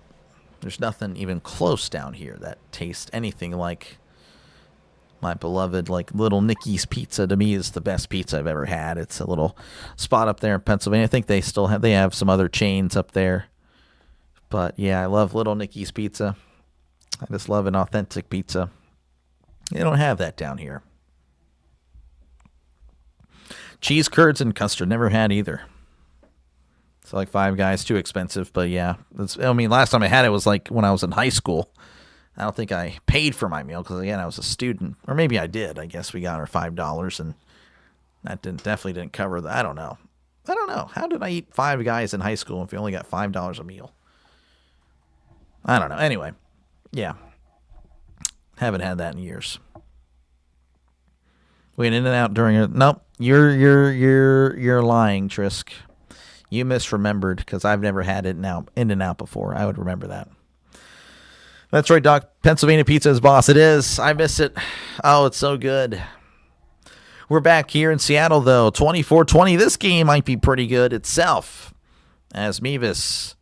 there's nothing even close down here that tastes anything like my beloved, like, Little Nicky's Pizza. To me, is the best pizza I've ever had. It's a little spot up there in Pennsylvania. I think they have some other chains up there. But yeah, I love Little Nicky's Pizza. I just love an authentic pizza. They don't have that down here. Cheese curds and custard, never had either. It's like Five Guys, too expensive, but yeah. Last time I had it was like when I was in high school. I don't think I paid for my meal because, again, I was a student. Or maybe I did. I guess we got our $5, and that definitely didn't cover that. I don't know. How did I eat Five Guys in high school if we only got $5 a meal? I don't know. Anyway, yeah. Haven't had that in years. Wait, In-N-Out during it. Nope. You're lying, Trisk. You misremembered because I've never had it In-N-Out before. I would remember that. That's right, Doc. Pennsylvania pizza is boss. It is. I miss it. Oh, it's so good. We're back here in Seattle, though. 24-20. This game might be pretty good itself as Mevis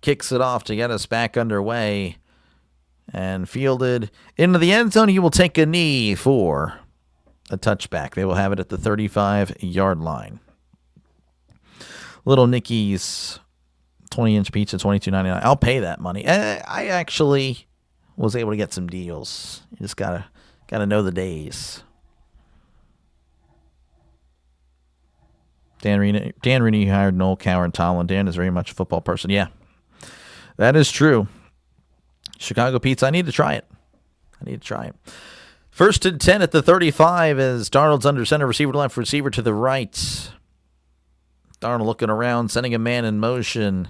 kicks it off to get us back underway and fielded into the end zone. He will take a knee for a touchback. They will have it at the 35-yard line. Little Nicky's 20-inch pizza, $22.99. I'll pay that money. I actually was able to get some deals. You just gotta know the days. Dan Rooney hired Noel Cowher and Tomlin. Dan is very much a football person. Yeah, that is true. Chicago pizza. I need to try it. First and 10 at the 35 as Darnold's under center, receiver to left, receiver to the right. Darnold looking around, sending a man in motion.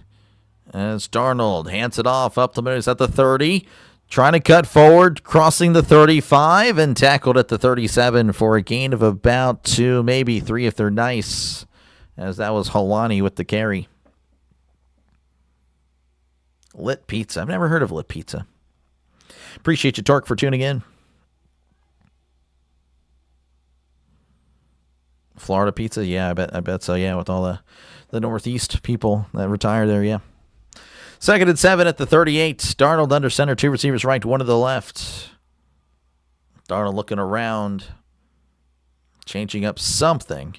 As Darnold hands it off up the middle. He's at the 30. Trying to cut forward, crossing the 35, and tackled at the 37 for a gain of about 2, maybe 3 if they're nice. As that was Holani with the carry. Lit Pizza. I've never heard of Lit Pizza. Appreciate you, Torque, for tuning in. Florida Pizza? Yeah, I bet so, yeah, with all the Northeast people that retire there, yeah. Second and 7 at the 38. Darnold under center, 2 receivers right, 1 to the left. Darnold looking around, changing up something.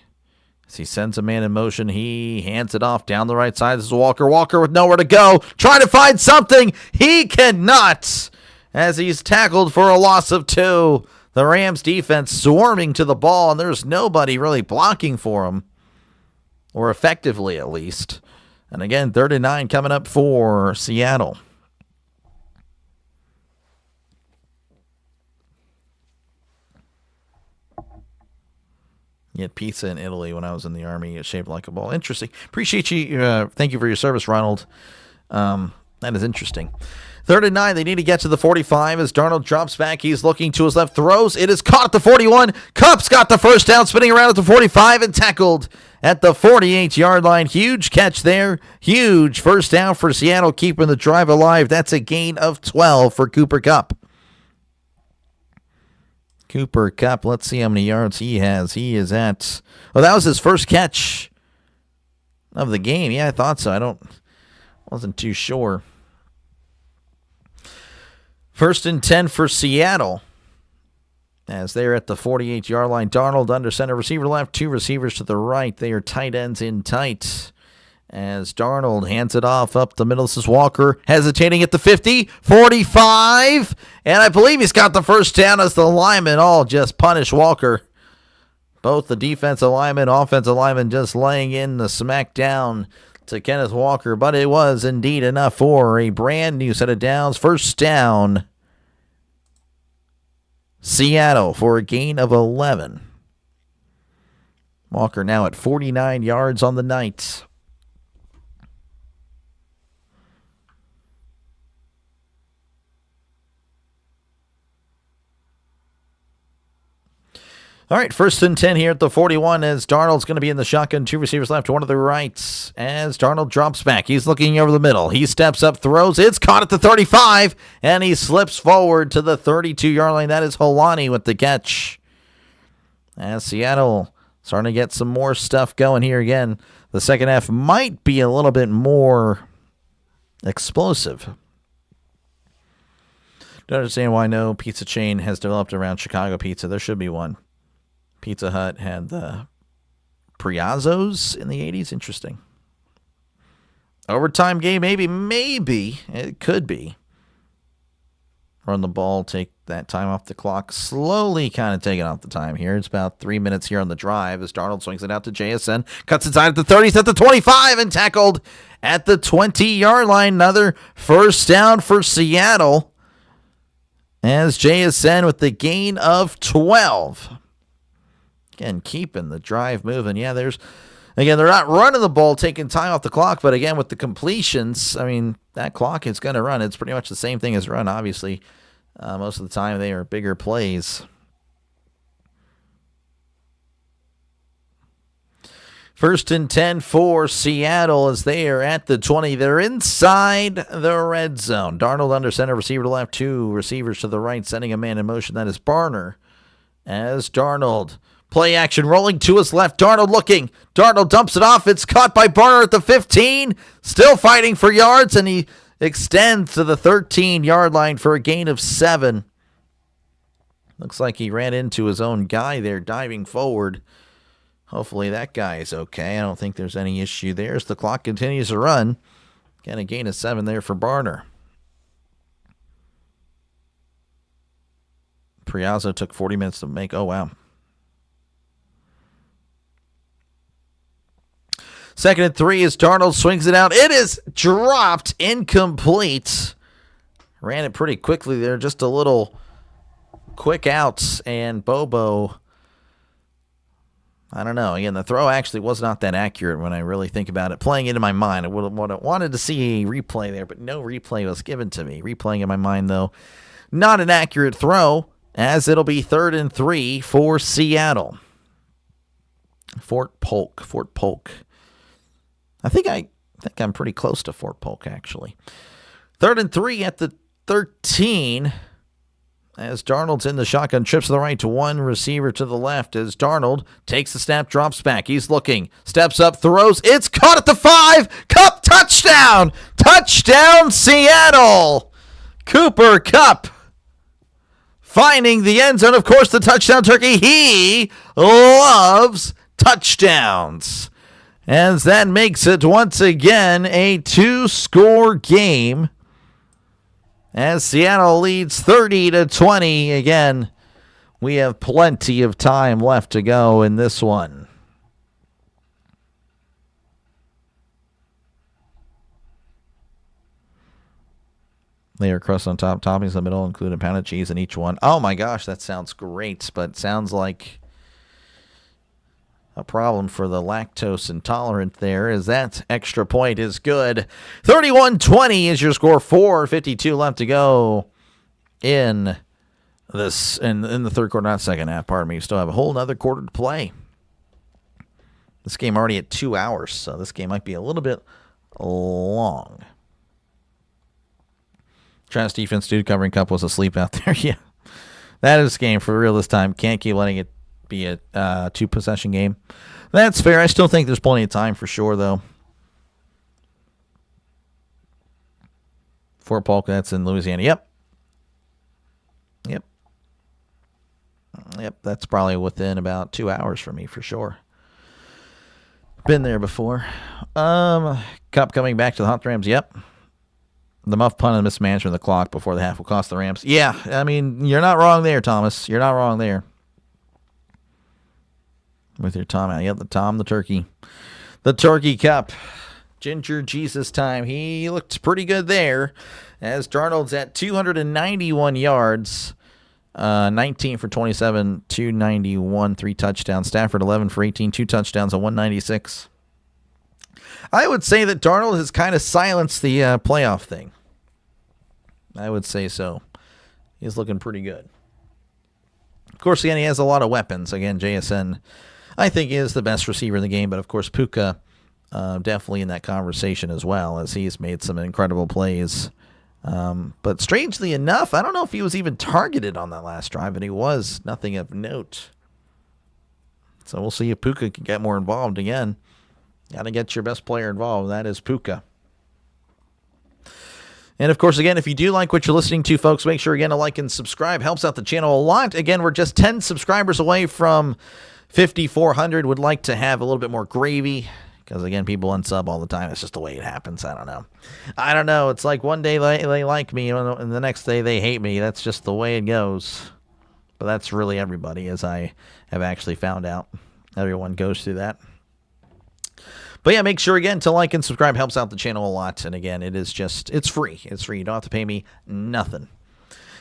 As he sends a man in motion, he hands it off down the right side. This is Walker. Walker with nowhere to go, trying to find something. He cannot, as he's tackled for a loss of 2. The Rams defense swarming to the ball, and there's nobody really blocking for him, or effectively at least. And again, 3rd and 9 coming up for Seattle. You had pizza in Italy when I was in the Army. It's shaped like a ball. Interesting. Appreciate you. Thank you for your service, Ronald. That is interesting. 3rd and 9. They need to get to the 45 as Darnold drops back. He's looking to his left. Throws. It is caught at the 41. Kupp's got the first down, spinning around at the 45 and tackled at the 48-yard line. Huge catch there. Huge first down for Seattle, keeping the drive alive. That's a gain of 12 for Cooper Kupp. Cooper Kupp, let's see how many yards he has. He is at, that was his first catch of the game. Yeah, I thought so. Wasn't too sure. 1st and 10 for Seattle. As they're at the 48-yard line. Darnold under center, receiver left, 2 receivers to the right. They are tight ends in tight. As Darnold hands it off up the middle. This is Walker hesitating at the 50, 45, and I believe he's got the first down as the linemen all just punish Walker. Both the defensive lineman, offensive lineman just laying in the smack down to Kenneth Walker, but it was indeed enough for a brand new set of downs. First down, Seattle for a gain of 11. Walker now at 49 yards on the night. All right, 1st and 10 here at the 41 as Darnold's going to be in the shotgun. 2 receivers left, 1 to the right. As Darnold drops back, he's looking over the middle. He steps up, throws. It's caught at the 35, and he slips forward to the 32-yard line. That is Holani with the catch. As Seattle starting to get some more stuff going here again. The second half might be a little bit more explosive. Don't understand why no pizza chain has developed around Chicago pizza. There should be one. Pizza Hut had the Priazzos in the 80s. Interesting. Overtime game, maybe. It could be. Run the ball, take that time off the clock. Slowly kind of taking off the time here. It's about 3 minutes here on the drive as Darnold swings it out to JSN. Cuts inside at the 30s, at the 25, and tackled at the 20-yard line. Another first down for Seattle as JSN with the gain of 12. Again, keeping the drive moving. Yeah, they're not running the ball, taking time off the clock, but again, with the completions, I mean, that clock is going to run. It's pretty much the same thing as run, obviously. Most of the time, they are bigger plays. First and 10 for Seattle as they are at the 20. They're inside the red zone. Darnold under center, receiver to left, 2 receivers to the right, sending a man in motion. That is Barner as Darnold. Play action rolling to his left. Darnold looking. Darnold dumps it off. It's caught by Barner at the 15. Still fighting for yards, and he extends to the 13-yard line for a gain of 7. Looks like he ran into his own guy there diving forward. Hopefully that guy is okay. I don't think there's any issue there as the clock continues to run. Again, a gain of 7 there for Barner. Priazzo took 40 minutes to make. Oh, wow. 2nd and 3 as Darnold swings it out. It is dropped, incomplete. Ran it pretty quickly there. Just a little quick outs, and Bobo, I don't know. Again, the throw actually was not that accurate when I really think about it. Playing it in my mind, I would have wanted to see a replay there, but no replay was given to me. Replaying in my mind, though, not an accurate throw, as it'll be 3rd and 3 for Seattle. Fort Polk. I think I'm pretty close to Fort Polk, actually. 3rd and 3 at the 13. As Darnold's in the shotgun, trips to the right to 1 receiver to the left. As Darnold takes the snap, drops back. He's looking, steps up, throws. It's caught at the 5. Kupp touchdown! Touchdown, Seattle! Cooper Kupp finding the end zone. Of course, the touchdown turkey. He loves touchdowns. As that makes it once again a 2-score game. As Seattle leads 30-20. Again, we have plenty of time left to go in this one. Layer crust on top, toppings in the middle, include a pound of cheese in each one. Oh my gosh, that sounds great, but sounds like a problem for the lactose intolerant there, as that extra point is good. 31-20 is your score. 4:52 left to go in this in the third quarter, not second half. Pardon me. You still have a whole nother quarter to play. This game already at 2 hours, so this game might be a little bit long. Travis defense, dude, covering cup was asleep out there. Yeah, that is game for real this time. Can't keep letting it be a 2-possession game. That's fair. I still think there's plenty of time for sure, though. Fort Polk, that's in Louisiana. Yep. That's probably within about 2 hours for me for sure. Been there before. Cup coming back to the Hunt Rams. Yep. The muff punt and mismanagement of the clock before the half will cost the Rams. Yeah, I mean, you're not wrong there, Thomas. You're not wrong there. With your Tom out. Yep, the turkey. The turkey cup. Ginger Jesus time. He looked pretty good there. As Darnold's at 291 yards. 19 for 27, 291, 3 touchdowns. Stafford 11 for 18, 2 touchdowns, and 196. I would say that Darnold has kind of silenced the playoff thing. I would say so. He's looking pretty good. Of course, again, he has a lot of weapons. Again, JSN, I think, is the best receiver in the game. But, of course, Puka definitely in that conversation as well, as he's made some incredible plays. But strangely enough, I don't know if he was even targeted on that last drive, and he was. Nothing of note. So we'll see if Puka can get more involved again. Got to get your best player involved. That is Puka. And, of course, again, if you do like what you're listening to, folks, make sure, again, to like and subscribe. Helps out the channel a lot. Again, we're just 10 subscribers away from 5,400. Would like to have a little bit more gravy because, again, people unsub all the time. It's just the way it happens. I don't know. It's like one day they like me and the next day they hate me. That's just the way it goes. But that's really everybody, as I have actually found out. Everyone goes through that. But yeah, make sure, again, to like and subscribe. Helps out the channel a lot. And again, it's free. It's free. You don't have to pay me nothing.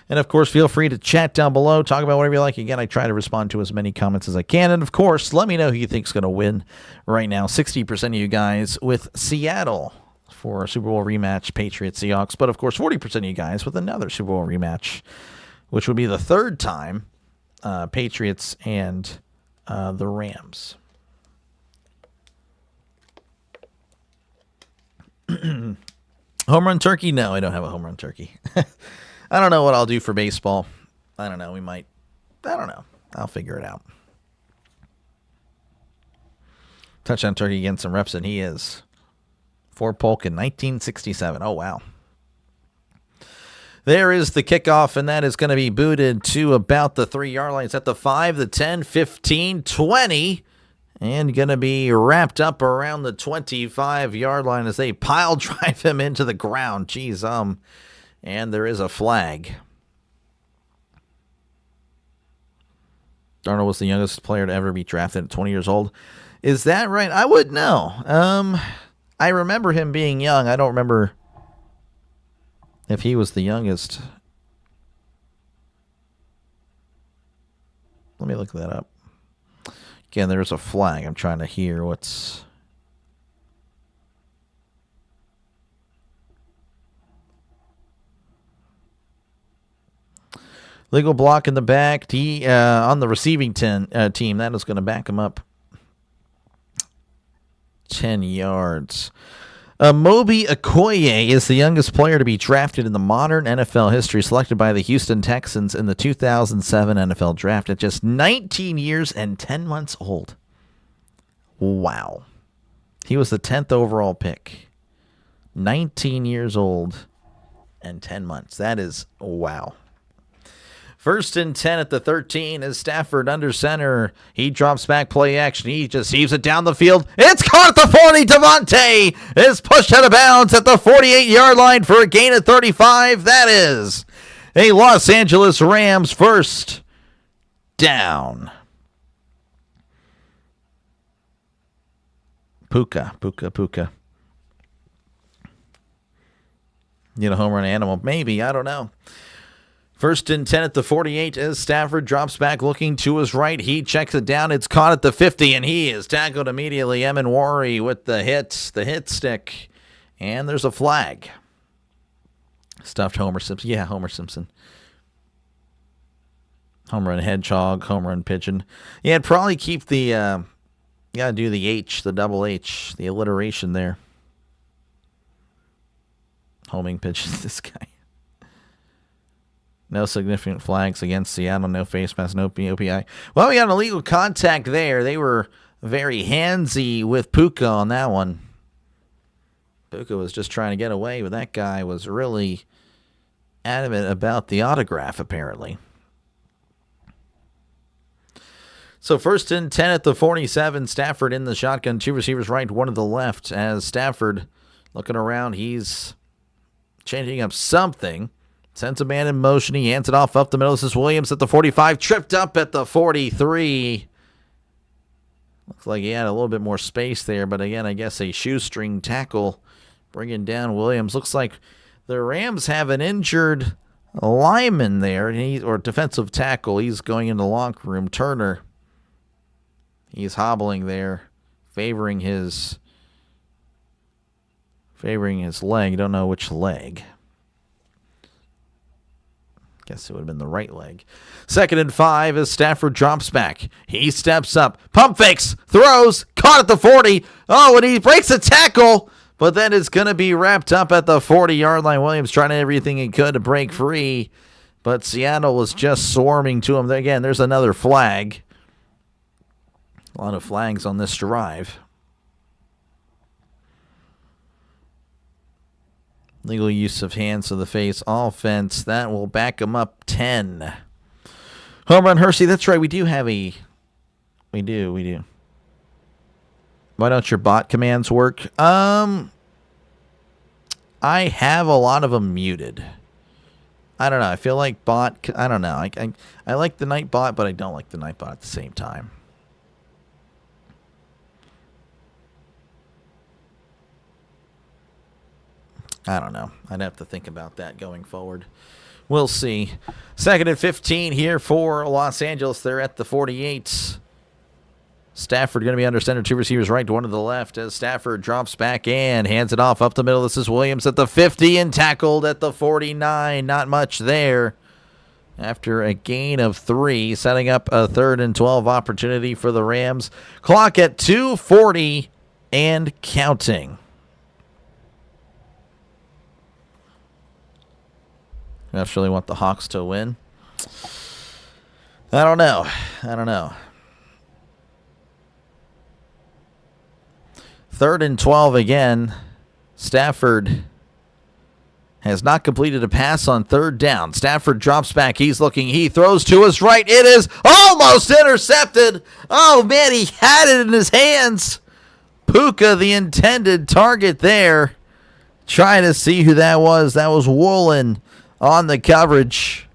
And of course, feel free to chat down below. Talk about whatever you like. Again, I try to respond to as many comments as I can. And of course, let me know who you think is going to win right now. 60% of you guys with Seattle for a Super Bowl rematch, Patriots, Seahawks. But of course, 40% of you guys with another Super Bowl rematch, which would be the third time, Patriots and the Rams. Home run turkey? No, I don't have a home run turkey. I don't know what I'll do for baseball. I don't know. I don't know. I'll figure it out. Touchdown turkey against some reps, and he is. Fort Polk in 1967. Oh, wow. There is the kickoff, and that is going to be booted to about the 3-yard line. It's at the 5, the 10, 15, 20. And going to be wrapped up around the 25-yard line as they pile drive him into the ground. Jeez, and there is a flag. Darnold was the youngest player to ever be drafted at 20 years old. Is that right? I would know. I remember him being young. I don't remember if he was the youngest. Let me look that up. Again, there's a flag. I'm trying to hear what's... Legal block in the back. On the receiving team, that is going to back him up 10 yards. Moby Okoye is the youngest player to be drafted in the modern NFL history, selected by the Houston Texans in the 2007 NFL Draft at just 19 years and 10 months old. Wow. He was the 10th overall pick. 19 years old and 10 months. That is wow. First and 10 at the 13 is Stafford under center. He drops back, play action. He just heaves it down the field. It's caught at the 40. Devontae is pushed out of bounds at the 48-yard line for a gain of 35. That is a Los Angeles Rams first down. Puka. Need a home run animal? Maybe. I don't know. First and 10 at the 48 as Stafford drops back looking to his right. He checks it down. It's caught at the 50, and he is tackled immediately. Emanwari with the hit stick. And there's a flag. Stuffed Homer Simpson. Yeah, Homer Simpson. Home run hedgehog, home run pigeon. Yeah, I'd probably keep the, you gotta do the H, the double H, the alliteration there. Homing pigeon, this guy. No significant flags against Seattle. No face mask, no OPI. Well, we got an illegal contact there. They were very handsy with Puka on that one. Puka was just trying to get away, but that guy was really adamant about the autograph, apparently. So first and 10 at the 47. Stafford in the shotgun. Two receivers right, one to the left. As Stafford looking around, he's changing up something. Sends a man in motion. He hands it off up the middle. This is Williams at the 45. Tripped up at the 43. Looks like he had a little bit more space there. But again, I guess a shoestring tackle bringing down Williams. Looks like the Rams have an injured lineman there. Or defensive tackle. He's going in the locker room. Turner. He's hobbling there. Favoring his leg. Don't know which leg. Guess it would have been the right leg. Second and 5 as Stafford drops back. He steps up. Pump fakes. Throws. Caught at the 40. Oh, and he breaks a tackle. But then it's going to be wrapped up at the 40-yard line. Williams trying everything he could to break free. But Seattle was just swarming to him. Again, there's another flag. A lot of flags on this drive. Legal use of hands to the face offense. That will back him up 10. Home run Hersey. That's right. We do have a... We do. Why don't your bot commands work? I have a lot of them muted. I don't know. I feel like bot... I don't know. I like the night bot, but I don't like the night bot at the same time. I don't know. I'd have to think about that going forward. We'll see. Second and 15 here for Los Angeles. They're at the 48. Stafford going to be under center. Two receivers right, one to the left. As Stafford drops back and hands it off up the middle. This is Williams at the 50 and tackled at the 49. Not much there. After a gain of 3, setting up a 3rd and 12 opportunity for the Rams. Clock at 2:40 and counting. Refs really want the Hawks to win. I don't know. 3rd and 12 again. Stafford has not completed a pass on 3rd down. Stafford drops back. He's looking. He throws to his right. It is almost intercepted. Oh, man, he had it in his hands. Puka, the intended target there. Trying to see who that was. That was Woolen on the coverage.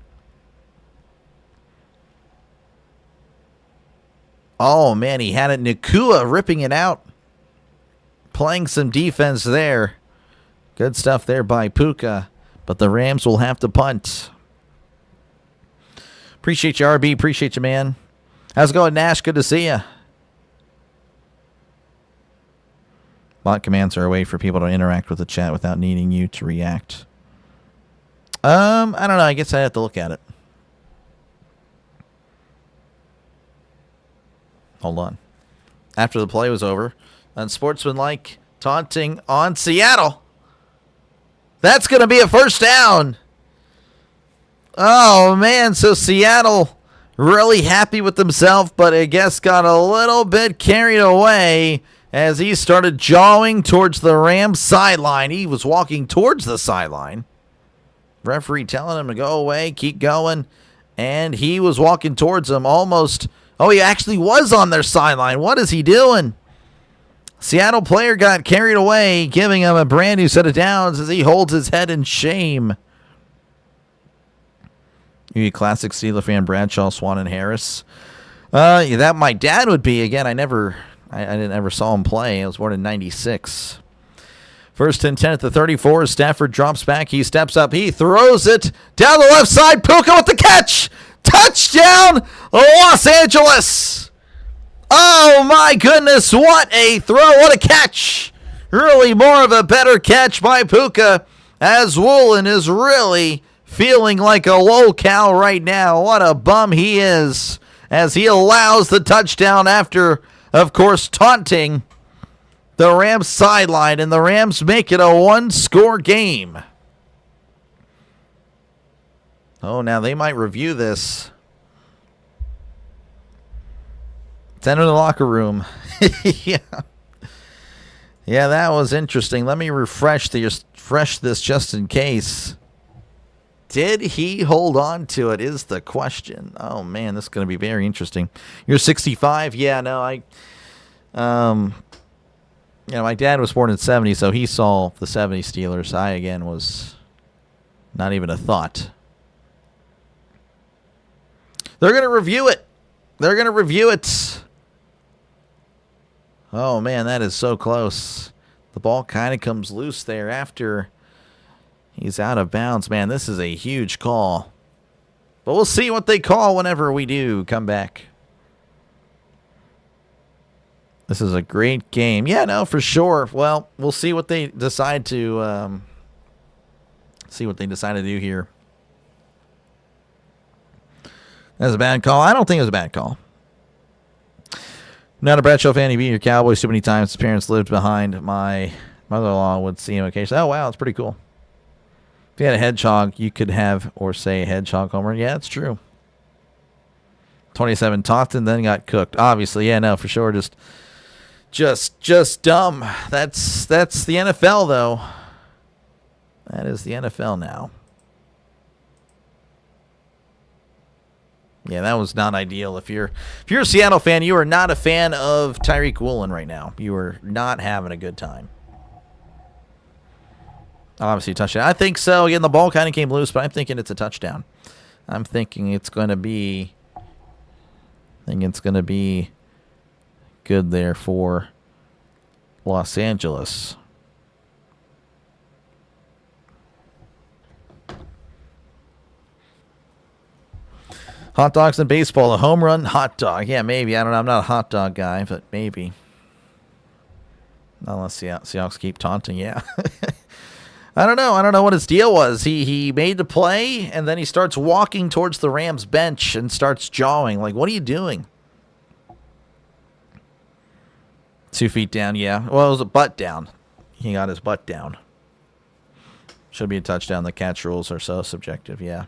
Oh, man, he had it. Nakua ripping it out. Playing some defense there. Good stuff there by Puka. But the Rams will have to punt. Appreciate you, RB. Appreciate you, man. How's it going, Nash? Good to see you. Bot commands are a way for people to interact with the chat without needing you to react. I don't know. I guess I have to look at it. Hold on. After the play was over, unsportsmanlike taunting on Seattle. That's going to be a first down. Oh, man. So Seattle really happy with themselves, but I guess got a little bit carried away as he started jawing towards the Rams sideline. He was walking towards the sideline. Referee telling him to go away, keep going, And he was walking towards them almost. Oh, he actually was on their sideline. What is he doing? Seattle player got carried away, giving him a brand new set of downs as he holds his head in shame. You classic Steeler fan, Bradshaw, Swan, and Harris. Yeah, that my dad would be. Again, I didn't ever saw him play. I was born in 96. First and 10 at the 34. Stafford drops back. He steps up. He throws it down the left side. Puka with the catch. Touchdown, Los Angeles. Oh, my goodness. What a throw. What a catch. Really more of a better catch by Puka, as Woolen is really feeling like a lolcow right now. What a bum he is, as he allows the touchdown after, of course, taunting the Rams sideline, and the Rams make it a one-score game. Oh, now they might review this. It's in the locker room. Yeah. Yeah, that was interesting. Let me refresh this just in case. Did he hold on to it is the question. Oh, man, this is going to be very interesting. You're 65? Yeah, no, my dad was born in 70, so he saw the 70 Steelers. I, again, was not even a thought. They're going to review it. They're going to review it. Oh, man, that is so close. The ball kind of comes loose there after he's out of bounds. Man, this is a huge call. But we'll see what they call whenever we do come back. This is a great game. Yeah, no, for sure. Well, we'll see what they decide to do here. That's a bad call. I don't think it was a bad call. Not a Bradshaw fan. He beat your Cowboys too many times. His parents lived behind. My mother-in-law would see him occasionally. Oh, wow, that's pretty cool. If you had a hedgehog, you could have or say a hedgehog homer. Yeah, that's true. 27 Taunton, then got cooked. Obviously, yeah, no, for sure. Just dumb. That's the NFL, though. That is the NFL now. Yeah, that was not ideal. If you're a Seattle fan, you are not a fan of Tyreek Woolen right now. You are not having a good time. Obviously, touchdown. I think so. Again, the ball kind of came loose, but I'm thinking it's a touchdown. I'm thinking it's going to be. Good there for Los Angeles. Hot dogs and baseball, a home run hot dog. Yeah, maybe. I don't know. I'm not a hot dog guy, but maybe. Unless Seahawks keep taunting, yeah. I don't know. I don't know what his deal was. He made the play, and then he starts walking towards the Rams bench and starts jawing. Like, what are you doing? 2 feet down, yeah. Well, it was a butt down. He got his butt down. Should be a touchdown. The catch rules are so subjective, yeah.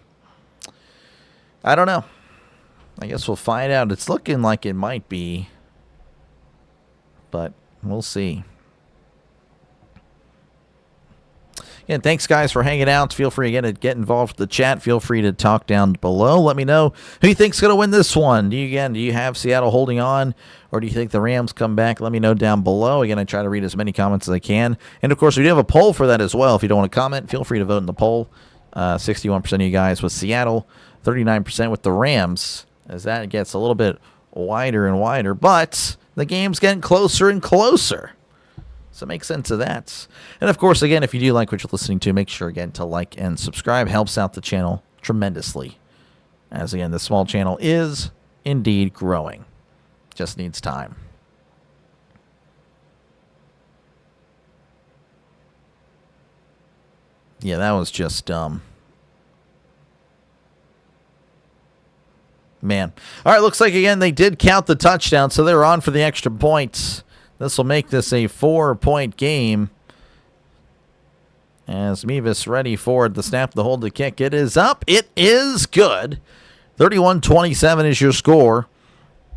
I don't know. I guess we'll find out. It's looking like it might be, but we'll see. Again, thanks, guys, for hanging out. Feel free again to get involved with the chat. Feel free to talk down below. Let me know who you think's going to win this one. Do you have Seattle holding on, or do you think the Rams come back? Let me know down below. Again, I try to read as many comments as I can. And, of course, we do have a poll for that as well. If you don't want to comment, feel free to vote in the poll. 61% of you guys with Seattle, 39% with the Rams, as that gets a little bit wider and wider. But the game's getting closer and closer. So make sense of that. And, of course, again, if you do like what you're listening to, make sure, again, to like and subscribe. Helps out the channel tremendously. As, again, the small channel is indeed growing. Just needs time. Yeah, that was just dumb. Man. All right, looks like, again, they did count the touchdown, so they're on for the extra points. This will make this a 4-point game. As Mevis ready for the snap, the hold, the kick. It is up. It is good. 31-27 is your score.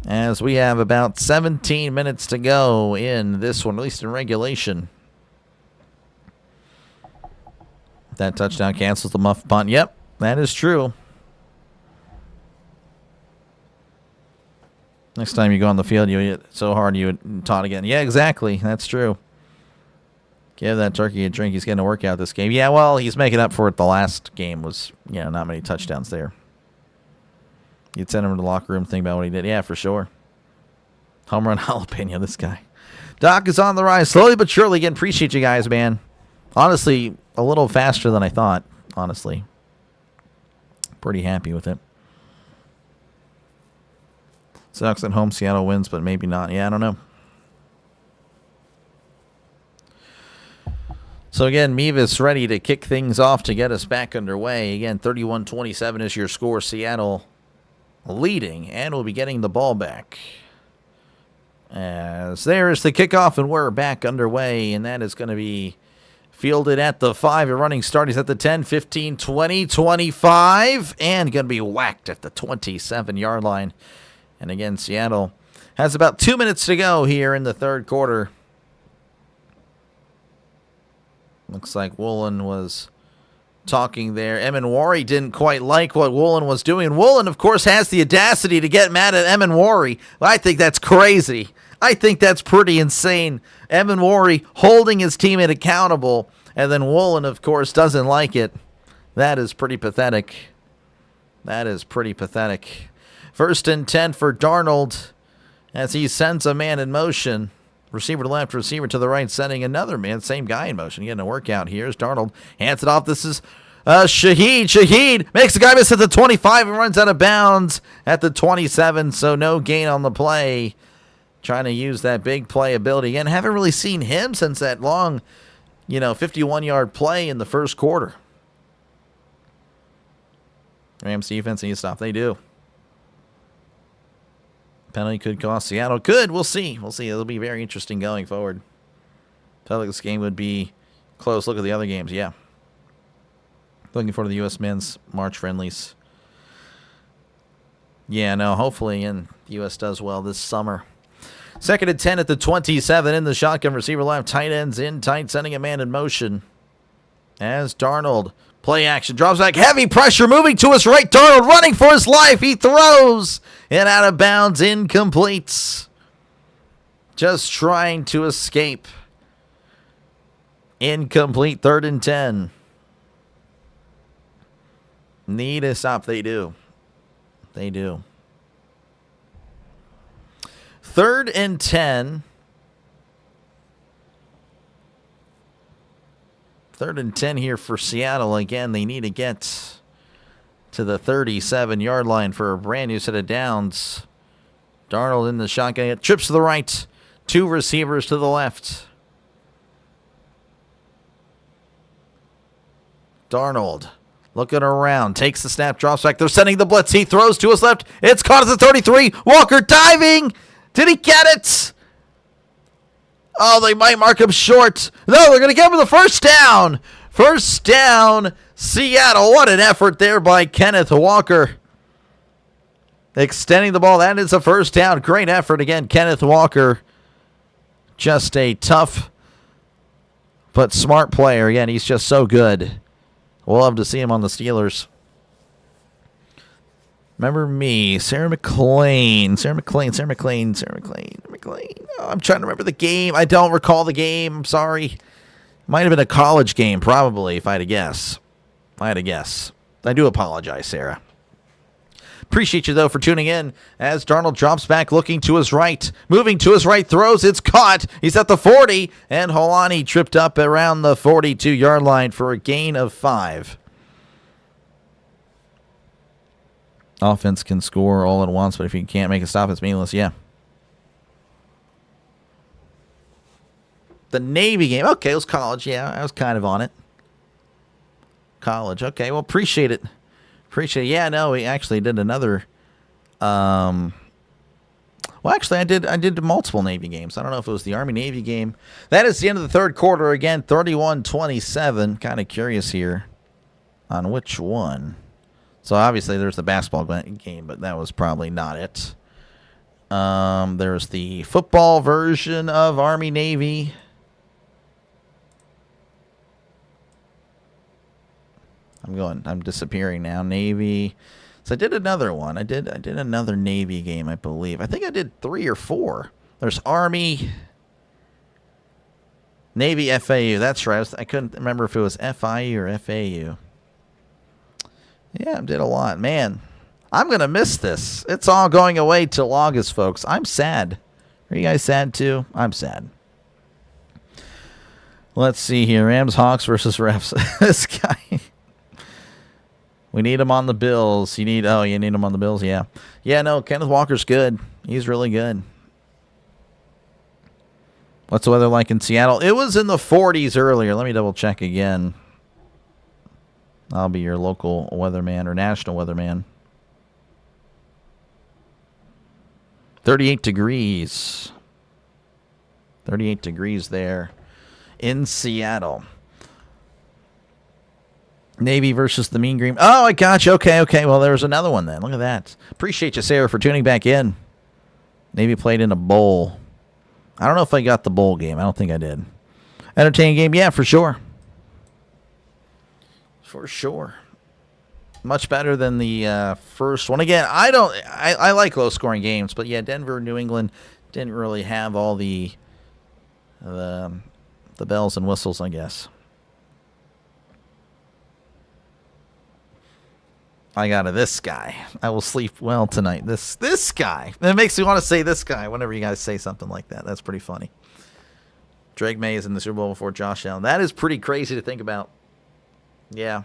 As we have about 17 minutes to go in this one, at least in regulation. That touchdown cancels the muff punt. Yep, that is true. Next time you go on the field, you hit so hard you would taunt again. Yeah, exactly. That's true. Give that turkey a drink. He's getting a workout this game. Yeah, well, he's making up for it. The last game was, not many touchdowns there. You'd send him to the locker room, think about what he did. Yeah, for sure. Home run jalapeno, this guy. Doc is on the rise. Slowly but surely. Again, appreciate you guys, man. Honestly, a little faster than I thought, honestly. Pretty happy with it. Sucks at home. Seattle wins, but maybe not. Yeah, I don't know. So, again, Mevis ready to kick things off to get us back underway. Again, 31-27 is your score. Seattle leading, and we'll be getting the ball back. As there is the kickoff, and we're back underway, and that is going to be fielded at the 5. A running start. He's at the 10, 15, 20, 25, and going to be whacked at the 27-yard line. And again, Seattle has about 2 minutes to go here in the third quarter. Looks like Woolen was talking there. Emanwari didn't quite like what Woolen was doing. Woolen, of course, has the audacity to get mad at Emanwari. I think that's crazy. I think that's pretty insane. Emanwari holding his teammate accountable, and then Woolen, of course, doesn't like it. That is pretty pathetic. That is pretty pathetic. 1st and 10 for Darnold as he sends a man in motion. Receiver to left, receiver to the right, sending another man. Same guy in motion. Getting a workout here as Darnold hands it off. This is Shaheed. Shaheed makes the guy miss at the 25 and runs out of bounds at the 27, so no gain on the play. Trying to use that big play ability. Again, haven't really seen him since that long, 51-yard play in the first quarter. Rams defense needs to stop. They do. Penalty could cost Seattle. Could. We'll see. We'll see. It'll be very interesting going forward. Felt like this game would be close. Look at the other games. Yeah. Looking forward to the U.S. men's March friendlies. Yeah, no, hopefully the U.S. does well this summer. 2nd and 10 at the 27 in the shotgun. Receiver left. Tight ends in tight. Sending a man in motion. As Darnold. Play action. Drops back. Heavy pressure. Moving to his right. Darnold running for his life. He throws. And out of bounds. Incomplete. Just trying to escape. Incomplete. 3rd and 10. Need a stop. They do. They do. 3rd and 10. 3rd and 10 here for Seattle. Again, they need to get to the 37-yard line for a brand new set of downs. Darnold in the shotgun. Trips to the right. 2 receivers to the left. Darnold looking around. Takes the snap. Drops back. They're sending the blitz. He throws to his left. It's caught at the 33. Walker diving. Did he get it? Oh, they might mark him short. No, they're going to give him the first down. First down, Seattle. What an effort there by Kenneth Walker. Extending the ball. That is a first down. Great effort again, Kenneth Walker. Just a tough but smart player. Again, he's just so good. We'll love to see him on the Steelers. Remember me, Sarah McLean. Oh, I'm trying to remember the game. I don't recall the game. I'm sorry. Might have been a college game, probably, if I had to guess. I do apologize, Sarah. Appreciate you, though, for tuning in as Darnold drops back, looking to his right. Moving to his right, throws. It's caught. He's at the 40, and Holani tripped up around the 42-yard line for a gain of 5. Offense can score all at once, but if you can't make a stop, it's meaningless. Yeah. The Navy game. Okay, it was college. Yeah, I was kind of on it. College. Okay, well, appreciate it. Yeah, no, we actually did another. Well, actually, I did multiple Navy games. I don't know if it was the Army-Navy game. That is the end of the third quarter. Again, 31-27. Kind of curious here on which one. So, obviously, there's the basketball game, but that was probably not it. There's the football version of Army-Navy. I'm disappearing now. Navy. So I did another one. I did another Navy game, I believe. I think I did 3 or 4. There's Army, Navy, FAU. That's right. I couldn't remember if it was FIU or FAU. Yeah, I did a lot. Man, I'm going to miss this. It's all going away till August, folks. I'm sad. Are you guys sad too? I'm sad. Let's see here. Rams, Hawks versus refs. This guy. We need him on the Bills. You need him on the Bills? Yeah. Yeah, no, Kenneth Walker's good. He's really good. What's the weather like in Seattle? It was in the 40s earlier. Let me double check again. I'll be your local weatherman or national weatherman. 38 degrees. 38 degrees there in Seattle. Navy versus the Mean Green. Oh, I got you. Okay. Well, there's another one then. Look at that. Appreciate you, Sarah, for tuning back in. Navy played in a bowl. I don't know if I got the bowl game. I don't think I did. Entertaining game? Yeah, for sure. For sure. Much better than the first one. Again, I like low-scoring games, but yeah, Denver, New England didn't really have all the bells and whistles, I guess. I got this guy. I will sleep well tonight. This guy. It makes me want to say this guy whenever you guys say something like that. That's pretty funny. Drake May is in the Super Bowl before Josh Allen. That is pretty crazy to think about. Yeah.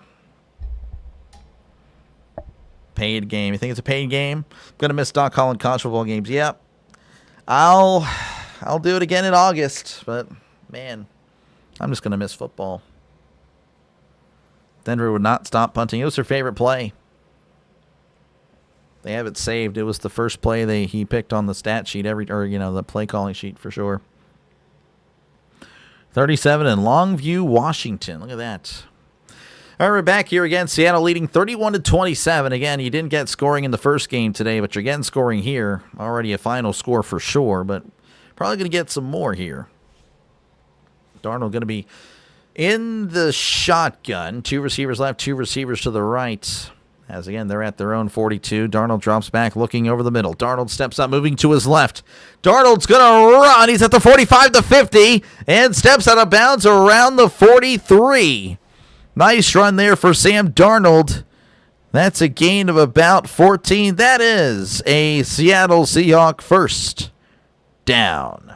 Paid game. You think it's a paid game? I'm going to miss Doc Holland college football games. Yep. I'll do it again in August. But, man, I'm just going to miss football. Denver would not stop punting. It was their favorite play. They have it saved. It was the first play he picked on the stat sheet, the play calling sheet for sure. 37 in Longview, Washington. Look at that. All right, we're back here again. Seattle leading 31-27. Again, you didn't get scoring in the first game today, but you're getting scoring here. Already a final score for sure, but probably going to get some more here. Darnold going to be in the shotgun. 2 receivers left, 2 receivers to the right. As again, they're at their own 42. Darnold drops back, looking over the middle. Darnold steps up, moving to his left. Darnold's going to run. He's at the 45, the 50, and steps out of bounds around the 43. Nice run there for Sam Darnold. That's a gain of about 14. That is a Seattle Seahawks first down.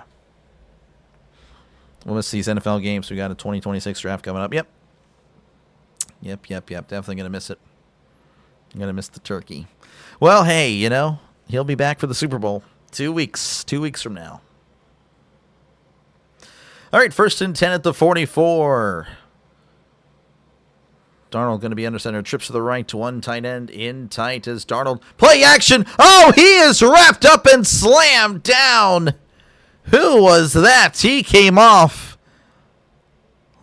We'll miss these NFL games. We got a 2026 draft coming up. Yep. Definitely going to miss it. I'm going to miss the turkey. Well, hey, he'll be back for the Super Bowl. 2 weeks. 2 weeks from now. All right, 1st and 10 at the 44. Darnold going to be under center. Trips to the right to one tight end. In tight is Darnold. Play action. Oh, he is wrapped up and slammed down. Who was that? He came off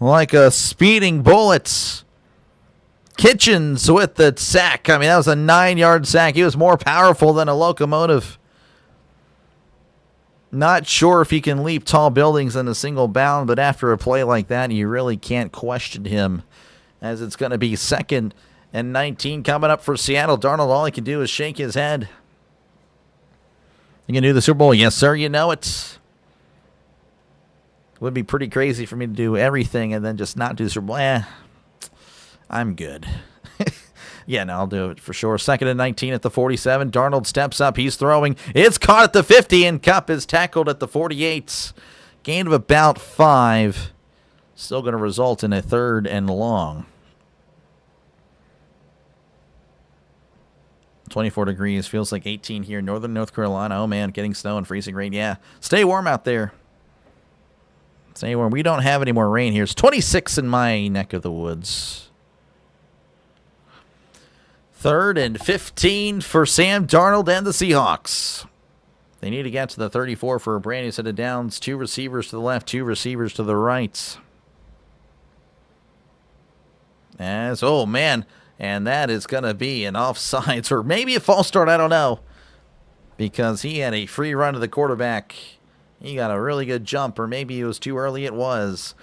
like a speeding bullet. Kitchens with the sack. I mean, that was a 9-yard sack. He was more powerful than a locomotive. Not sure if he can leap tall buildings in a single bound, but after a play like that, you really can't question him, as it's going to be 2nd and 19 coming up for Seattle. Darnold, all he can do is shake his head. You can do the Super Bowl? Yes, sir. You know it. Would be pretty crazy for me to do everything and then just not do the Super Bowl. I'm good. Yeah, no, I'll do it for sure. 2nd and 19 at the 47. Darnold steps up. He's throwing. It's caught at the 50, and Kupp is tackled at the 48. Gain of about 5. Still going to result in a 3rd and long. 24 degrees. Feels like 18 here in northern North Carolina. Oh, man, getting snow and freezing rain. Yeah, stay warm out there. Stay warm. We don't have any more rain here. It's 26 in my neck of the woods. 3rd and 15 for Sam Darnold and the Seahawks. They need to get to the 34 for a brand new set of downs. 2 receivers to the left, 2 receivers to the right. Oh, man. And that is going to be an offsides or maybe a false start. I don't know. Because he had a free run to the quarterback. He got a really good jump, or maybe it was too early. It was.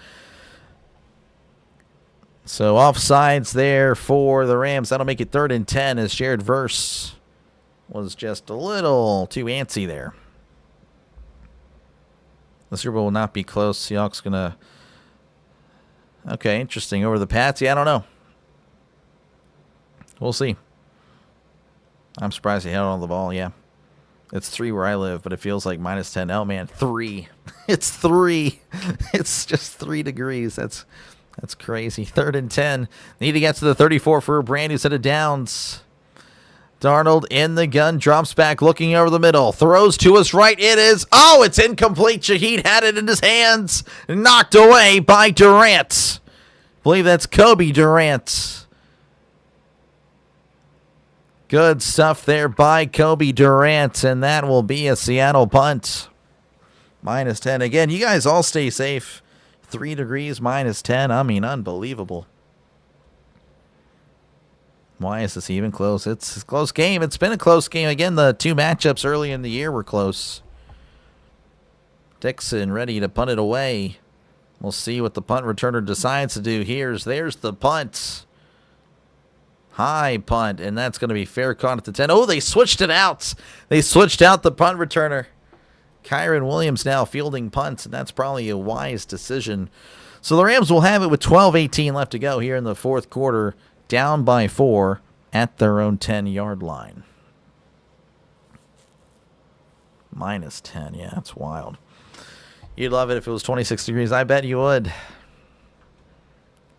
So offsides there for the Rams. That'll make it 3rd and 10 as Jared Verse was just a little too antsy there. The Super Bowl will not be close. Seahawks going to... Okay, interesting. Over the Pats? Yeah, I don't know. We'll see. I'm surprised he held on the ball, yeah. It's 3 where I live, but it feels like -10. Oh, man, 3. It's 3. It's just 3 degrees. That's crazy. 3rd and 10. Need to get to the 34 for a brand new set of downs. Darnold in the gun, drops back, looking over the middle, throws to his right. It is, it's incomplete. Shaheed had it in his hands, knocked away by Durant. I believe that's Kobe Durant. Good stuff there by Kobe Durant, and that will be a Seattle punt. -10. Again, you guys all stay safe. 3 degrees, -10. I mean, unbelievable. Why is this even close? It's a close game. It's been a close game. Again, the 2 matchups early in the year were close. Dixon ready to punt it away. We'll see what the punt returner decides to do here. There's the punt. High punt, and that's going to be fair caught at the 10. Oh, they switched it out. They switched out the punt returner. Kyron Williams now fielding punts, and that's probably a wise decision. So the Rams will have it with 12:18 left to go here in the 4th quarter. Down by 4 at their own 10-yard line. -10, yeah, that's wild. You'd love it if it was 26 degrees. I bet you would.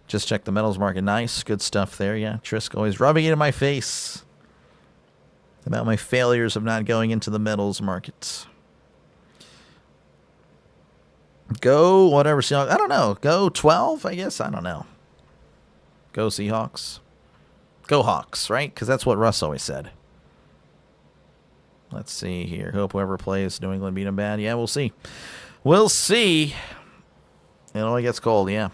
Just check the metals market. Nice, good stuff there, yeah. Trisk always rubbing it in my face about my failures of not going into the metals market. Go whatever Seahawks. I don't know. Go 12, I guess. I don't know. Go Seahawks. Go Hawks, right? Because that's what Russ always said. Let's see here. Hope whoever plays New England beat them bad. Yeah, we'll see. We'll see. It only gets cold, yeah.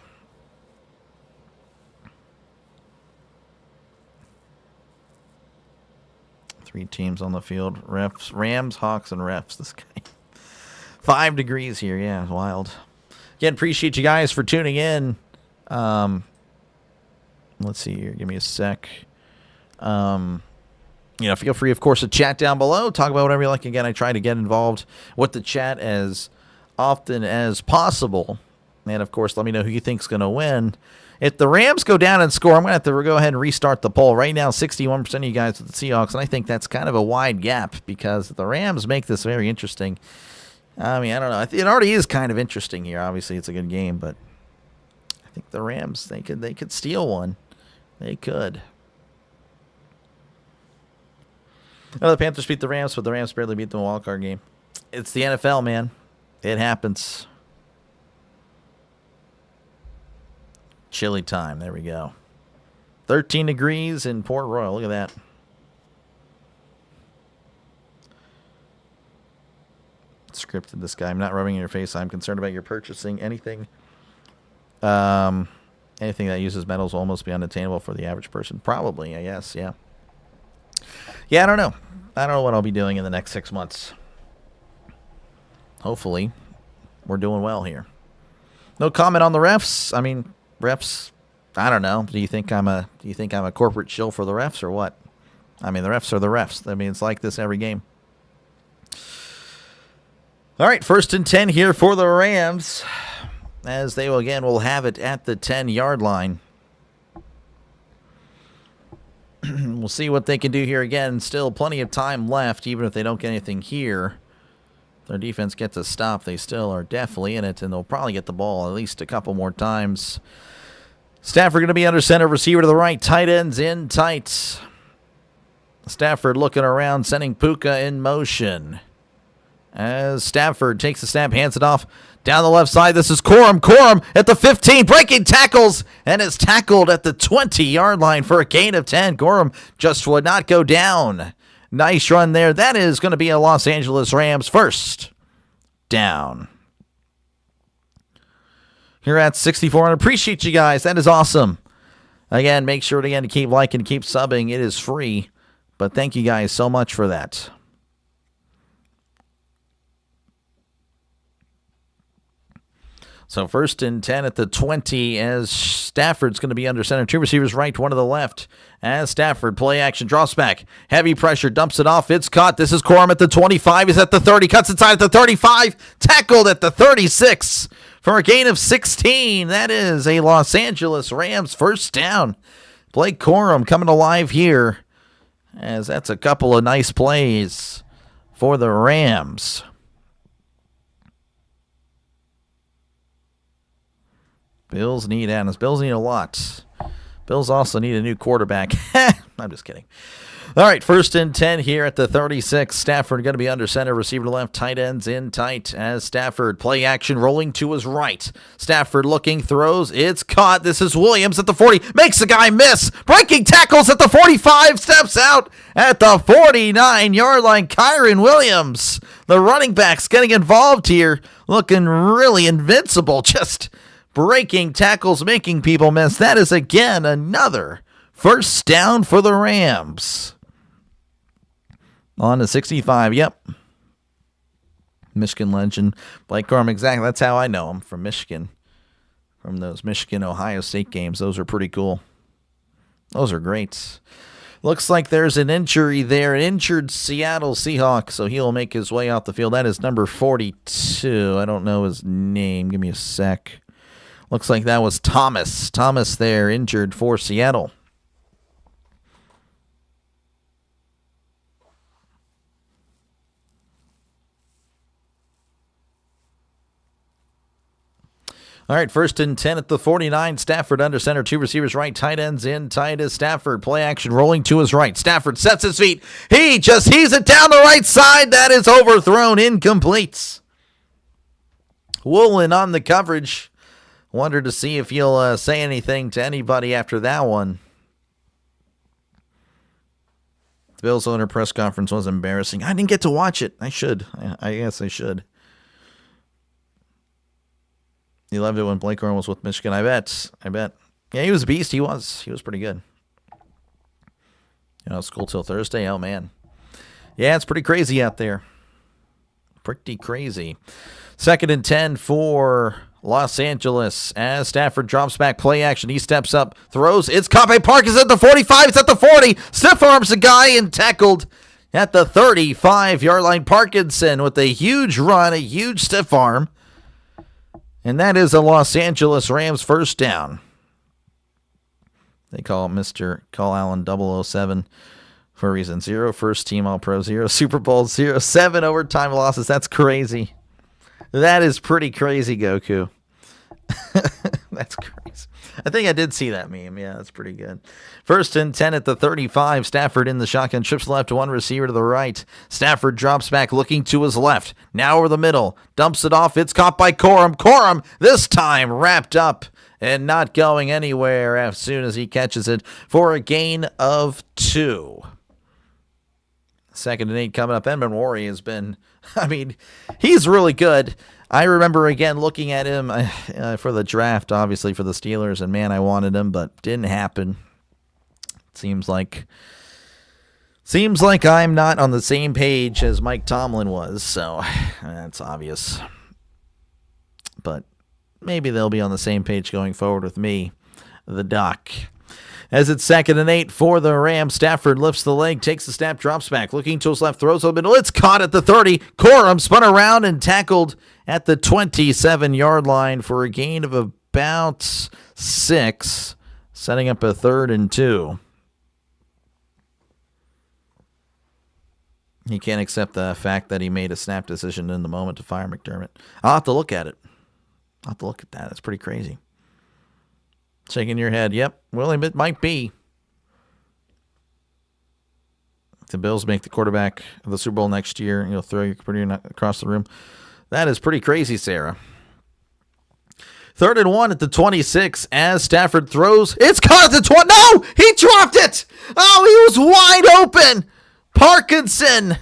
Three teams on the field. Refs, Rams, Hawks, and refs. This guy. 5 degrees here. Yeah, wild. Again, appreciate you guys for tuning in. Let's see here. Give me a sec. Feel free, of course, to chat down below. Talk about whatever you like. Again, I try to get involved with the chat as often as possible. And, of course, let me know who you think's going to win. If the Rams go down and score, I'm going to have to go ahead and restart the poll. Right now, 61% of you guys with the Seahawks, and I think that's kind of a wide gap because the Rams make this very interesting. I mean, I don't know. It already is kind of interesting here. Obviously, it's a good game, but I think the Rams, they could steal one. They could. Oh, the Panthers beat the Rams, but the Rams barely beat the wildcard game. It's the NFL, man. It happens. Chilly time. There we go. 13 degrees in Port Royal. Look at that. Scripted this guy. I'm not rubbing in your face. I'm concerned about your purchasing anything. Anything that uses metals will almost be unattainable for the average person. Probably, I guess, yeah. Yeah, I don't know. I don't know what I'll be doing in the next 6 months. Hopefully, we're doing well here. No comment on the refs. I mean, refs, I don't know. Do you think I'm a corporate shill for the refs or what? I mean, the refs are the refs. I mean, it's like this every game. All right, 1st and 10 here for the Rams, as they will have it at the 10-yard line. We'll see what they can do here again. Still plenty of time left, even if they don't get anything here. If their defense gets a stop, they still are definitely in it, and they'll probably get the ball at least a couple more times. Stafford going to be under center, receiver to the right, tight ends in tight. Stafford looking around, sending Puka in motion. As Stafford takes the snap, hands it off down the left side. This is Corum. Corum at the 15, breaking tackles, and is tackled at the 20-yard line for a gain of 10. Corum just would not go down. Nice run there. That is going to be a Los Angeles Rams 1st down. Here at 64. I appreciate you guys. That is awesome. Again, make sure to keep liking, keep subbing. It is free. But thank you guys so much for that. So 1st and 10 at the 20 as Stafford's going to be under center. 2 receivers right, 1 to the left. As Stafford, play action, drops back. Heavy pressure, dumps it off. It's caught. This is Corum at the 25. He's at the 30. Cuts inside at the 35. Tackled at the 36 for a gain of 16. That is a Los Angeles Rams first down. Blake Corum coming alive here, as that's a couple of nice plays for the Rams. Bills need Adams. Bills need a lot. Bills also need a new quarterback. I'm just kidding. All right, 1st and 10 here at the 36. Stafford going to be under center. Receiver to left. Tight ends in tight as Stafford. Play action rolling to his right. Stafford looking, throws. It's caught. This is Williams at the 40. Makes the guy miss. Breaking tackles at the 45. Steps out at the 49-yard line. Kyron Williams, the running back's getting involved here. Looking really invincible. Just breaking tackles, making people miss. That is, again, another first down for the Rams. On to 65, yep. Michigan legend, Blake Corum, exactly. That's how I know him, from Michigan. From those Michigan-Ohio State games. Those are pretty cool. Those are great. Looks like there's an injury there, an injured Seattle Seahawks, so he'll make his way off the field. That is number 42. I don't know his name. Give me a sec. Looks like that was Thomas. Thomas there, injured for Seattle. All right, 1st and 10 at the 49. Stafford under center. 2 receivers right. Tight ends in. Tight is Stafford. Play action rolling to his right. Stafford sets his feet. He just heaves it down the right side. That is overthrown. Incomplete. Woolen on the coverage. Wondered to see if he'll say anything to anybody after that one. The Bills owner press conference was embarrassing. I didn't get to watch it. I should. I guess I should. He loved it when Blake Corum was with Michigan. I bet. Yeah, he was a beast. He was pretty good. School till Thursday. Oh, man. Yeah, it's pretty crazy out there. Pretty crazy. 2nd and 10 for Los Angeles as Stafford drops back. Play action. He steps up. Throws. It's caught by Parkins at the 45. It's at the 40. Stiff arms a guy and tackled at the 35-yard line. Parkinson with a huge run, a huge stiff arm. And that is a Los Angeles Rams first down. They call Mr. Call Allen 007 for a reason. 0 first team All-Pro, 0 Super Bowl, 0 7 overtime losses. That's crazy. That is pretty crazy, Goku. That's crazy. I think I did see that meme. Yeah, that's pretty good. 1st and 10 at the 35. Stafford in the shotgun. Trips left, 1 receiver to the right. Stafford drops back, looking to his left. Now over the middle. Dumps it off. It's caught by Corum. Corum, this time wrapped up and not going anywhere as soon as he catches it for a gain of 2. 2nd and 8 coming up. Edmund Worry has been, he's really good. I remember, again, looking at him for the draft, obviously, for the Steelers, and, man, I wanted him, but didn't happen. Seems like I'm not on the same page as Mike Tomlin was, so that's obvious. But maybe they'll be on the same page going forward with me, the Doc. As it's 2nd and 8 for the Rams, Stafford lifts the leg, takes the snap, drops back, looking to his left, throws to the middle. It's caught at the 30. Corum spun around and tackled at the 27-yard line for a gain of about 6, setting up a 3rd and 2. He can't accept the fact that he made a snap decision in the moment to fire McDermott. I'll have to look at it. I'll have to look at that. That's pretty crazy. Shaking your head. Yep. Well, it might be. If the Bills make the quarterback of the Super Bowl next year, you'll throw your computer across the room. That is pretty crazy, Sarah. 3rd and 1 at the 26 as Stafford throws. It's caught at the 20. No! He dropped it! Oh, he was wide open! Parkinson!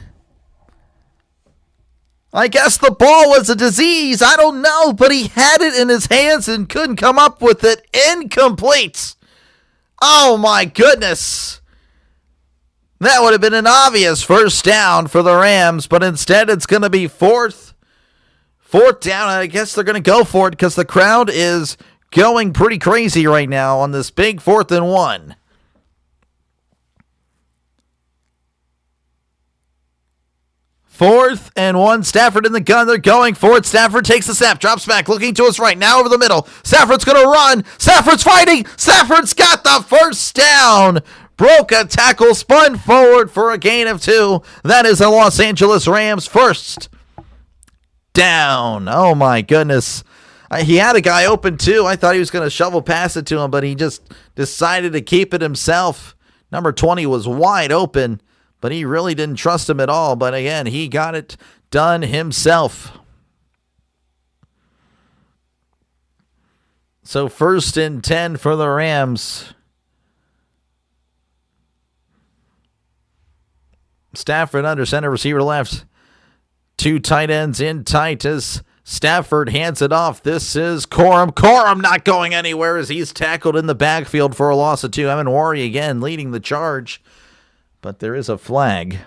I guess the ball was a disease. I don't know, but he had it in his hands and couldn't come up with it. Incomplete. Oh, my goodness. That would have been an obvious first down for the Rams, but instead it's going to be 4th 4th down. I guess they're going to go for it because the crowd is going pretty crazy right now on this big 4th and 1. Fourth and 1. Stafford in the gun. They're going for it. Stafford takes the snap. Drops back. Looking to his right. Now over the middle. Stafford's going to run. Stafford's fighting. Stafford's got the first down. Broke a tackle. Spun forward for a gain of 2. That is the Los Angeles Rams' first down. Oh, my goodness. He had a guy open, too. I thought he was going to shovel past it to him, but he just decided to keep it himself. Number 20 was wide open, but he really didn't trust him at all. But again, he got it done himself. So 1st and 10 for the Rams. Stafford under center, receiver left. 2 tight ends in tight as Stafford hands it off. This is Corum. Corum not going anywhere as he's tackled in the backfield for a loss of 2. Evan Worry again leading the charge. But there is a flag.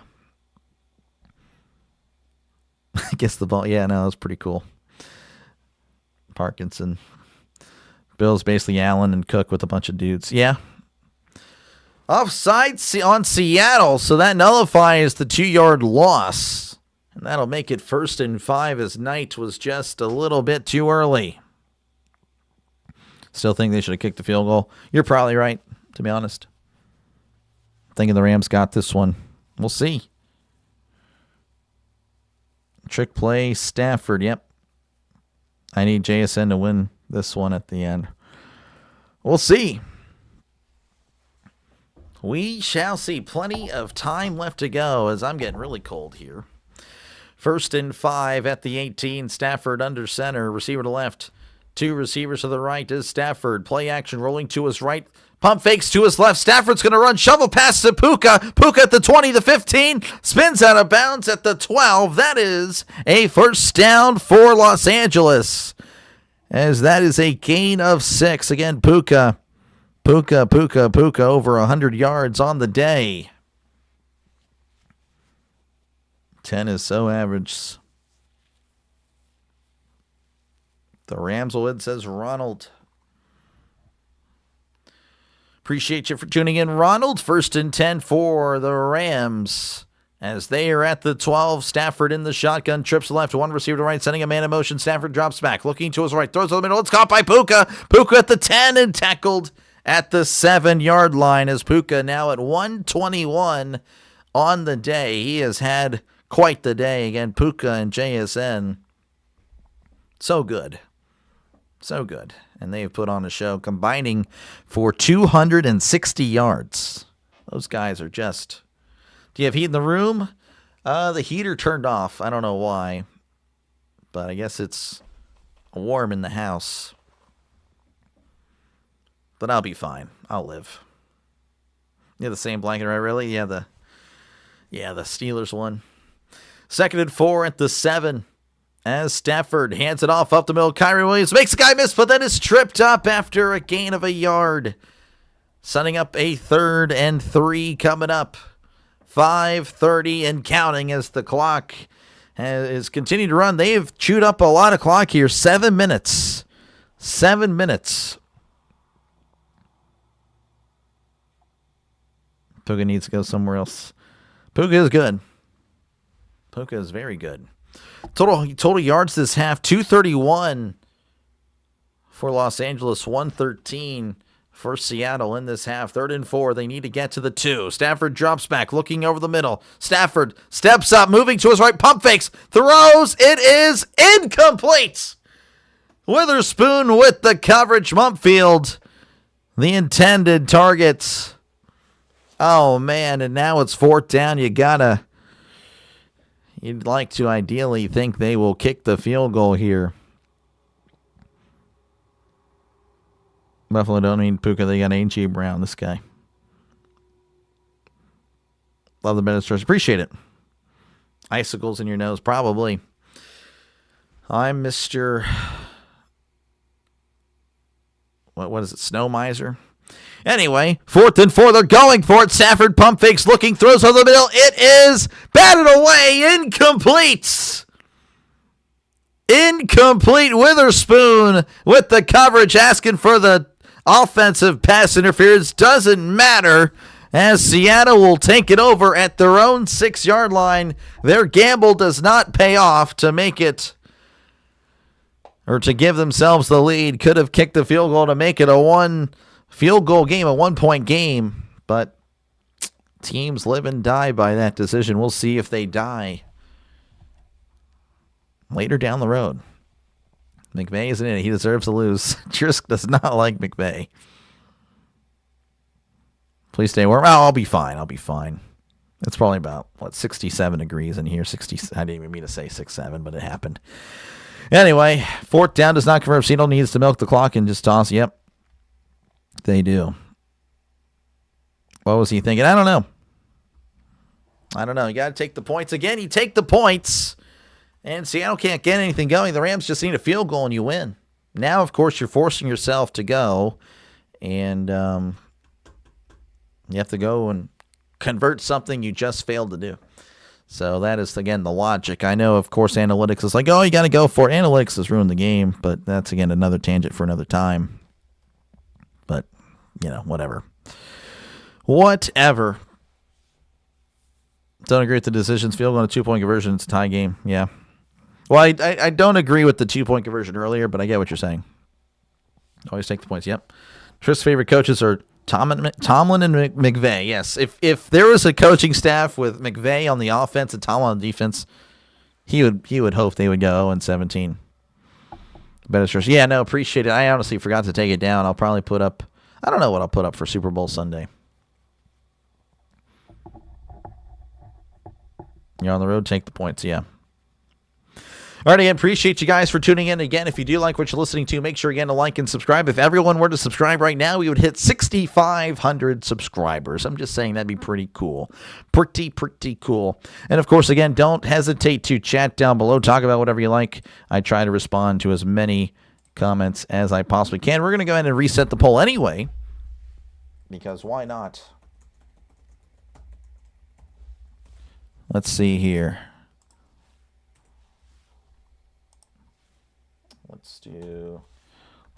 I guess the ball. Yeah, no, that was pretty cool. Parkinson. Bill's basically Allen and Cook with a bunch of dudes. Yeah. Offside on Seattle, so that nullifies the 2-yard loss. And that'll make it 1st and 5 as Knight was just a little bit too early. Still think they should have kicked the field goal. You're probably right, to be honest. Thinking the Rams got this one. We'll see. Trick play, Stafford. Yep. I need JSN to win this one at the end. We'll see. We shall see. Plenty of time left to go as I'm getting really cold here. 1st and 5 at the 18. Stafford under center. Receiver to left. 2 receivers to the right is Stafford. Play action rolling to his right. Pump fakes to his left. Stafford's going to run. Shovel pass to Puka. Puka at the 20, the 15. Spins out of bounds at the 12. That is a first down for Los Angeles. As that is a gain of 6. Again, Puka over 100 yards on the day. 10 is so average. The Rams will win, says Ronald. Appreciate you for tuning in, Ronald. 1st and 10 for the Rams. As they are at the 12, Stafford in the shotgun, trips left, 1 receiver to right, sending a man in motion. Stafford drops back, looking to his right, throws to the middle. It's caught by Puka. Puka at the 10 and tackled at the 7-yard line as Puka now at 121 on the day. He has had quite the day. Again, Puka and JSN. So good. So good. And they've put on a show combining for 260 yards. Those guys are just... Do you have heat in the room? The heater turned off. I don't know why. But I guess it's warm in the house. But I'll be fine. I'll live. You have the same blanket, right? Really? Yeah, the Steelers one. 2nd and 4 at the 7. As Stafford hands it off up the middle. Kyrie Williams makes a guy miss, but then is tripped up after a gain of a yard. Setting up a 3rd and 3 coming up. 5:30 and counting as the clock is continuing to run. They've chewed up a lot of clock here. 7 minutes. 7 minutes. Puka needs to go somewhere else. Puka is good. Puka is very good. Total yards this half, 231 for Los Angeles, 113 for Seattle in this half. 3rd and 4, they need to get to the 2. Stafford drops back, looking over the middle. Stafford steps up, moving to his right, pump fakes, throws, it is incomplete. Witherspoon with the coverage. Mumpfield, the intended target. Oh, man, and now it's 4th down. You'd like to ideally think they will kick the field goal here. Buffalo don't need Puka. They got A.J. Brown, this guy. Love the ministers. Appreciate it. Icicles in your nose, probably. I'm Mr. What is it? Snow Miser? Anyway, 4th and 4, they're going for it. Stafford pump fakes, looking, throws over the middle. It is batted away, incomplete. Incomplete. Witherspoon with the coverage, asking for the offensive pass interference. Doesn't matter, as Seattle will take it over at their own 6-yard line. Their gamble does not pay off to make it, or to give themselves the lead. Could have kicked the field goal to make it a 1-field-goal game, a 1-point game, but teams live and die by that decision. We'll see if they die later down the road. McVay isn't in it. He deserves to lose. Trisk does not like McVay. Please stay warm. Oh, I'll be fine. I'll be fine. It's probably about, 67 degrees in here. 60. I didn't even mean to say 6-7, but it happened. Anyway, 4th down does not convert. Seattle needs to milk the clock and just toss. Yep, they do. What was he thinking? I don't know. You got to take the points. Again, you take the points, and Seattle can't get anything going. The Rams just need a field goal, and you win. Now, of course, you're forcing yourself to go, and you have to go and convert something you just failed to do. So that is, again, the logic. I know, of course, analytics is like, oh, you got to go for it. Analytics has ruined the game, but that's, again, another tangent for another time. But, whatever. Whatever. Don't agree with the decisions. Field goal on a 2-point conversion. It's a tie game. Yeah. Well, I don't agree with the 2-point conversion earlier, but I get what you're saying. Always take the points. Yep. Trist's favorite coaches are Tomlin and McVay. Yes. If there was a coaching staff with McVay on the offense and Tomlin on the defense, he would hope they would go 0-17. Better Trist. Yeah, no, appreciate it. I honestly forgot to take it down. I'll probably put up, I don't know what I'll put up for Super Bowl Sunday. You're on the road, take the points, yeah. All right, again, appreciate you guys for tuning in. Again, if you do like what you're listening to, make sure, again, to like and subscribe. If everyone were to subscribe right now, we would hit 6,500 subscribers. I'm just saying that'd be pretty cool. Pretty cool. And, of course, again, don't hesitate to chat down below. Talk about whatever you like. I try to respond to as many comments as I possibly can. We're going to go ahead and reset the poll anyway, because why not? Let's see here. Let's do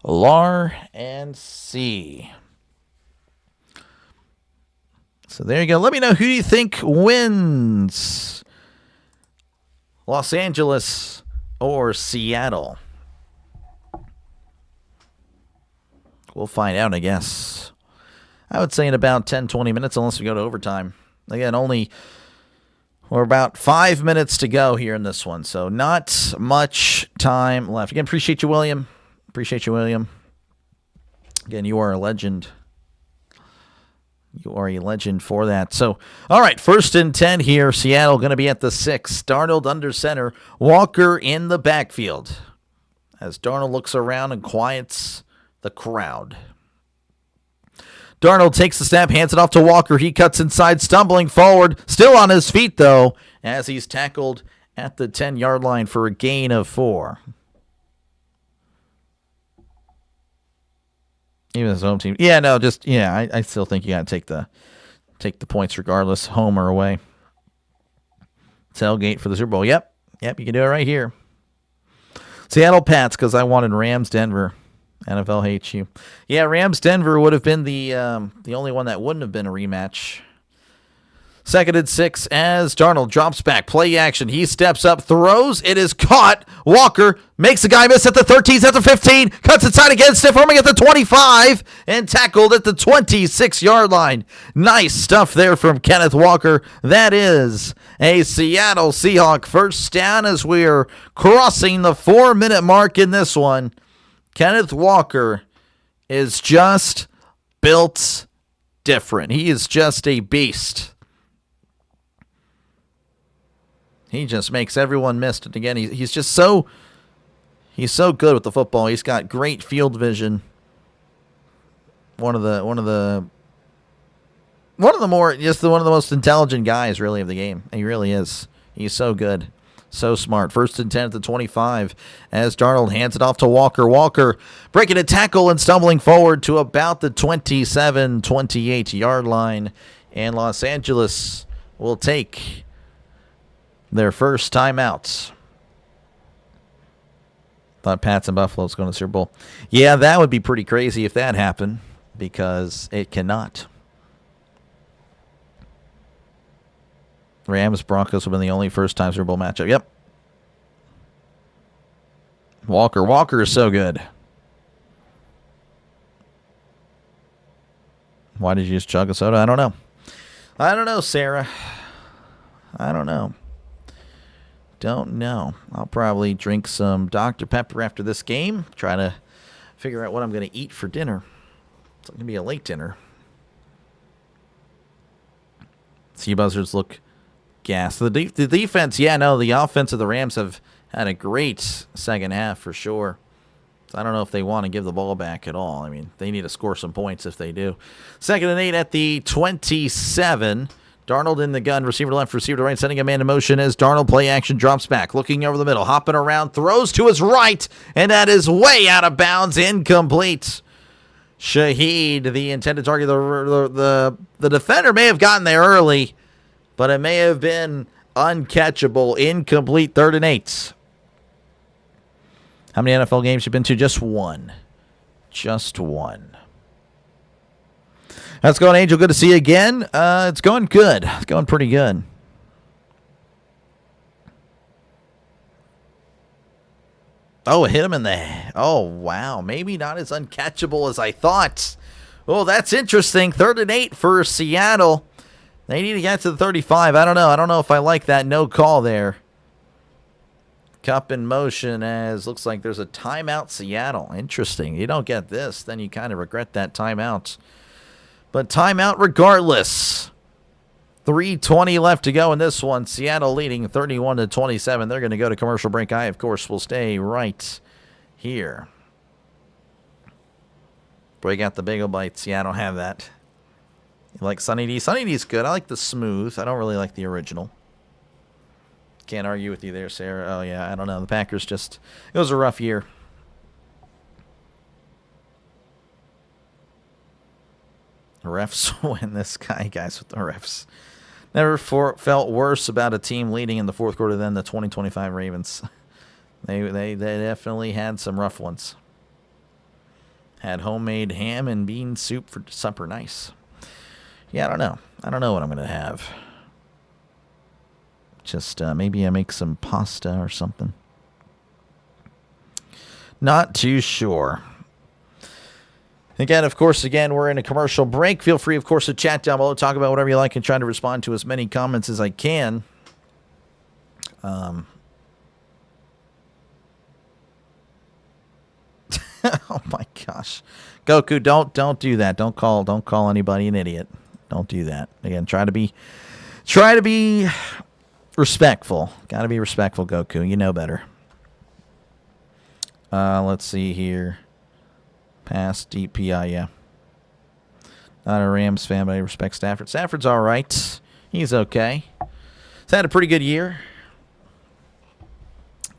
LAR and C. So there you go. Let me know, who do you think wins? Los Angeles or Seattle? We'll find out, I guess. I would say in about 10-20 minutes, unless we go to overtime. Again, we're about 5 minutes to go here in this one, so not much time left. Again, appreciate you, William. Again, you are a legend. You are a legend for that. So, all right, 1st and 10 here. Seattle going to be at the 6. Darnold under center. Walker in the backfield. As Darnold looks around and quiets the crowd. Darnold takes the snap, hands it off to Walker. He cuts inside, stumbling forward. Still on his feet, though, as he's tackled at the 10-yard line for a gain of 4. Even his home team. Yeah, no, I still think you got to take the points regardless, home or away. Tailgate for the Super Bowl. Yep, you can do it right here. Seattle Pats, because I wanted Rams Denver. NFL hates you. Yeah, Rams Denver would have been the only one that wouldn't have been a rematch. 2nd and 6 as Darnold drops back. Play action. He steps up, throws. It is caught. Walker makes the guy miss at the 13, at the 15. Cuts inside again. Stiff arming at the 25. And tackled at the 26-yard line. Nice stuff there from Kenneth Walker. That is a Seattle Seahawk first down as we are crossing the 4-minute mark in this one. Kenneth Walker is just built different. He is just a beast. He just makes everyone miss it. Again, he's just so good with the football. He's got great field vision. One of the most intelligent guys, really, of the game. He really is. He's so good. So smart. 1st and 10 at the 25 as Darnold hands it off to Walker. Walker breaking a tackle and stumbling forward to about the 27, 28-yard line. And Los Angeles will take their first timeout. Thought Pats and Buffalo's going to the Super Bowl. Yeah, that would be pretty crazy if that happened, because it cannot. Rams Broncos have been the only first-time Super Bowl matchup. Yep. Walker is so good. Why did you just chug a soda? I don't know, Sarah. I don't know. I'll probably drink some Dr. Pepper after this game. Try to figure out what I'm going to eat for dinner. It's going to be a late dinner. Sea Buzzards look gassed. The defense, the offense of the Rams have had a great second half for sure. So I don't know if they want to give the ball back at all. I mean, they need to score some points if they do. 2nd and 8 at the 27. Darnold in the gun, receiver to left, receiver to right, sending a man in motion as Darnold play action drops back, looking over the middle, hopping around, throws to his right, and that is way out of bounds, incomplete. Shaheed, the intended target, the defender may have gotten there early, but it may have been uncatchable, incomplete, 3rd and 8. How many NFL games you been to? Just one. Just one. How's it going, Angel? Good to see you again. It's going good. It's going pretty good. Oh, hit him in the... Oh, wow. Maybe not as uncatchable as I thought. Oh, that's interesting. 3rd and 8 for Seattle. They need to get to the 35. I don't know. I don't know if I like that no call there. Cup in motion as looks like there's a timeout, Seattle. Interesting. You don't get this, then you kind of regret that timeout. But timeout regardless. 3:20 left to go in this one. Seattle leading 31-27. They're going to go to commercial break. I, of course, will stay right here. Break out the bagel bites. Yeah, I don't have that. You like Sunny D? Sunny D's good. I like the smooth. I don't really like the original. Can't argue with you there, Sarah. Oh, yeah, I don't know. The Packers just... It was a rough year. The refs win this guys with the refs. Never felt worse about a team leading in the fourth quarter than the 2025 Ravens. They definitely had some rough ones. Had homemade ham and bean soup for supper. Nice. Yeah, I don't know. I don't know what I'm going to have. Just maybe I make some pasta or something. Not too sure. Again, of course, we're in a commercial break. Feel free, of course, to chat down below. Talk about whatever you like and try to respond to as many comments as I can. Oh, my gosh. Goku, don't do that. Don't call anybody an idiot. Don't do that. Again, try to be respectful. Got to be respectful, Goku. You know better. Let's see here. Pass, deep PI, yeah. Not a Rams fan, but I respect Stafford. Stafford's all right. He's okay. He's had a pretty good year.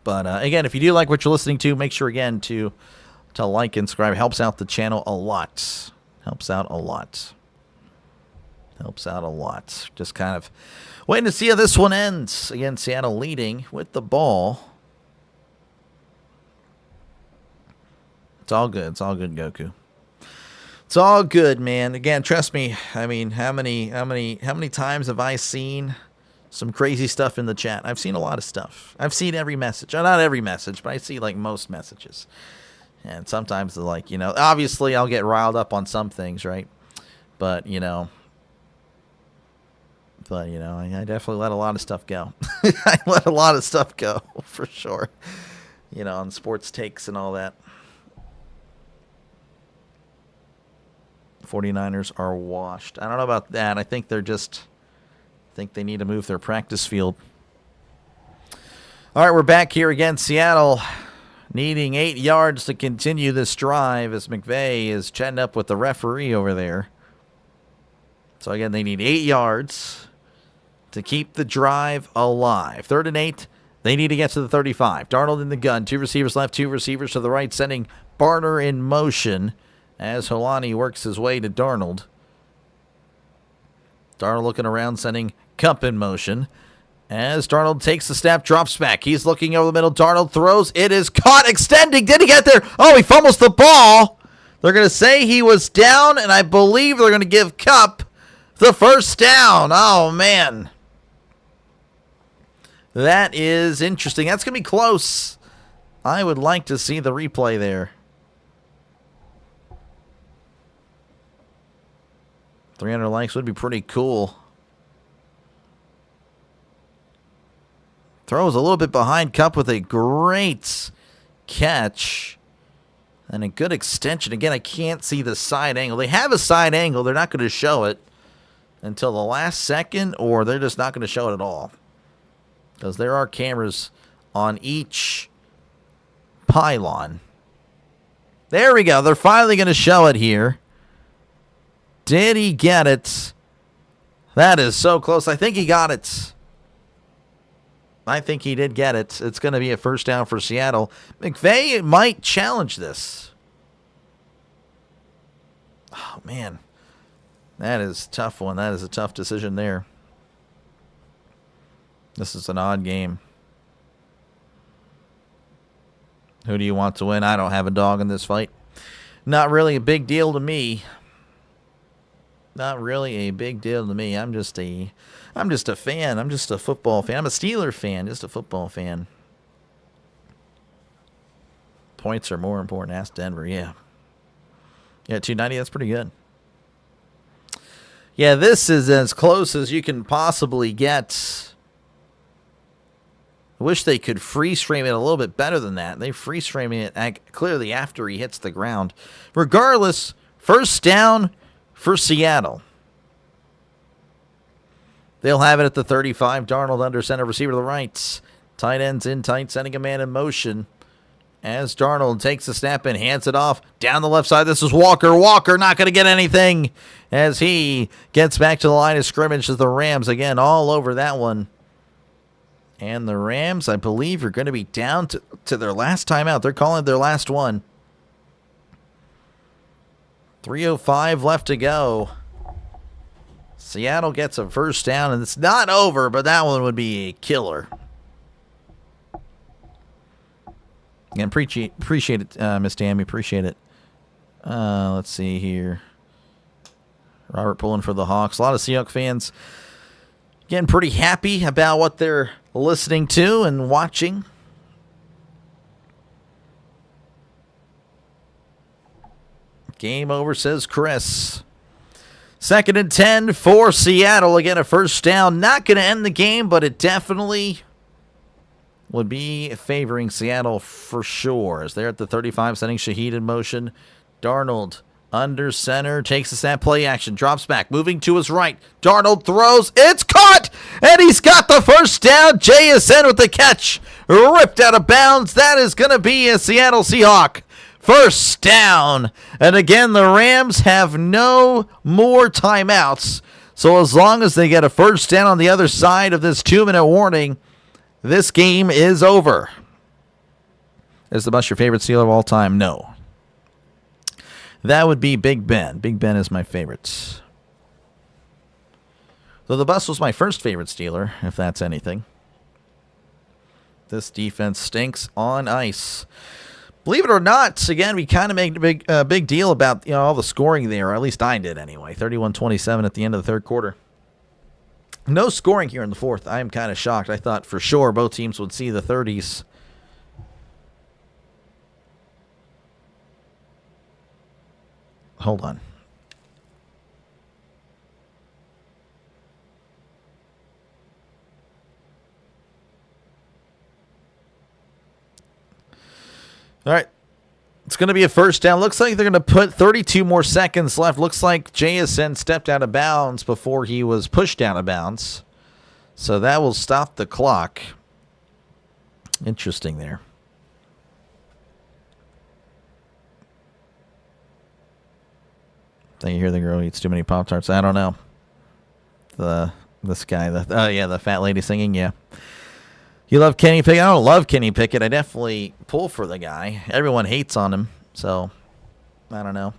But, again, if you do like what you're listening to, make sure, again, to like and subscribe. Helps out the channel a lot. Helps out a lot. Helps out a lot. Just kind of waiting to see how this one ends. Again, Seattle leading with the ball. It's all good. It's all good, Goku. It's all good, man. Again, trust me. I mean, how many times have I seen some crazy stuff in the chat? I've seen a lot of stuff. I've seen every message. Not every message, but I see like most messages. And sometimes they're like, obviously I'll get riled up on some things, right? But, I definitely let a lot of stuff go. I let a lot of stuff go, for sure. On sports takes and all that. 49ers are washed. I don't know about that. I think they need to move their practice field. All right, we're back here again. Seattle needing 8 yards to continue this drive as McVay is chatting up with the referee over there. So, again, they need 8 yards to keep the drive alive. 3rd and 8, they need to get to the 35. Darnold in the gun. 2 receivers left, 2 receivers to the right, sending Barner in motion as Holani works his way to Darnold. Darnold looking around, sending Cup in motion. As Darnold takes the snap, drops back. He's looking over the middle. Darnold throws. It is caught, extending. Did he get there? Oh, he fumbles the ball. They're going to say he was down, and I believe they're going to give Kupp the first down. Oh, man. That is interesting. That's going to be close. I would like to see the replay there. 300 likes would be pretty cool. Throws a little bit behind Kupp with a great catch. And a good extension. Again, I can't see the side angle. They have a side angle. They're not going to show it until the last second, or they're just not going to show it at all. Because there are cameras on each pylon. There we go. They're finally going to show it here. Did he get it? That is so close. I think he got it. I think he did get it. It's going to be a first down for Seattle. McVay might challenge this. Oh, man. That is a tough one. That is a tough decision there. This is an odd game. Who do you want to win? I don't have a dog in this fight. Not really a big deal to me. Not really a big deal to me. I'm just a fan. I'm just a football fan. I'm a Steeler fan, just a football fan. Points are more important. Ask Denver. Yeah. Yeah, 290. That's pretty good. Yeah, this is as close as you can possibly get. I wish they could freeze frame it a little bit better than that. They freeze frame it clearly after he hits the ground. Regardless, first down for Seattle. They'll have it at the 35. Darnold under center, receiver to the right. Tight ends in tight, sending a man in motion. As Darnold takes the snap and hands it off down the left side. This is Walker. Walker not going to get anything as he gets back to the line of scrimmage as the Rams, again, all over that one. And the Rams, I believe, are going to be down to their last timeout. They're calling it their last one. 3:05 left to go. Seattle gets a first down, and it's not over, but that one would be a killer. Again, appreciate it, Miss Tammy. Appreciate it. Let's see here. Robert pulling for the Hawks. A lot of Seahawks fans getting pretty happy about what they're listening to and watching. Game over, says Chris. 2nd and 10 for Seattle. Again, a first down. Not going to end the game, but it definitely would be favoring Seattle for sure. As they're at the 35, sending Shaheed in motion. Darnold under center, takes the snap, play action, drops back, moving to his right. Darnold throws, it's caught, and he's got the first down. JSN with the catch, ripped out of bounds. That is going to be a Seattle Seahawk first down. And again, the Rams have no more timeouts. So as long as they get a first down on the other side of this 2-minute warning, this game is over. Is the bus your favorite Steeler of all time? No. That would be Big Ben. Big Ben is my favorite. So the bus was my first favorite Steeler, if that's anything. This defense stinks on ice. Believe it or not, again, we kind of made a big deal about all the scoring there, or at least I did anyway. 31-27 at the end of the third quarter. No scoring here in the fourth. I am kind of shocked. I thought for sure both teams would see the 30s. Hold on. All right. It's going to be a first down. Looks like they're going to put 32 more seconds left. Looks like JSN stepped out of bounds before he was pushed out of bounds. So that will stop the clock. Interesting there. Think you hear the girl eats too many Pop-Tarts? I don't know. This guy, the fat lady singing, yeah. You love Kenny Pickett? I don't love Kenny Pickett. I definitely pull for the guy. Everyone hates on him, so I don't know.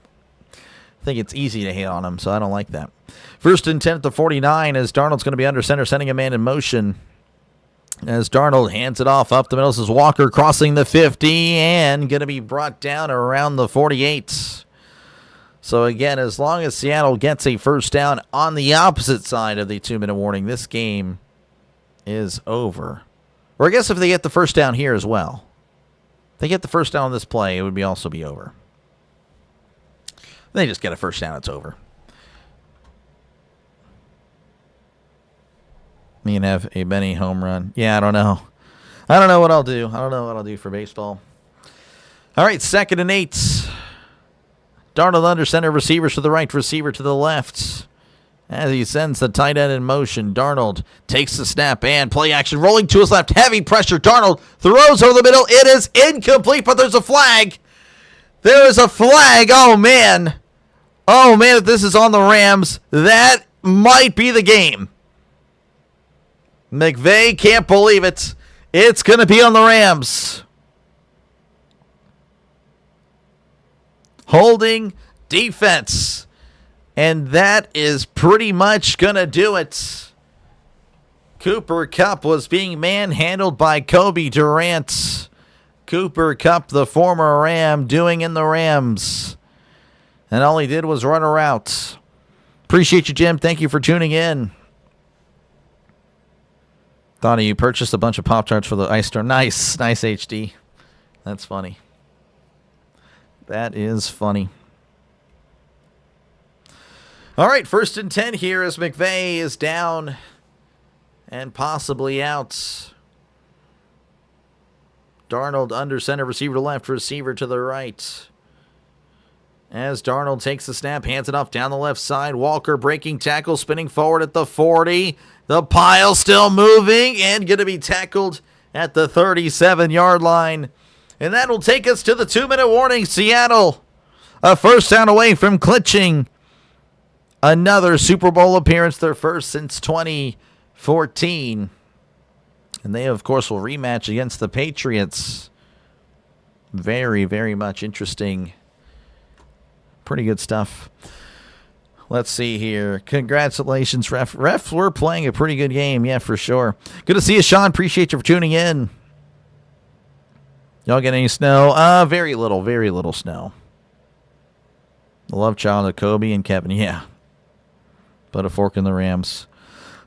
I think it's easy to hate on him, so I don't like that. 1st and 10 at the 49 as Darnold's going to be under center, sending a man in motion. As Darnold hands it off up the middle. This is Walker crossing the 50 and going to be brought down around the 48. So again, as long as Seattle gets a first down on the opposite side of the 2-minute warning, this game is over. Or I guess if they get the first down here as well. If they get the first down on this play, it would also be over. They just get a first down, it's over. Me and have a Benny home run. Yeah, I don't know. I don't know what I'll do. I don't know what I'll do for baseball. All right, 2nd and 8. Darnold under center, receivers to the right, receiver to the left. As he sends the tight end in motion, Darnold takes the snap and play action. Rolling to his left, heavy pressure. Darnold throws over the middle. It is incomplete, but there's a flag. There is a flag. Oh, man. Oh, man, if this is on the Rams, that might be the game. McVay can't believe it. It's going to be on the Rams. Holding defense. And that is pretty much going to do it. Cooper Kupp was being manhandled by Kobe Durant. Cooper Kupp, the former Ram, doing in the Rams. And all he did was run her out. Appreciate you, Jim. Thank you for tuning in. Thought you purchased a bunch of Pop-Tarts for the ice storm. Nice HD. That's funny. That is funny. All right, 1st and 10 here as McVay is down and possibly out. Darnold under center, receiver to left, receiver to the right. As Darnold takes the snap, hands it off down the left side. Walker breaking tackle, spinning forward at the 40. The pile still moving and going to be tackled at the 37-yard line. And that will take us to the 2-minute warning. Seattle, a first down away from clinching another Super Bowl appearance, their first since 2014. And they, of course, will rematch against the Patriots. Very, very much interesting. Pretty good stuff. Let's see here. Congratulations, ref. Refs were playing a pretty good game. Yeah, for sure. Good to see you, Sean. Appreciate you for tuning in. Y'all get any snow? Very little snow. The love child of Kobe and Kevin. Yeah. But a fork in the Rams.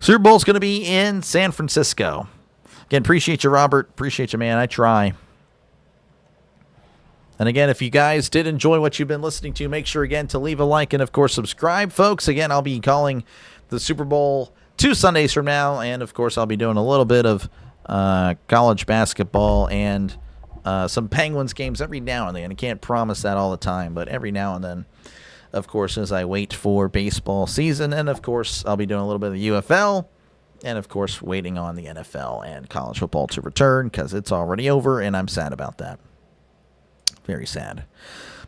Super Bowl's going to be in San Francisco. Again, appreciate you, Robert. Appreciate you, man. I try. And again, if you guys did enjoy what you've been listening to, make sure, again, to leave a like and, of course, subscribe, folks. Again, I'll be calling the Super Bowl 2 Sundays from now. And, of course, I'll be doing a little bit of college basketball and some Penguins games every now and then. I can't promise that all the time, but every now and then, of course, as I wait for baseball season. And, of course, I'll be doing a little bit of the UFL. And, of course, waiting on the NFL and college football to return because it's already over, and I'm sad about that. Very sad.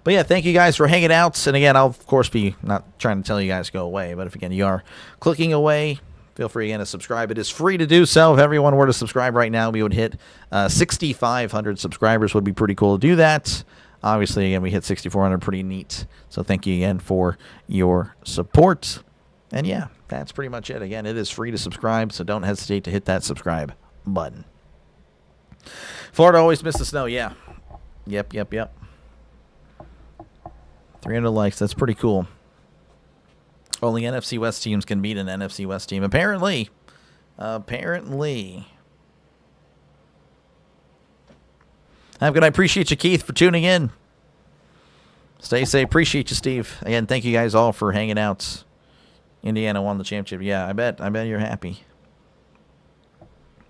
But, yeah, thank you guys for hanging out. And, again, I'll, of course, be not trying to tell you guys to go away. But if, again, you are clicking away, feel free, again, to subscribe. It is free to do so. If everyone were to subscribe right now, we would hit 6,500 subscribers. Would be pretty cool to do that. Obviously, again, we hit 6,400. Pretty neat. So thank you again for your support. And, yeah, that's pretty much it. Again, it is free to subscribe, so don't hesitate to hit that subscribe button. Florida always missed the snow. Yeah. Yep. 300 likes. That's pretty cool. Only NFC West teams can beat an NFC West team. Apparently. Have a good night. Appreciate you, Keith, for tuning in. Stay safe. Appreciate you, Steve. Again, thank you guys all for hanging out. Indiana won the championship. Yeah, I bet you're happy.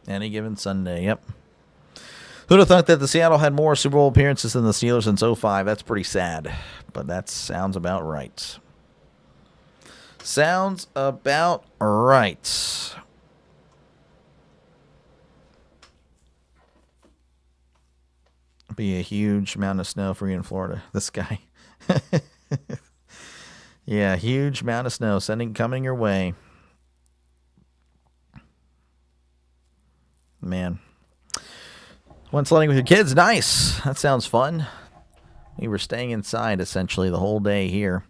Any given Sunday. Yep. Who'd have thought that the Seattle had more Super Bowl appearances than the Steelers since 2005? That's pretty sad, but that sounds about right. Sounds about right. Be a huge amount of snow for you in Florida. This guy. Yeah, huge amount of snow coming your way. Man. Went sledding with your kids. Nice. That sounds fun. We were staying inside essentially the whole day here.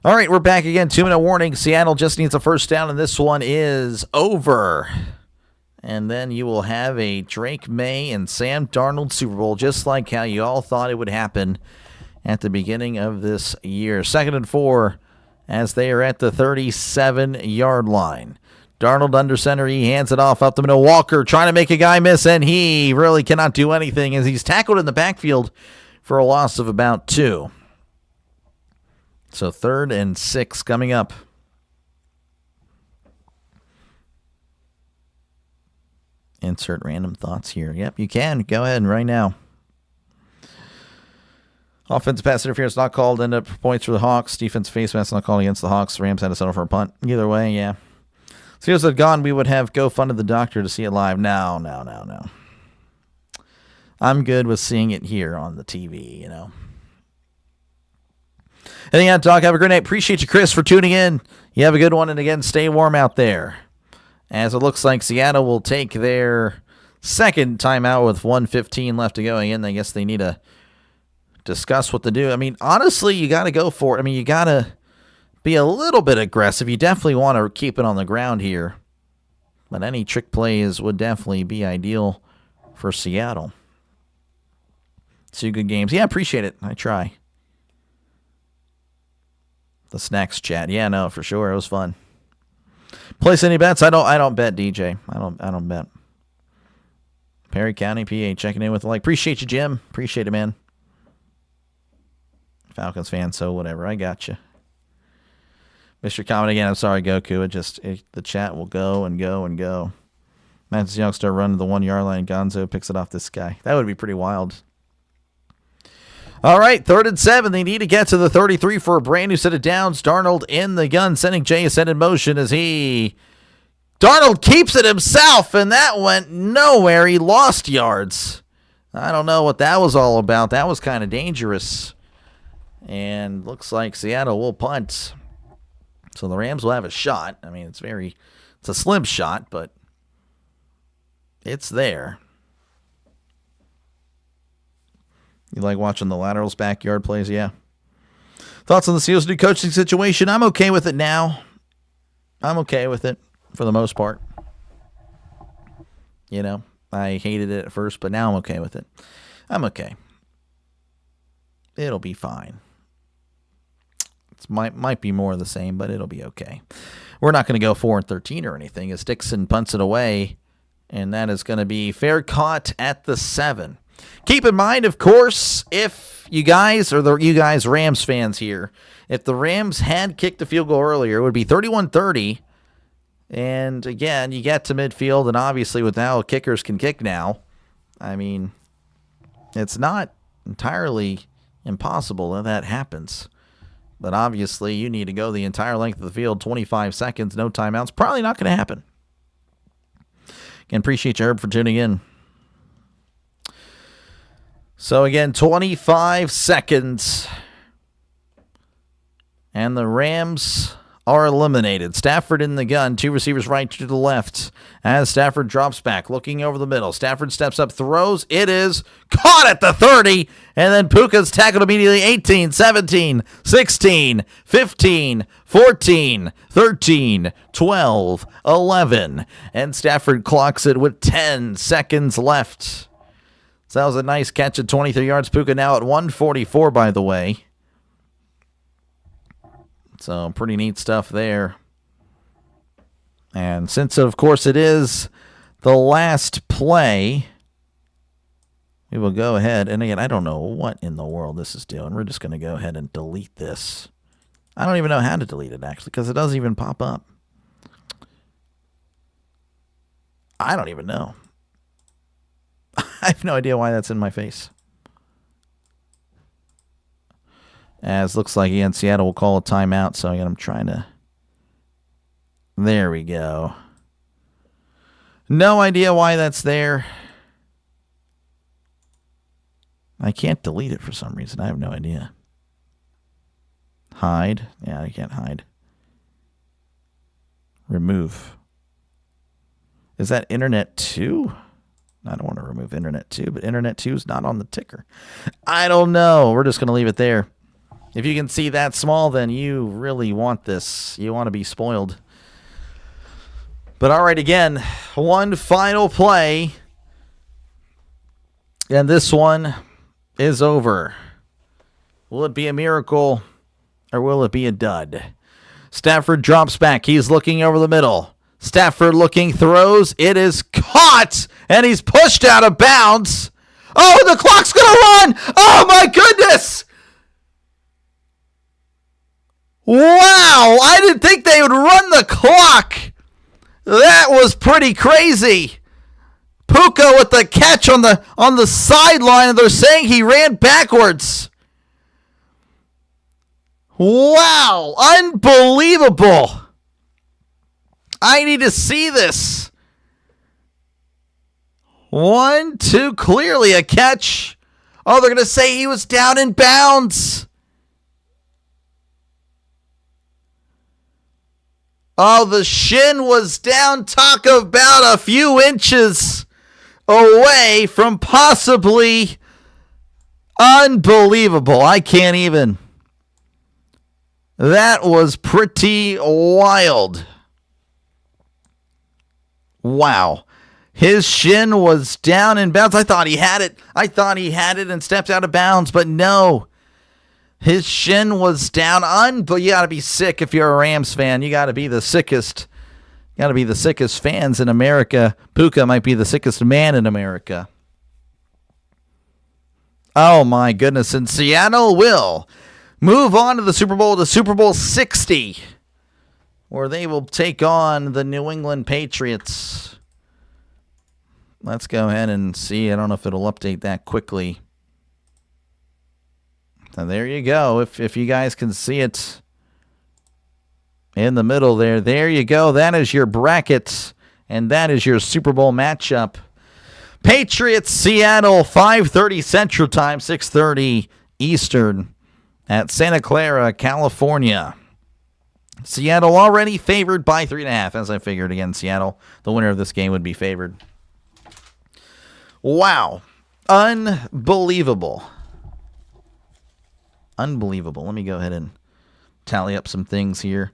All right, we're back again. 2-minute warning. Seattle just needs a first down, and this one is over. And then you will have a Drake May and Sam Darnold Super Bowl, just like how you all thought it would happen at the beginning of this year. 2nd and 4 as they are at the 37-yard line. Darnold under center. He hands it off up the middle. Walker trying to make a guy miss, and he really cannot do anything as he's tackled in the backfield for a loss of about 2. So 3rd and 6 coming up. Insert random thoughts here. Yep, you can. Go ahead right now. Offensive pass interference not called. End up points for the Hawks. Defense face mask not called against the Hawks. Rams had to settle for a punt. Either way, yeah. Seahawks had gone, we would have go funded the doctor to see it live. No. I'm good with seeing it here on the TV, you know. Anything out, Doc? Have a great night. Appreciate you, Chris, for tuning in. You have a good one, and again, stay warm out there. As it looks like Seattle will take their second timeout with 1:15 left to go. Again, I guess they need to discuss what to do. I mean, honestly, you got to go for it. I mean, you got to be a little bit aggressive. You definitely want to keep it on the ground here. But any trick plays would definitely be ideal for Seattle. 2 good games. Yeah, I appreciate it. I try. The snacks chat. Yeah, no, for sure. It was fun. Place any bets? I don't bet, DJ. I don't bet. Perry County, PA, checking in with the like. Appreciate you, Jim. Appreciate it, man. Falcons fan, so whatever. I got you. Mr. Comment again. I'm sorry, Goku. The chat will go and go and go. Manchester Seahawks start running the 1-yard line. Gonzo picks it off this guy. That would be pretty wild. All right, 3rd and 7. They need to get to the 33 for a brand new set of downs. Darnold in the gun, sending JSN in motion as Darnold keeps it himself, and that went nowhere. He lost yards. I don't know what that was all about. That was kind of dangerous. And looks like Seattle will punt. So the Rams will have a shot. I mean, it's a slim shot, but it's there. You like watching the laterals, backyard plays? Yeah. Thoughts on the Seahawks' new coaching situation? I'm okay with it now. I'm okay with it for the most part. You know, I hated it at first, but now I'm okay with it. I'm okay. It'll be fine. It might be more of the same, but it'll be okay. We're not going to go 4-13 or anything as Dixon punts it away, and that is going to be fair caught at the 7. Keep in mind, of course, if you guys Rams fans here, if the Rams had kicked the field goal earlier, it would be 31-30. And again, you get to midfield, and obviously with how kickers can kick now, I mean, it's not entirely impossible that happens. But obviously, you need to go the entire length of the field, 25 seconds, no timeouts. Probably not going to happen. Again, appreciate you, Herb, for tuning in. So again, 25 seconds. And the Rams are eliminated. Stafford in the gun, 2 receivers right to the left. As Stafford drops back, looking over the middle. Stafford steps up, throws. It is caught at the 30. And then Puka's tackled immediately. 18, 17, 16, 15, 14, 13, 12, 11. And Stafford clocks it with 10 seconds left. So that was a nice catch at 23 yards. Puka now at 144, by the way. So pretty neat stuff there. And since, of course, it is the last play, we will go ahead. And again, I don't know what in the world this is doing. We're just going to go ahead and delete this. I don't even know how to delete it, actually, because it doesn't even pop up. I don't even know. I have no idea why that's in my face. As looks like again, Seattle will call a timeout. So again, I'm trying to. There we go. No idea why that's there. I can't delete it for some reason. I have no idea. Hide. Yeah, I can't hide. Remove. Is that Internet 2? I don't want to remove Internet 2, but Internet 2 is not on the ticker. I don't know. We're just going to leave it there. If you can see that small, then you really want this. You want to be spoiled. But all right, again, one final play. And this one is over. Will it be a miracle or will it be a dud? Stafford drops back. He's looking over the middle. Stafford looking, throws. It is caught, and he's pushed out of bounds. Oh, the clock's going to run. Oh, my goodness. Wow, I didn't think they would run the clock. That was pretty crazy. Puka with the catch on the sideline, and they're saying he ran backwards. Wow, unbelievable. I need to see this. 1, 2, clearly a catch. Oh, they're going to say he was down in bounds. Oh, the shin was down, talk about a few inches away from possibly unbelievable. I can't even. That was pretty wild. Wow. His shin was down in bounds. I thought he had it. And stepped out of bounds, but no. His shin was down. But you got to be sick if you're a Rams fan. You got to be the sickest. Got to be the sickest fans in America. Puka might be the sickest man in America. Oh, my goodness. And Seattle will move on to the Super Bowl 60, where they will take on the New England Patriots. Let's go ahead and see. I don't know if it'll update that quickly. So there you go. If you guys can see it in the middle there. There you go. That is your bracket, and that is your Super Bowl matchup. Patriots, Seattle, 5:30 Central Time, 6:30 Eastern at Santa Clara, California. Seattle already favored by 3.5, as I figured. Again, Seattle, the winner of this game, would be favored. Wow. Unbelievable. Unbelievable. Let me go ahead and tally up some things here.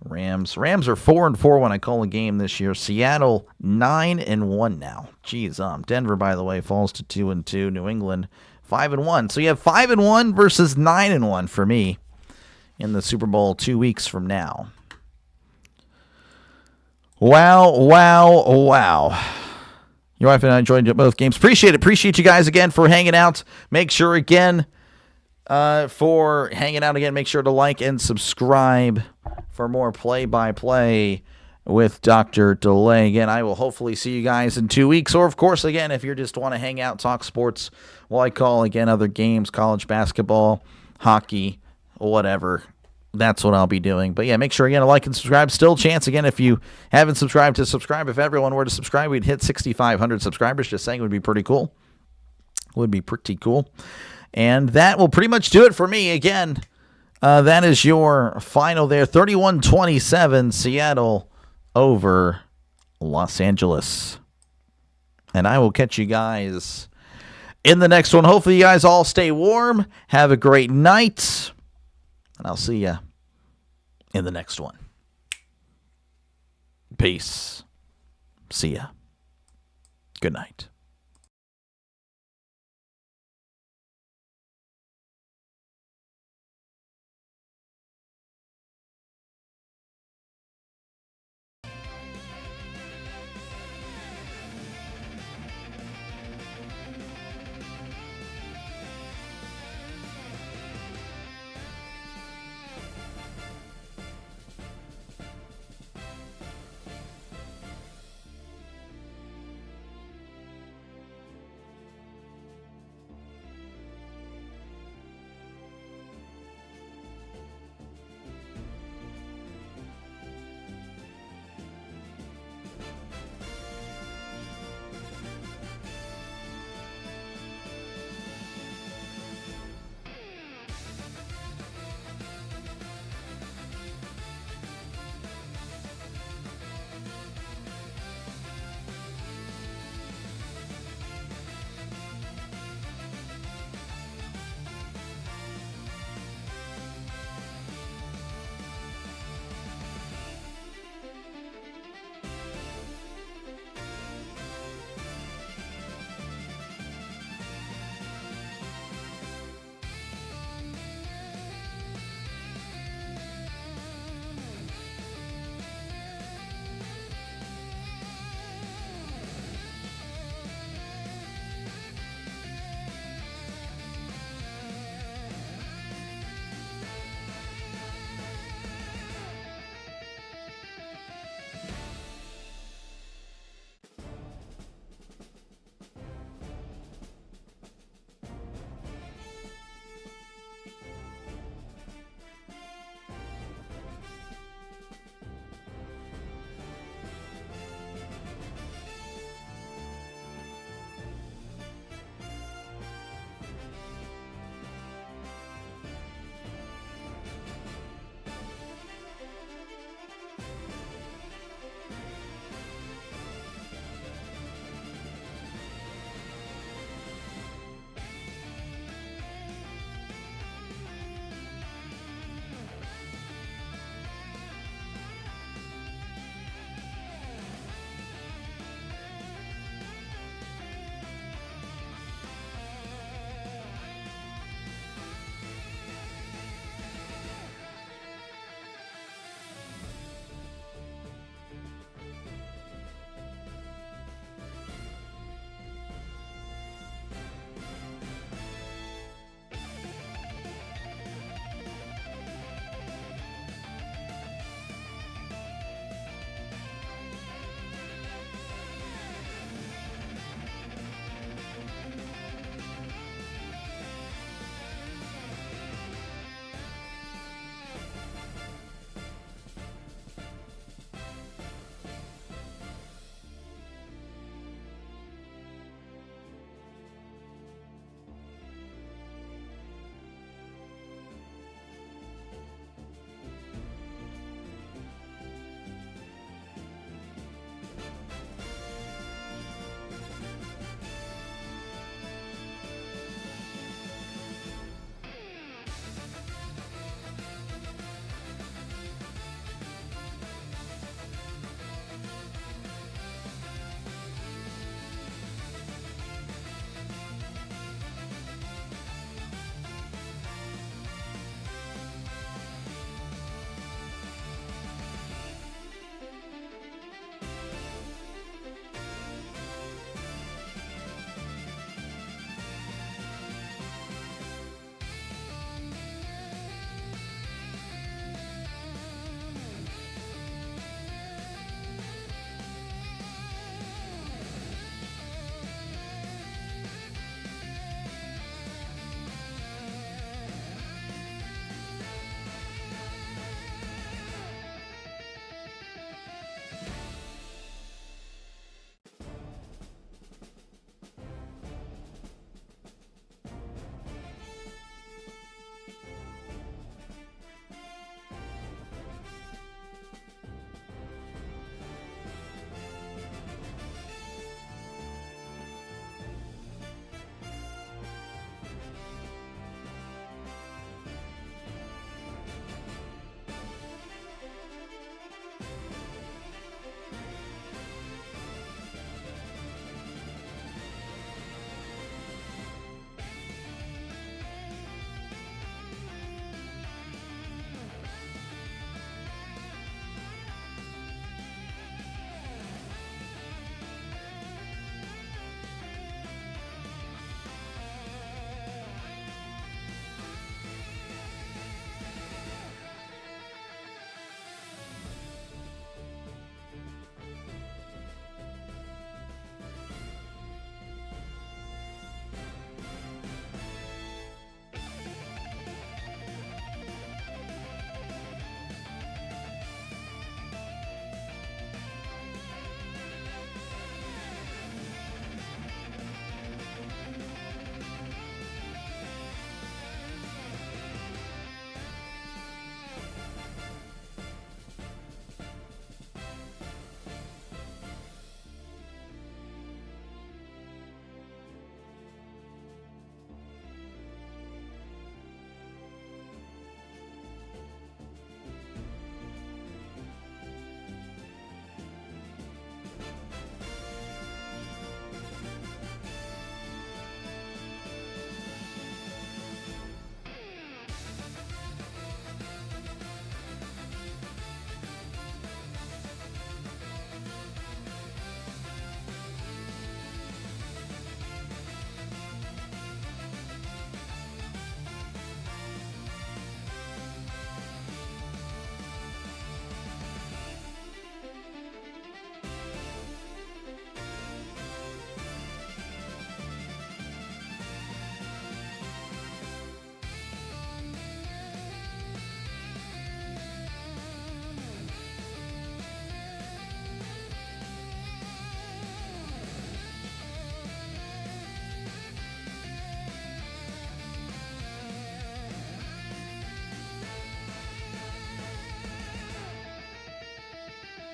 Rams are 4-4 when I call a game this year. Seattle 9-1 now. Jeez, Denver, by the way, falls to 2-2. New England 5-1. So you have 5-1 versus 9-1 for me in the Super Bowl 2 weeks from now. Wow. Your wife and I enjoyed both games. Appreciate it. Appreciate you guys again for hanging out. Make sure again make sure to like and subscribe for more play-by-play with Dr. Delay. Again, I will hopefully see you guys in 2 weeks. Or, of course, again, if you just want to hang out, talk sports, while I call, again, other games, college basketball, hockey, whatever. That's what I'll be doing. But, yeah, make sure, again, to like and subscribe. Still a chance, again, if you haven't subscribed, to subscribe. If everyone were to subscribe, we'd hit 6,500 subscribers. Just saying, it would be pretty cool. And that will pretty much do it for me. Again, that is your final there. 31-27, Seattle over Los Angeles. And I will catch you guys in the next one. Hopefully you guys all stay warm. Have a great night. And I'll see you in the next one. Peace. See ya. Good night.